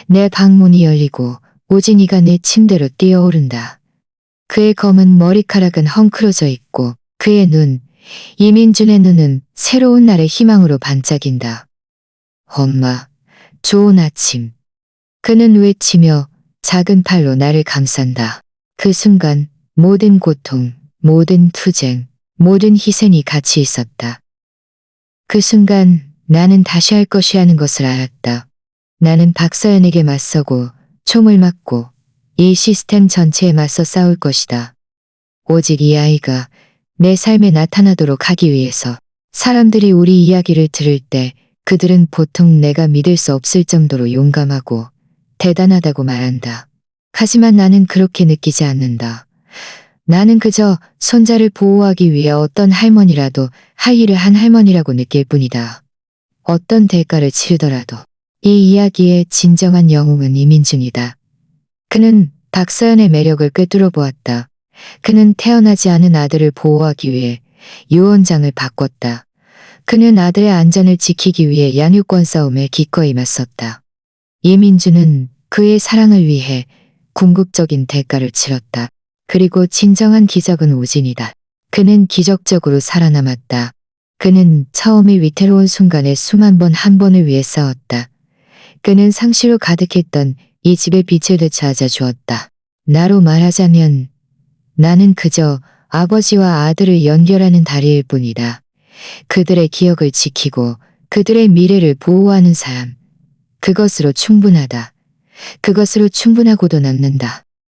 내 방문이 열리고 오진이가 내 침대로 뛰어오른다. 그의 검은 머리카락은 헝클어져 있고 그의 눈, 이민준의 눈은 새로운 날의 희망으로 반짝인다. 엄마, 좋은 아침. 그는 외치며 작은 팔로 나를 감싼다. 그 순간 모든 고통, 모든 투쟁, 모든 희생이 같이 있었다. 그 순간 나는 다시 할 것이라는 것을 알았다. 나는 박서연에게 맞서고 총을 맞고 이 시스템 전체에 맞서 싸울 것이다. 오직 이 아이가 내 삶에 나타나도록 하기 위해서. 사람들이 우리 이야기를 들을 때 그들은 보통 내가 믿을 수 없을 정도로 용감하고 대단하다고 말한다. 하지만 나는 그렇게 느끼지 않는다. 나는 그저 손자를 보호하기 위해 어떤 할머니라도 할 일을 한 할머니라고 느낄 뿐이다. 어떤 대가를 치르더라도. 이 이야기의 진정한 영웅은 이민준이다. 그는 박서연의 매력을 꿰뚫어 보았다. 그는 태어나지 않은 아들을 보호하기 위해 유언장을 바꿨다. 그는 아들의 안전을 지키기 위해 양육권 싸움에 기꺼이 맞섰다. 이민준은 그의 사랑을 위해 궁극적인 대가를 치렀다. 그리고 진정한 기적은 오진이다. 그는 기적적으로 살아남았다. 그는 처음의 위태로운 순간에 수만 번 한 번을 위해 싸웠다. 그는 상실로 가득했던 이 집의 빛을 되찾아 주었다. 나로 말하자면 나는 그저 아버지와 아들을 연결하는 다리일 뿐이다. 그들의 기억을 지키고 그들의 미래를 보호하는 사람. 그것으로 충분하다. 그것으로 충분하고도 남는다.